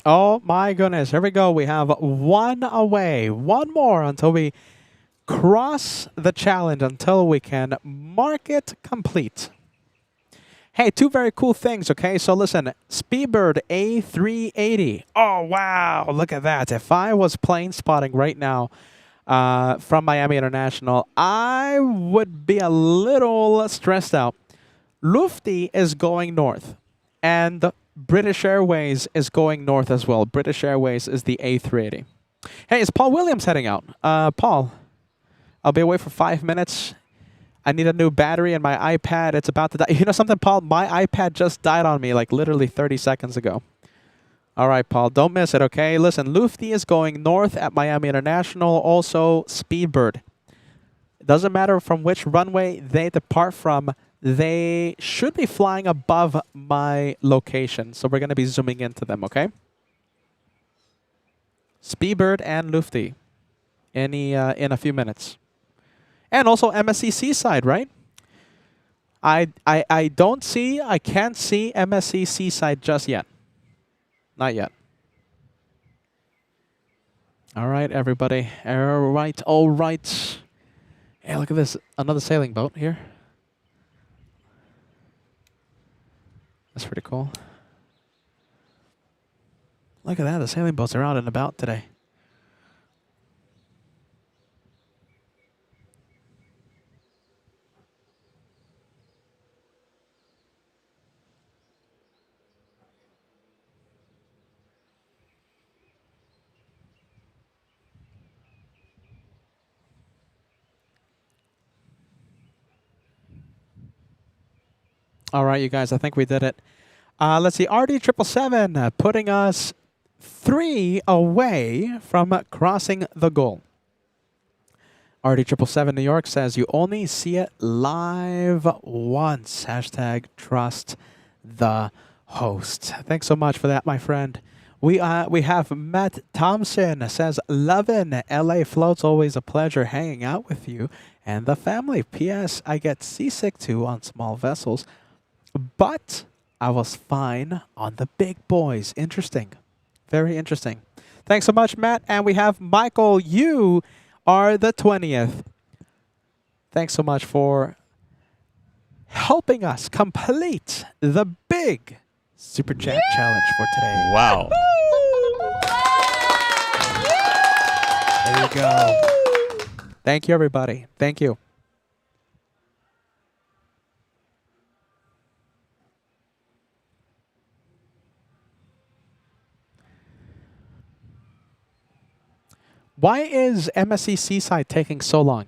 Oh my goodness. Here we go. We have one away. One more until we cross the challenge, until we can mark it complete. Hey, two very cool things, okay? So listen, Speedbird A380. Oh, wow. Look at that. If I was plane spotting right now from Miami International, I would be a little stressed out. Lufty is going north, and British Airways is going north as well. British Airways is the A380. Hey, is Paul Williams heading out? Paul, I'll be away for 5 minutes. I need a new battery in my iPad. It's about to die. You know something, Paul? My iPad just died on me like literally 30 seconds ago. All right, Paul, don't miss it, okay? Listen, Lufty is going north at Miami International. Also, Speedbird. It doesn't matter from which runway they depart from. They should be flying above my location. So we're going to be zooming into them, okay? Speedbird and Lufty in a few minutes. And also MSC Seaside, right? I can't see MSC Seaside just yet. Not yet. All right, everybody. All right, all right. Hey, look at this. Another sailing boat here. That's pretty cool. Look at that. The sailing boats are out and about today. All right, you guys, I think we did it. Let's see, RD777 putting us 3 away from crossing the goal. RD777 New York says you only see it live once. Hashtag trust the host. Thanks so much for that, my friend. We have Matt Thompson says, lovin' LA floats, always a pleasure hanging out with you and the family. P.S. I get seasick too on small vessels, but I was fine on the big boys. Interesting. Very interesting. Thanks so much, Matt. And we have Michael. You are the 20th. Thanks so much for helping us complete the big Super Chat challenge for today. Wow. There you go. Thank you, everybody. Thank you. Why is MSC Seaside taking so long?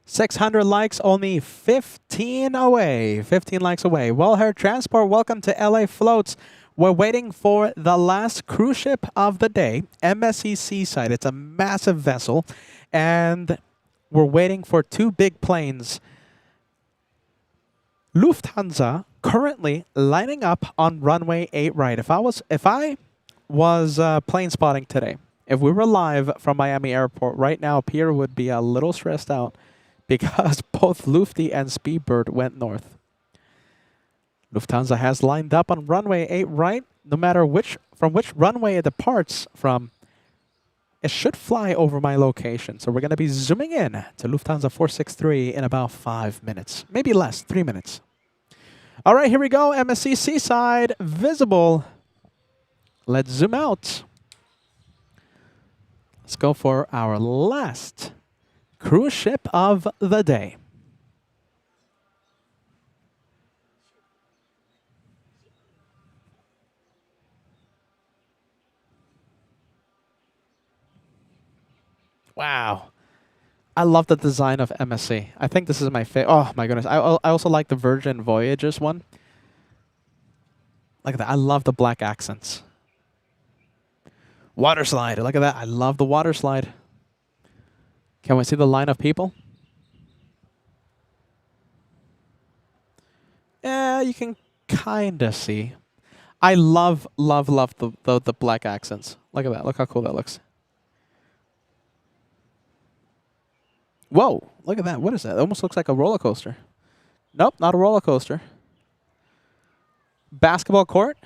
$600 likes, only 15 away. 15 likes away. Well, Hair Transport, welcome to LA Floats. We're waiting for the last cruise ship of the day, MSC Seaside. It's a massive vessel, and we're waiting for 2 big planes. Lufthansa currently lining up on runway 8 right. If I was plane spotting today, if we were live from Miami Airport right now, Pierre would be a little stressed out because both Lufty and Speedbird went north. Lufthansa has lined up on runway 8 right. No matter from which runway it departs from, it should fly over my location. So we're going to be zooming in to Lufthansa 463 in about 5 minutes. Maybe less, 3 minutes. All right, here we go. MSC Seaside visible. Let's zoom out. Let's go for our last cruise ship of the day. Wow. I love the design of MSC. I think this is my favorite. Oh, my goodness. I also like the Virgin Voyages one. Look at that. I love the black accents. Water slide. Look at that. I love the water slide. Can we see the line of people? Yeah, you can kind of see. I love, love, love the black accents. Look at that. Look how cool that looks. Whoa, look at that. What is that? It almost looks like a roller coaster. Nope, not a roller coaster. Basketball court.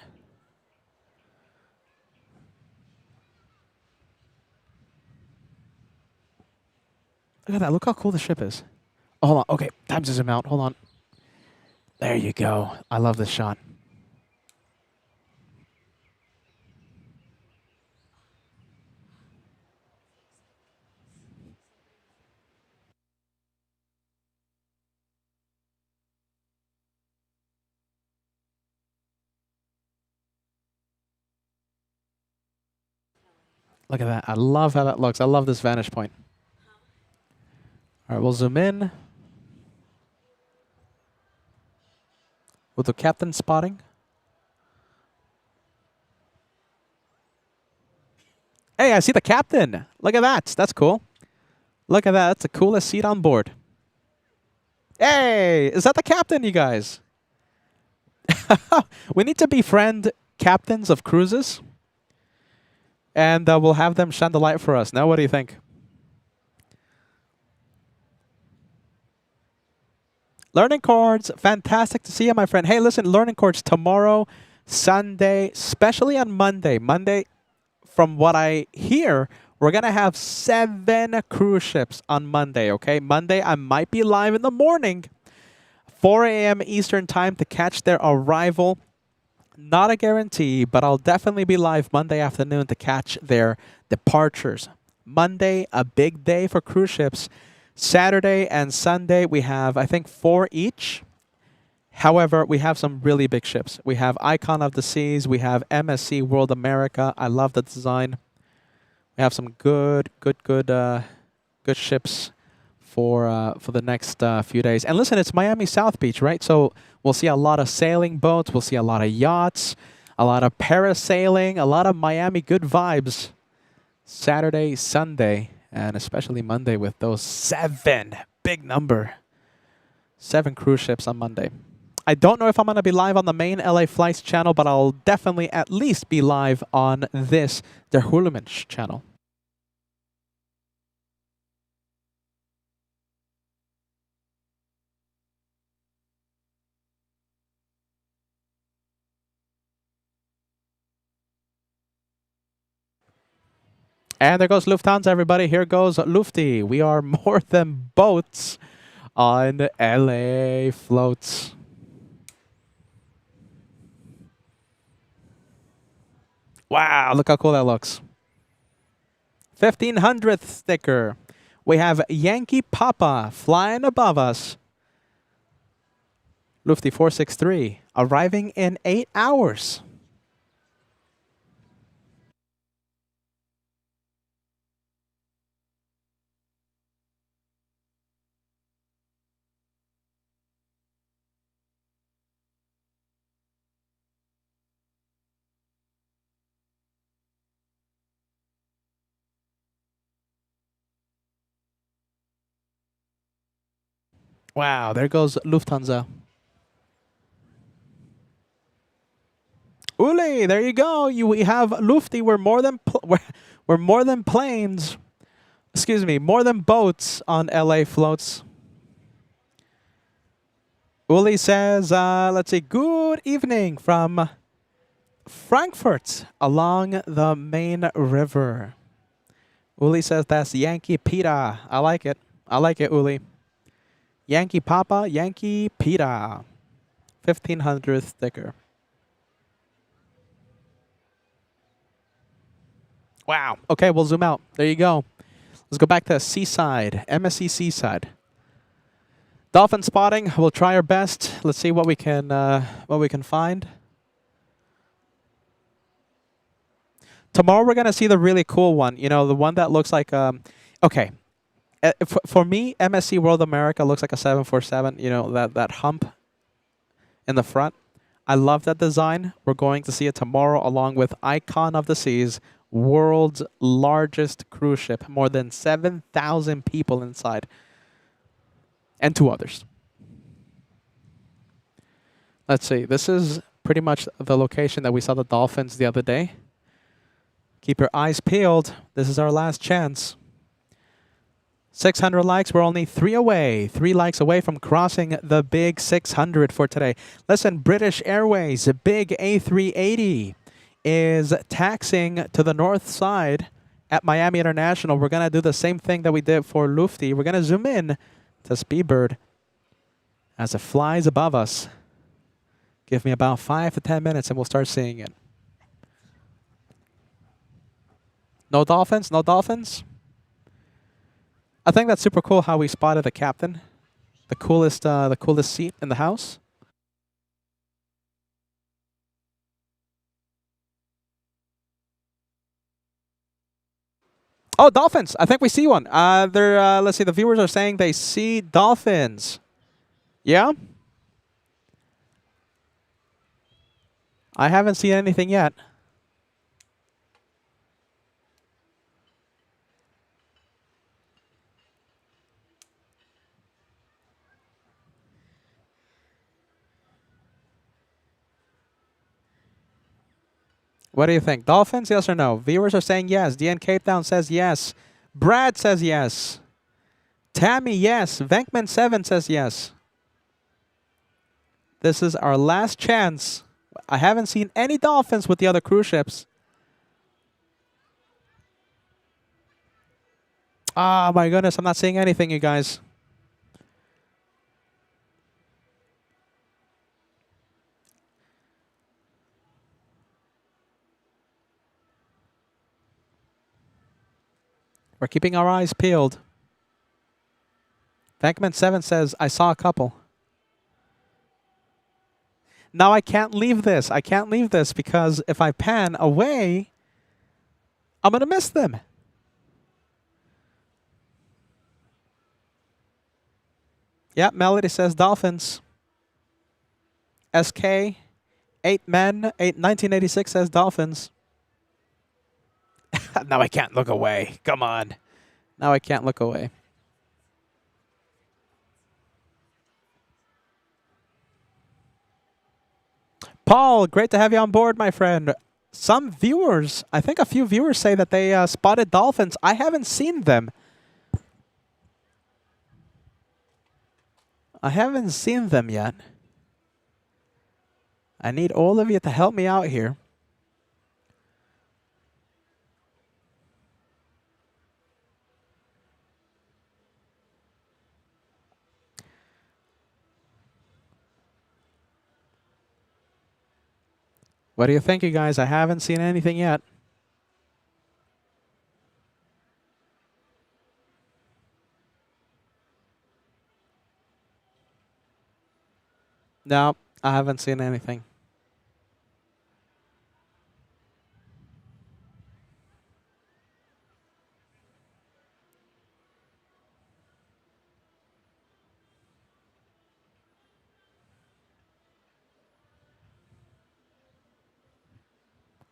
Look at that. Look how cool the ship is. Oh, hold on. Okay, time to zoom out. Hold on. There you go. I love this shot. Look at that. I love how that looks. I love this vantage point. All right, we'll zoom in with the captain spotting. Hey, I see the captain. Look at that. That's cool. Look at that. That's the coolest seat on board. Hey, is that the captain, you guys? We need to befriend captains of cruises, and we'll have them shine the light for us. Now, what do you think? Learning chords, fantastic to see you, my friend. Hey, listen, learning chords tomorrow, Sunday, especially on Monday. Monday, from what I hear, we're going to have 7 cruise ships on Monday, okay? Monday, I might be live in the morning, 4 a.m. Eastern time to catch their arrival. Not a guarantee, but I'll definitely be live Monday afternoon to catch their departures. Monday, a big day for cruise ships. Saturday and Sunday, we have, I think, 4 each. However, we have some really big ships. We have Icon of the Seas. We have MSC World America. I love the design. We have some good ships for the next few days. And listen, it's Miami South Beach, right? So we'll see a lot of sailing boats. We'll see a lot of yachts, a lot of parasailing, a lot of Miami good vibes. Saturday, Sunday, and especially Monday with those 7, big number. 7 cruise ships on Monday. I don't know if I'm going to be live on the main LA Flights channel, but I'll definitely at least be live on this, Der Hurlumensch channel. And there goes Lufthansa, everybody. Here goes Lufty. We are more than boats on LA floats. Wow, look how cool that looks. 1500th sticker. We have Yankee Papa flying above us. Lufty 463 arriving in 8 hours. Wow, there goes Lufthansa. Uli, there you go. We have Lufty. We're more than we're more than planes. Excuse me, more than boats on LA floats. Uli says, let's see, good evening from Frankfurt along the main river. Uli says that's Yankee Pita. I like it. I like it, Uli. Yankee Papa, Yankee Pita. 1500th sticker. Wow. Okay, we'll zoom out. There you go. Let's go back to Seaside, MSC Seaside. Dolphin spotting. We'll try our best. Let's see what we can find. Tomorrow we're gonna see the really cool one. You know, the one that looks like okay. For me, MSC World America looks like a 747. You know, that hump in the front. I love that design. We're going to see it tomorrow along with Icon of the Seas, world's largest cruise ship, more than 7,000 people inside, and 2 others. Let's see. This is pretty much the location that we saw the dolphins the other day. Keep your eyes peeled. This is our last chance. 600 likes. We're only 3 away. 3 likes away from crossing the big 600 for today. Listen, British Airways, big A380 is taxiing to the north side at Miami International. We're going to do the same thing that we did for Lufty. We're going to zoom in to Speedbird as it flies above us. Give me about 5 to 10 minutes and we'll start seeing it. No dolphins? No dolphins? I think that's super cool how we spotted the captain. The coolest seat in the house. Oh, dolphins! I think we see one. Let's see. The viewers are saying they see dolphins. Yeah. I haven't seen anything yet. What do you think? Dolphins, yes or no? Viewers are saying yes. DN Cape Town says yes. Brad says yes. Tammy, yes. Venkman7 says yes. This is our last chance. I haven't seen any dolphins with the other cruise ships. Ah, my goodness. I'm not seeing anything, you guys. We're keeping our eyes peeled. Venkman7 says, I saw a couple. Now I can't leave this. I can't leave this because if I pan away, I'm going to miss them. Yeah, Melody says dolphins. SK, 8 men, 1986 says dolphins. Now I can't look away. Come on. Now I can't look away. Paul, great to have you on board, my friend. Some viewers, I think a few viewers say that they spotted dolphins. I haven't seen them. I haven't seen them yet. I need all of you to help me out here. What do you think, you guys? I haven't seen anything yet. No, I haven't seen anything.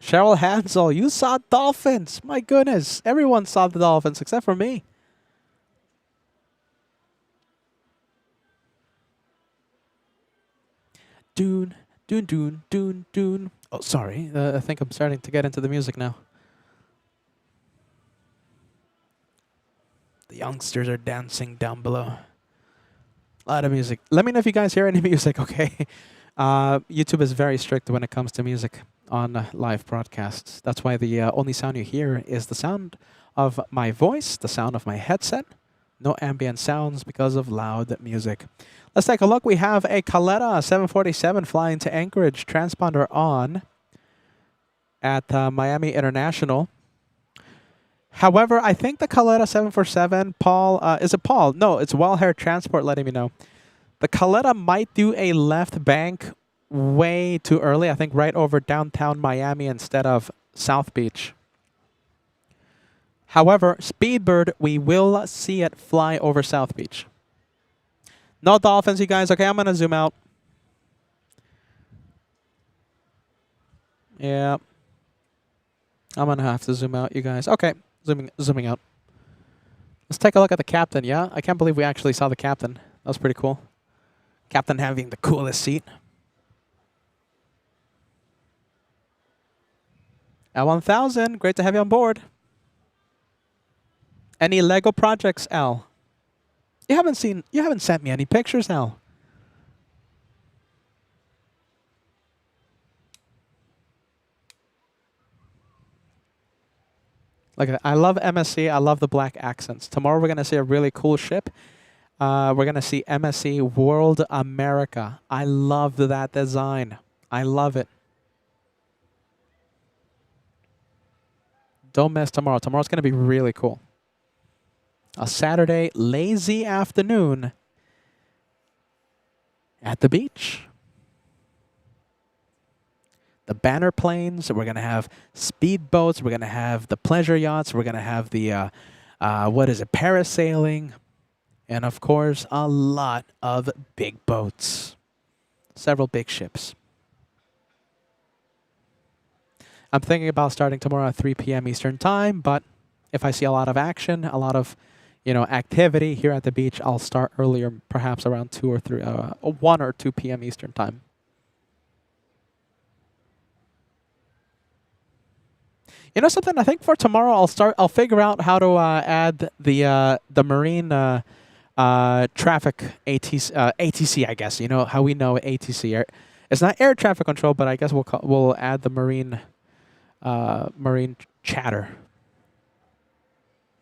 Cheryl Hansel, you saw dolphins. My goodness. Everyone saw the dolphins except for me. Dune, dune, dune, dune, dune. Oh, sorry. I think I'm starting to get into the music now. The youngsters are dancing down below. A lot of music. Let me know if you guys hear any music, okay? YouTube is very strict when it comes to music on live broadcasts. That's why the only sound you hear is the sound of my voice, the sound of my headset. No ambient sounds because of loud music. Let's take a look. We have a Caletta 747 flying to Anchorage, transponder on at Miami International. However, I think the Caletta 747, Paul, is it Paul? No, it's Wild Hair Transport letting me know. The Caletta might do a left bank way too early. I think right over downtown Miami instead of South Beach. However, Speedbird, we will see it fly over South Beach. No dolphins, you guys. Okay, I'm going to zoom out. Yeah. I'm going to have to zoom out, you guys. Okay, zooming out. Let's take a look at the captain, yeah? I can't believe we actually saw the captain. That was pretty cool. Captain having the coolest seat. L1000, great to have you on board. Any Lego projects, L? You haven't sent me any pictures, L. Look at that. I love MSC. I love the black accents. Tomorrow we're going to see a really cool ship. We're going to see MSC World America. I love that design. I love it. Don't miss tomorrow. Tomorrow's going to be really cool. A Saturday lazy afternoon at the beach. The banner planes. We're going to have speedboats. We're going to have the pleasure yachts. We're going to have the, parasailing. And, of course, a lot of big boats. Several big ships. I'm thinking about starting tomorrow at 3 p.m. Eastern Time, but if I see a lot of action, a lot of, activity here at the beach, I'll start earlier, perhaps around 1 or 2 p.m. Eastern Time. You know something? I think for tomorrow I'll figure out how to add the marine traffic ATC. I guess you know how we know ATC. It's not air traffic control, but I guess we'll add the marine chatter.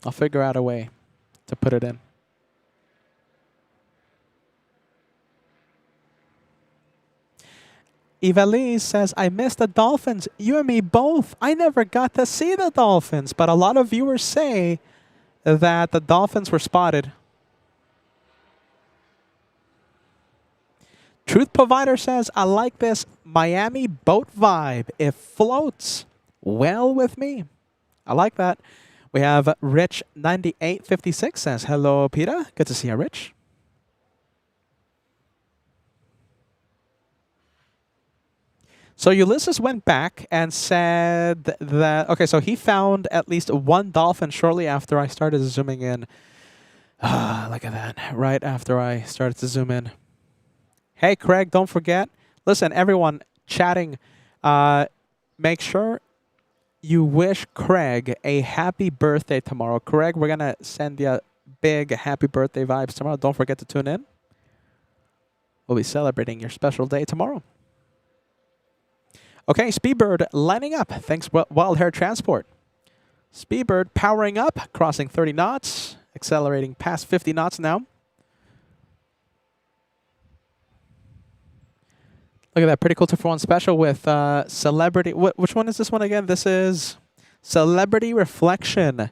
I'll figure out a way to put it in. Evalise says, I missed the dolphins. You and me both. I never got to see the dolphins, but a lot of viewers say that the dolphins were spotted. Truth Provider says, I like this Miami boat vibe. It floats well with me. I like that. We have Rich9856 says, hello, Peter. Good to see you, Rich. So Ulysses went back and said that, okay, so he found at least one dolphin shortly after I started zooming in. Look at that. Right after I started to zoom in. Hey, Craig, don't forget. Listen, everyone chatting, make sure you wish Craig a happy birthday tomorrow. Craig, we're going to send you big happy birthday vibes tomorrow. Don't forget to tune in. We'll be celebrating your special day tomorrow. Okay, Speedbird lining up. Thanks, Wild Hair Transport. Speedbird powering up, crossing 30 knots, accelerating past 50 knots now. Look at that, pretty cool 2-for-1 special with Celebrity. Which one is this one again? This is Celebrity Reflection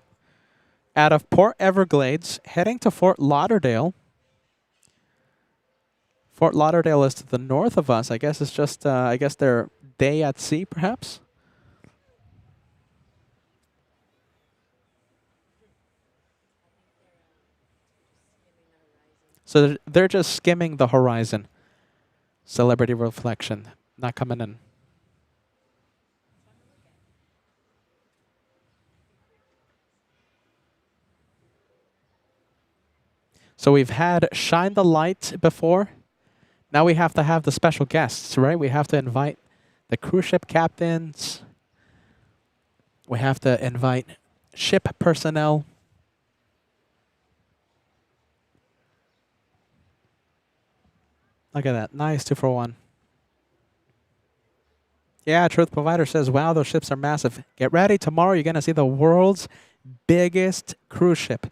out of Port Everglades, heading to Fort Lauderdale. Fort Lauderdale is to the north of us. I guess it's just, I guess they're day at sea, perhaps. So they're just skimming the horizon. Celebrity Reflection, not coming in. So we've had Shine the Light before. Now we have to have the special guests, right? We have to invite the cruise ship captains. We have to invite ship personnel. Look at that. Nice 2-for-1. Yeah, Truth Provider says, wow, those ships are massive. Get ready. Tomorrow you're going to see the world's biggest cruise ship.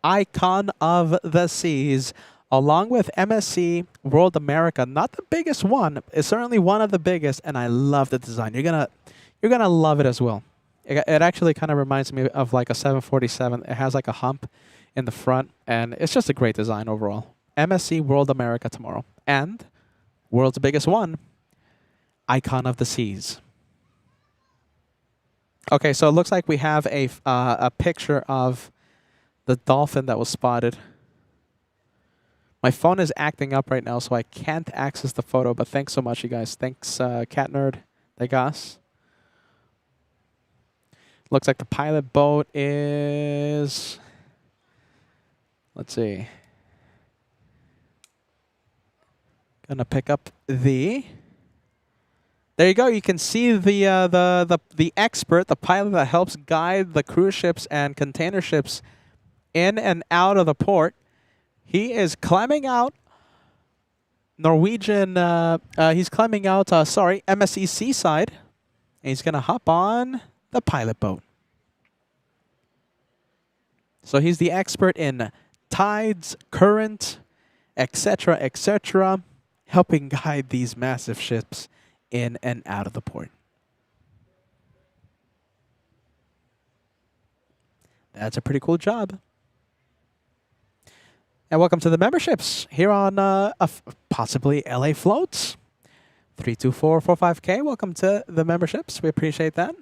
Icon of the Seas, along with MSC World America. Not the biggest one. It's certainly one of the biggest, and I love the design. You're gonna love it as well. It actually kind of reminds me of like a 747. It has like a hump in the front, and it's just a great design overall. MSC World America tomorrow. And world's biggest one, Icon of the Seas. Okay, so it looks like we have a picture of the dolphin that was spotted. My phone is acting up right now, so I can't access the photo, but thanks so much, you guys. Thanks, Cat Nerd, Degas. Looks like the pilot boat is... Let's see. Gonna pick up the There you go. You can see the expert, the pilot that helps guide the cruise ships and container ships in and out of the port. He is climbing out Norwegian. He's climbing out. MSC Seaside. And he's gonna hop on the pilot boat. So he's the expert in tides, current, etc., etc., helping guide these massive ships in and out of the port. That's a pretty cool job. And welcome to the memberships here on possibly LA Floats. 32445K. Welcome to the memberships. We appreciate that.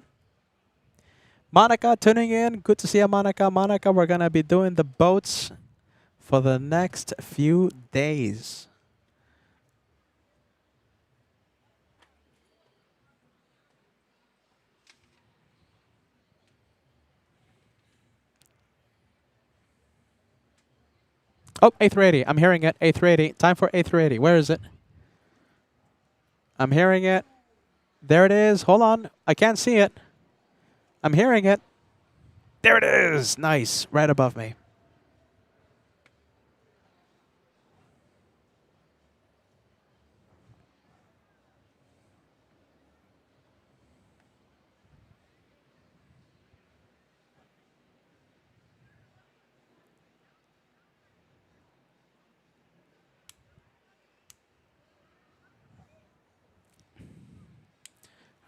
Monica tuning in. Good to see you, Monica. Monica, we're going to be doing the boats for the next few days. Oh, A380. I'm hearing it. A380. Time for A380. Where is it? I'm hearing it. There it is. Hold on. I can't see it. I'm hearing it. There it is. Nice. Right above me.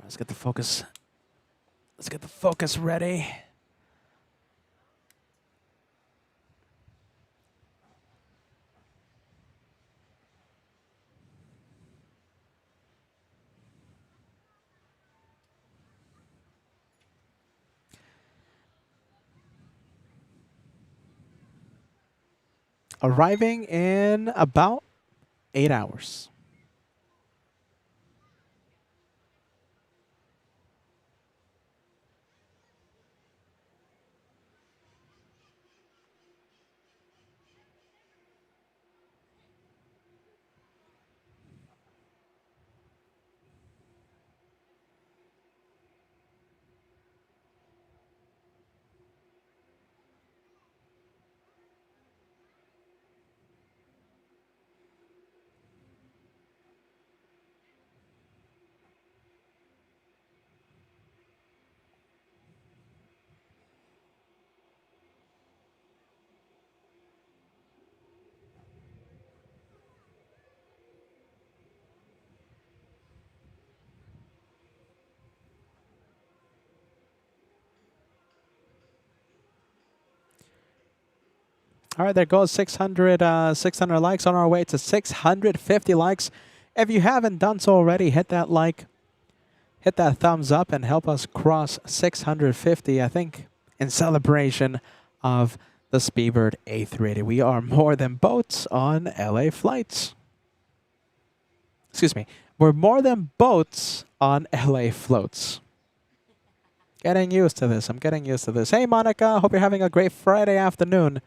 Let's get the focus. Let's get the focus ready. Arriving in about 8 hours. All right, there goes 600 likes on our way to 650 likes. If you haven't done so already, hit that like, hit that thumbs up, and help us cross 650, I think, in celebration of the Speedbird A380. We are more than boats on LA flights. Excuse me. We're more than boats on LA floats. Getting used to this. I'm getting used to this. Hey, Monica. Hope you're having a great Friday afternoon.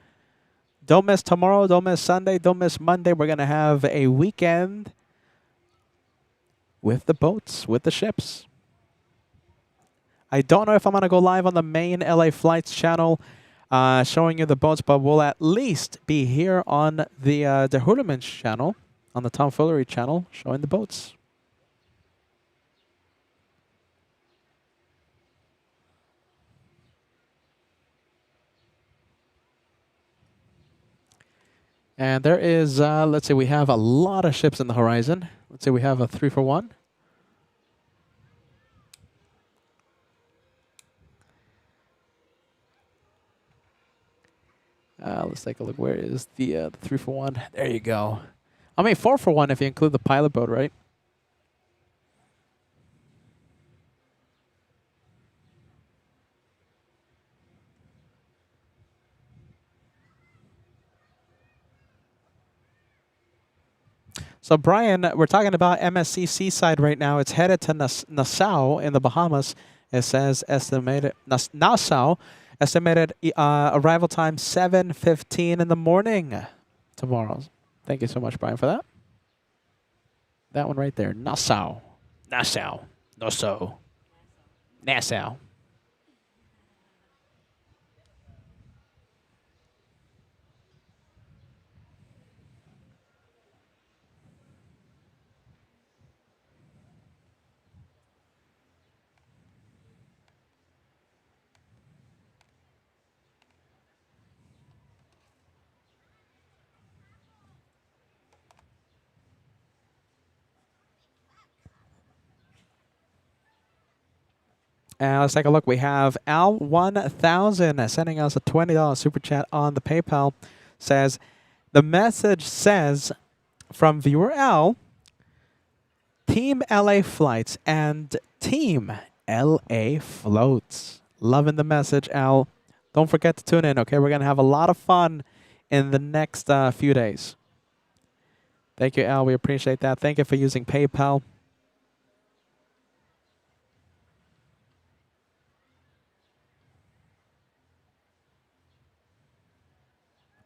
Don't miss tomorrow. Don't miss Sunday. Don't miss Monday. We're going to have a weekend with the boats, with the ships. I don't know if I'm going to go live on the main LA Flights channel showing you the boats, but we'll at least be here on the Hurlemans channel, on the Tomfoolery channel, showing the boats. And there is, let's see, we have a lot of ships in the horizon. Let's say we have a 3-for-1. Let's take a look. Where is the 3-for-1? There you go. I mean, 4-for-1 if you include the pilot boat, right? So, Brian, we're talking about MSC Seaside right now. It's headed to Nassau in the Bahamas. It says estimated Nassau, estimated arrival time 7:15 in the morning tomorrow. Thank you so much, Brian, for that. That one right there, Nassau. Nassau. No so. Nassau. Let's take a look. We have Al1000 sending us a $20 super chat on the PayPal. Says, the message says from viewer Al, Team LA Flights and Team LA Floats. Loving the message, Al. Don't forget to tune in, okay? We're going to have a lot of fun in the next few days. Thank you, Al. We appreciate that. Thank you for using PayPal.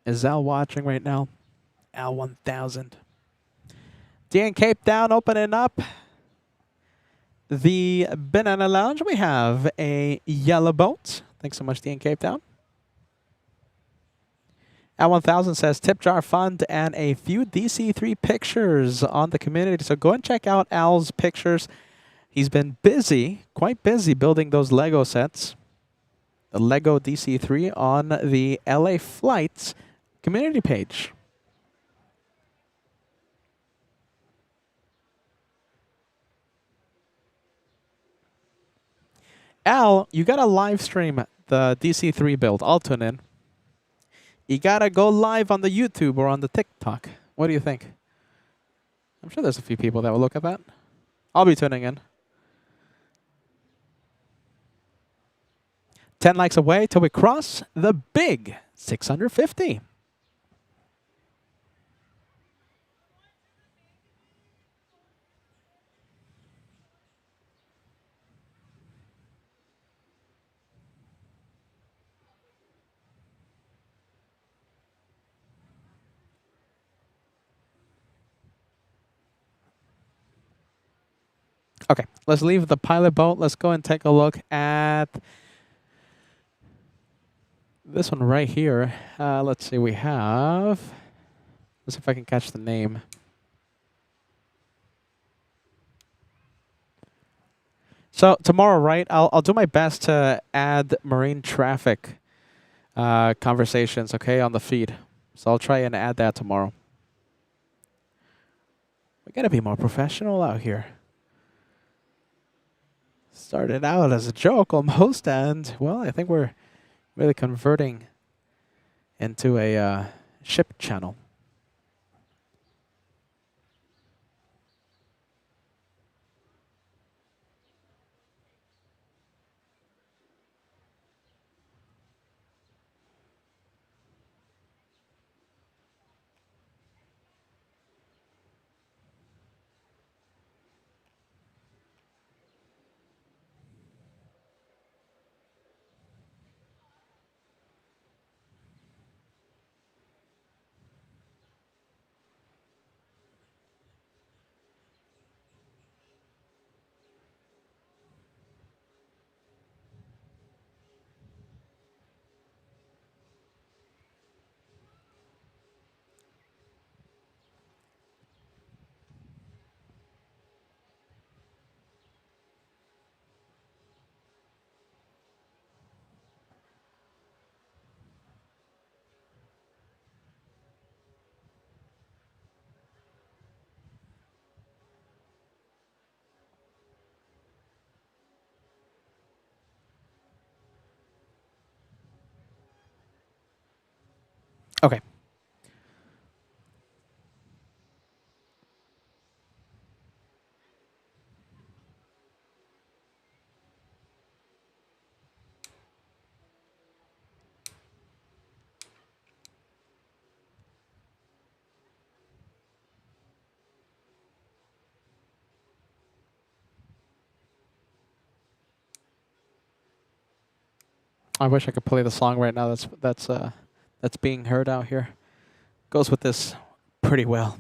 Is Al watching right now? Al1000. Dan Cape Town opening up the Banana Lounge. We have a yellow boat. Thanks so much, Dan Cape Town. Al1000 says tip jar fund and a few DC3 pictures on the community. So go and check out Al's pictures. He's been busy, quite busy, building those Lego sets. The Lego DC3 on the LA Flights community page. Al, you got to live stream the DC3 build. I'll tune in. You got to go live on the YouTube or on the TikTok. What do you think? I'm sure there's a few people that will look at that. I'll be tuning in. 10 likes away till we cross the big 650. Okay, let's leave the pilot boat. Let's go and take a look at this one right here. Let's see, we have... Let's see if I can catch the name. So tomorrow, right, I'll do my best to add marine traffic conversations, okay, on the feed. So I'll try and add that tomorrow. We gotta be more professional out here. Started out as a joke almost, and, well, I think we're really converting into a ship channel. Okay. I wish I could play the song right now. That's being heard out here. Goes with this pretty well.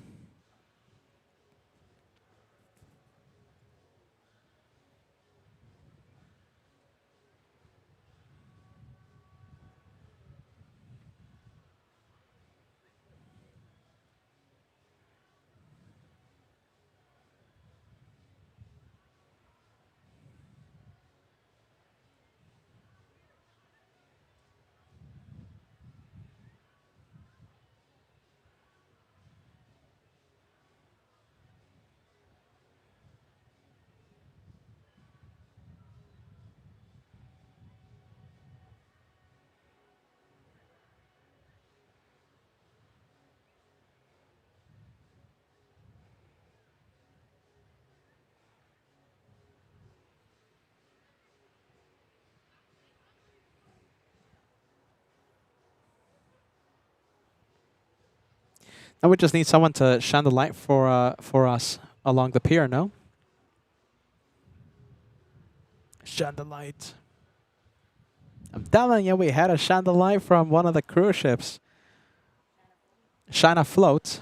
And we just need someone to shine the light for us along the pier, no? Shine the light. I'm telling you, we had a shine the light from one of the cruise ships. Shine a float.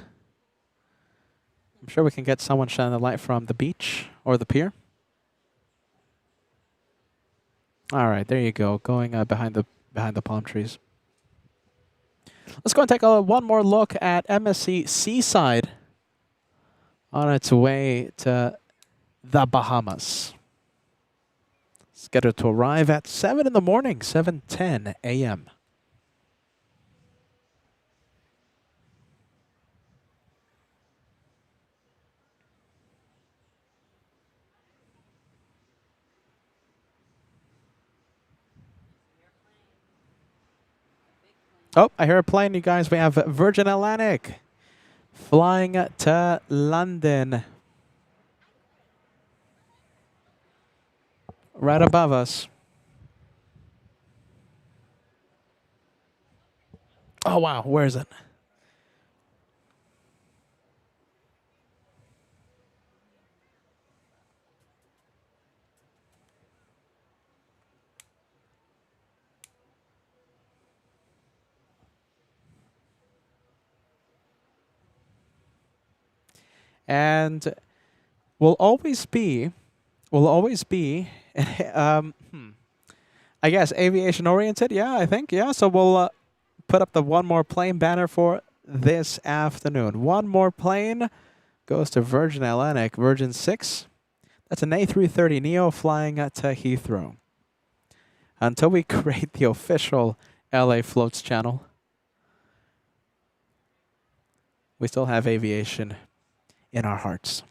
I'm sure we can get someone shine the light from the beach or the pier. All right, there you go. Going behind the palm trees. Let's go and take one more look at MSC Seaside on its way to the Bahamas. Scheduled to arrive at 7 in the morning, 7:10 a.m. Oh, I hear a plane, you guys. We have Virgin Atlantic flying to London. Right above us. Oh, wow. Where is it? And will always be, I guess, aviation oriented. Yeah, I think. Yeah. So we'll put up the one more plane banner for this afternoon. One more plane goes to Virgin Atlantic, Virgin 6. That's an A330neo flying to Heathrow. Until we create the official LA Floats channel, we still have aviation in our hearts.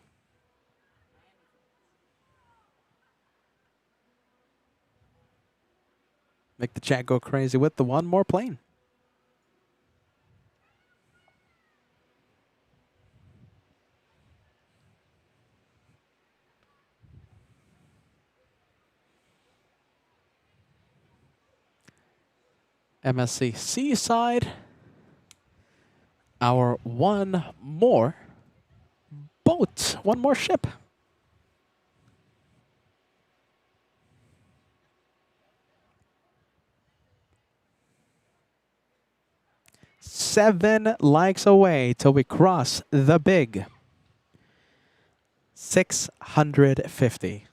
Make the chat go crazy with the one more plane. MSC Seaside. Our one more boat, one more ship. Seven likes away till we cross the big 650.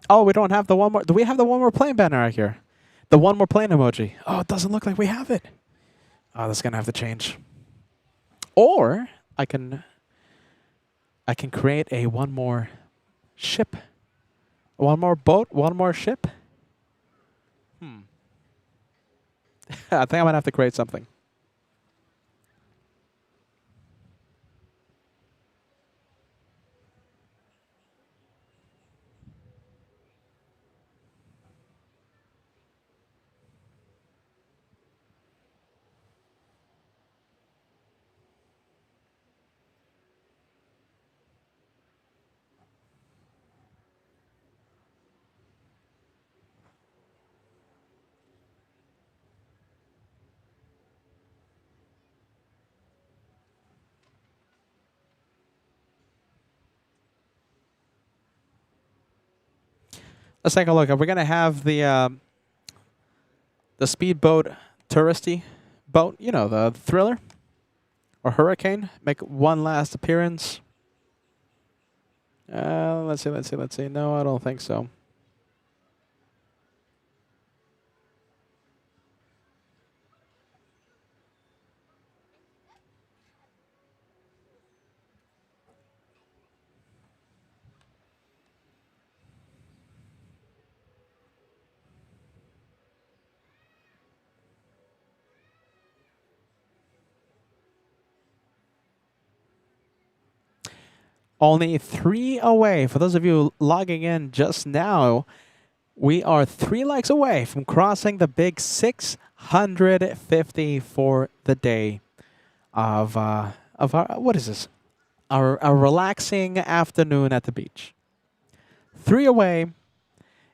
Oh, we don't have the one more. Do we have the one more plane banner right here? The one more plane emoji. Oh, it doesn't look like we have it. Oh, that's gonna have to change. Or I can create a one more ship, one more boat, one more ship. I think I might have to create something. Let's take a look. Are we gonna have the speedboat touristy boat? You know, the Thriller or Hurricane make one last appearance? Let's see. No, I don't think so. Only 3 away. For those of you logging in just now, we are 3 likes away from crossing the big 650 for the day of our, what is this? Our relaxing afternoon at the beach. 3 away.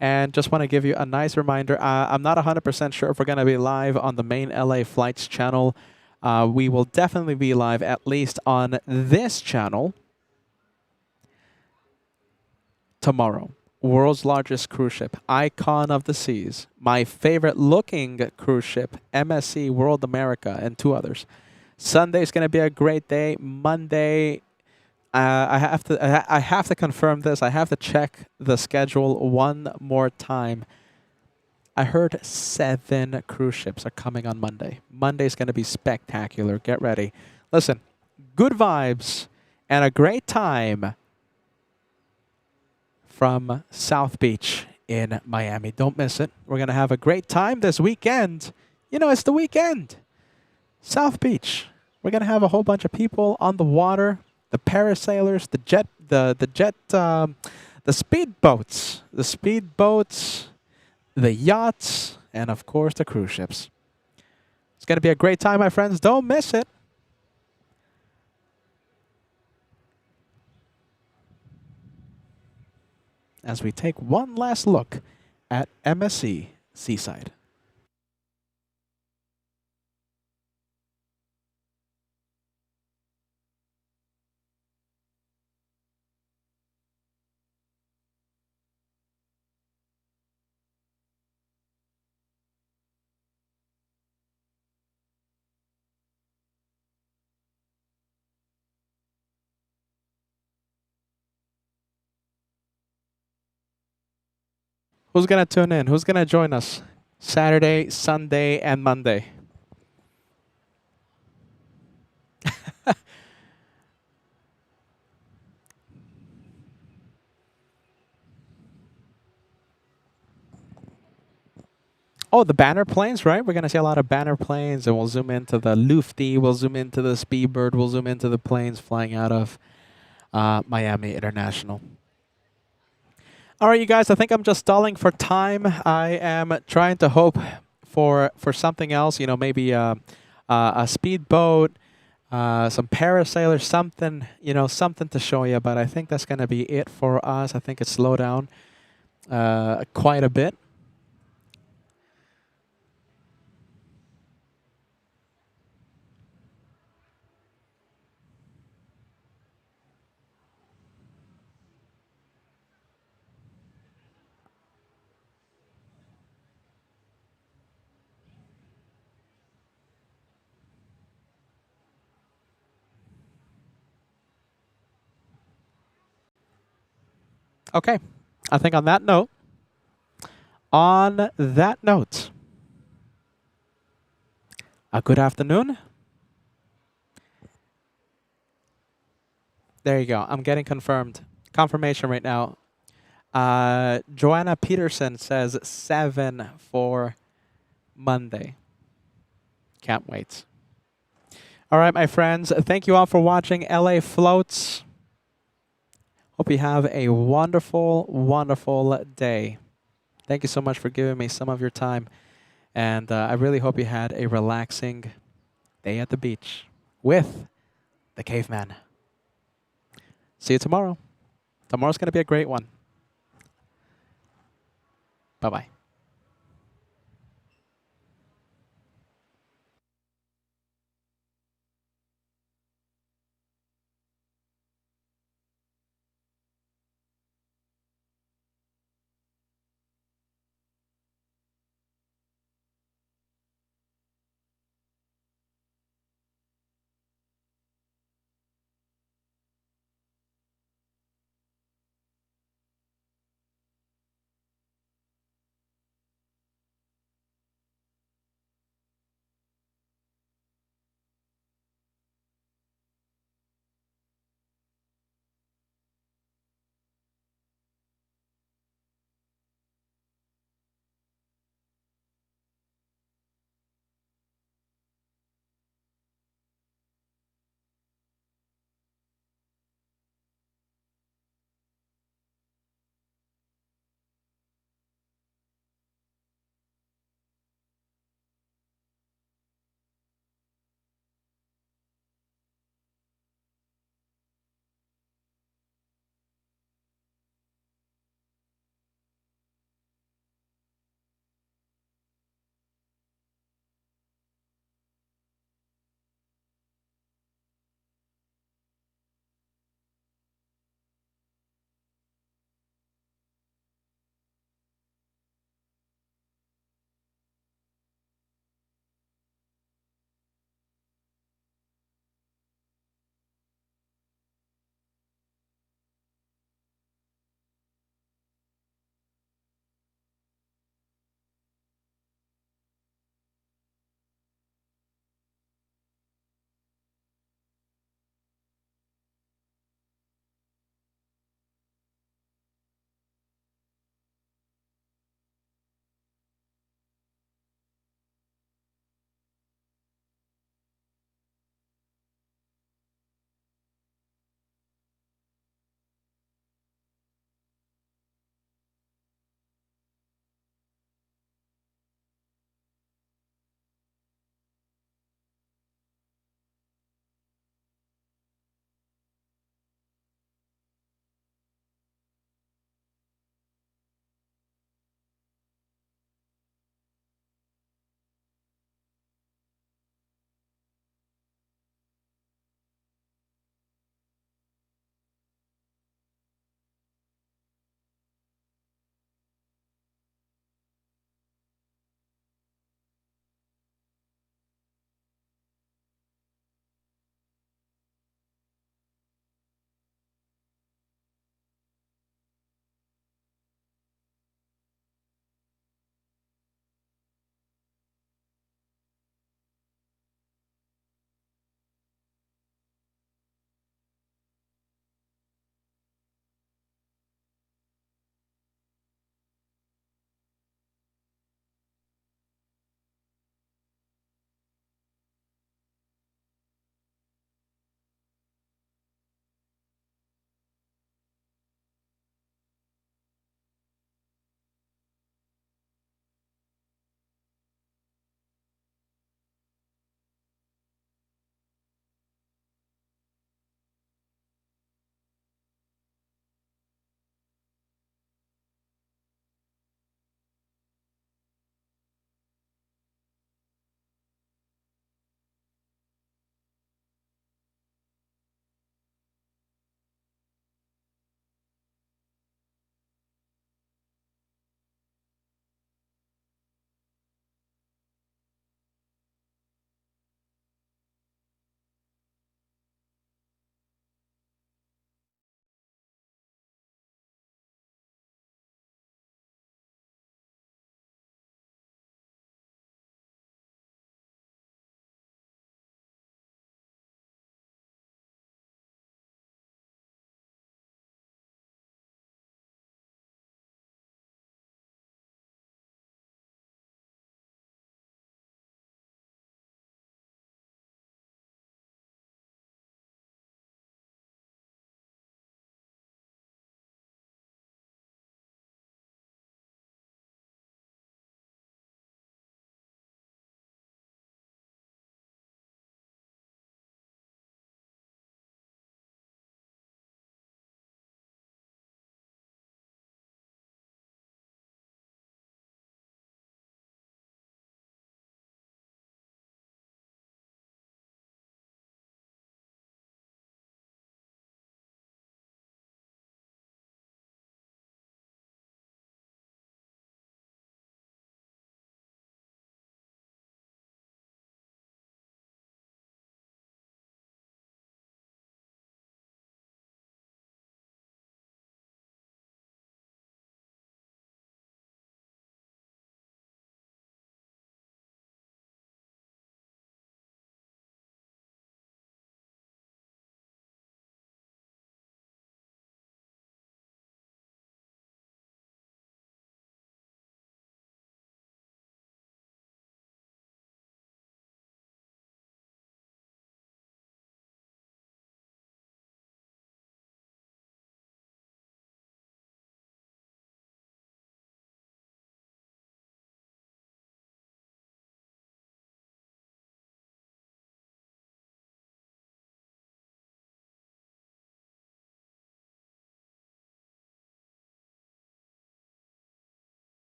And just want to give you a nice reminder. I'm not 100% sure if we're going to be live on the main LA Flights channel. We will definitely be live at least on this channel tomorrow. World's largest cruise ship, Icon of the Seas. My favorite looking cruise ship, MSC World America, and 2 others. Sunday's going to be a great day. Monday, I have to confirm this. I have to check the schedule one more time. I heard 7 cruise ships are coming on Monday. Monday's going to be spectacular. Get ready. Listen, good vibes and a great time from South Beach in Miami. Don't miss it. We're going to have a great time this weekend. You know, it's the weekend. South Beach. We're going to have a whole bunch of people on the water. The parasailers, the speedboats, the yachts, and of course the cruise ships. It's going to be a great time, my friends. Don't miss it. As we take one last look at MSC Seaside. Who's going to tune in? Who's going to join us? Saturday, Sunday, and Monday. Oh, the banner planes, right? We're going to see a lot of banner planes, and we'll zoom into the Lufty, we'll zoom into the Speedbird, we'll zoom into the planes flying out of Miami International. All right, you guys, I think I'm just stalling for time. I am trying to hope for something else, you know, maybe a speedboat, some parasailers, something, you know, something to show you. But I think that's going to be it for us. I think it's slowed down quite a bit. Okay, I think on that note, a good afternoon. There you go. I'm getting confirmation right now. Joanna Peterson says 7 for Monday. Can't wait. All right, my friends. Thank you all for watching LA Floats. Hope you have a wonderful, wonderful day. Thank you so much for giving me some of your time. And I really hope you had a relaxing day at the beach with the caveman. See you tomorrow. Tomorrow's going to be a great one. Bye-bye.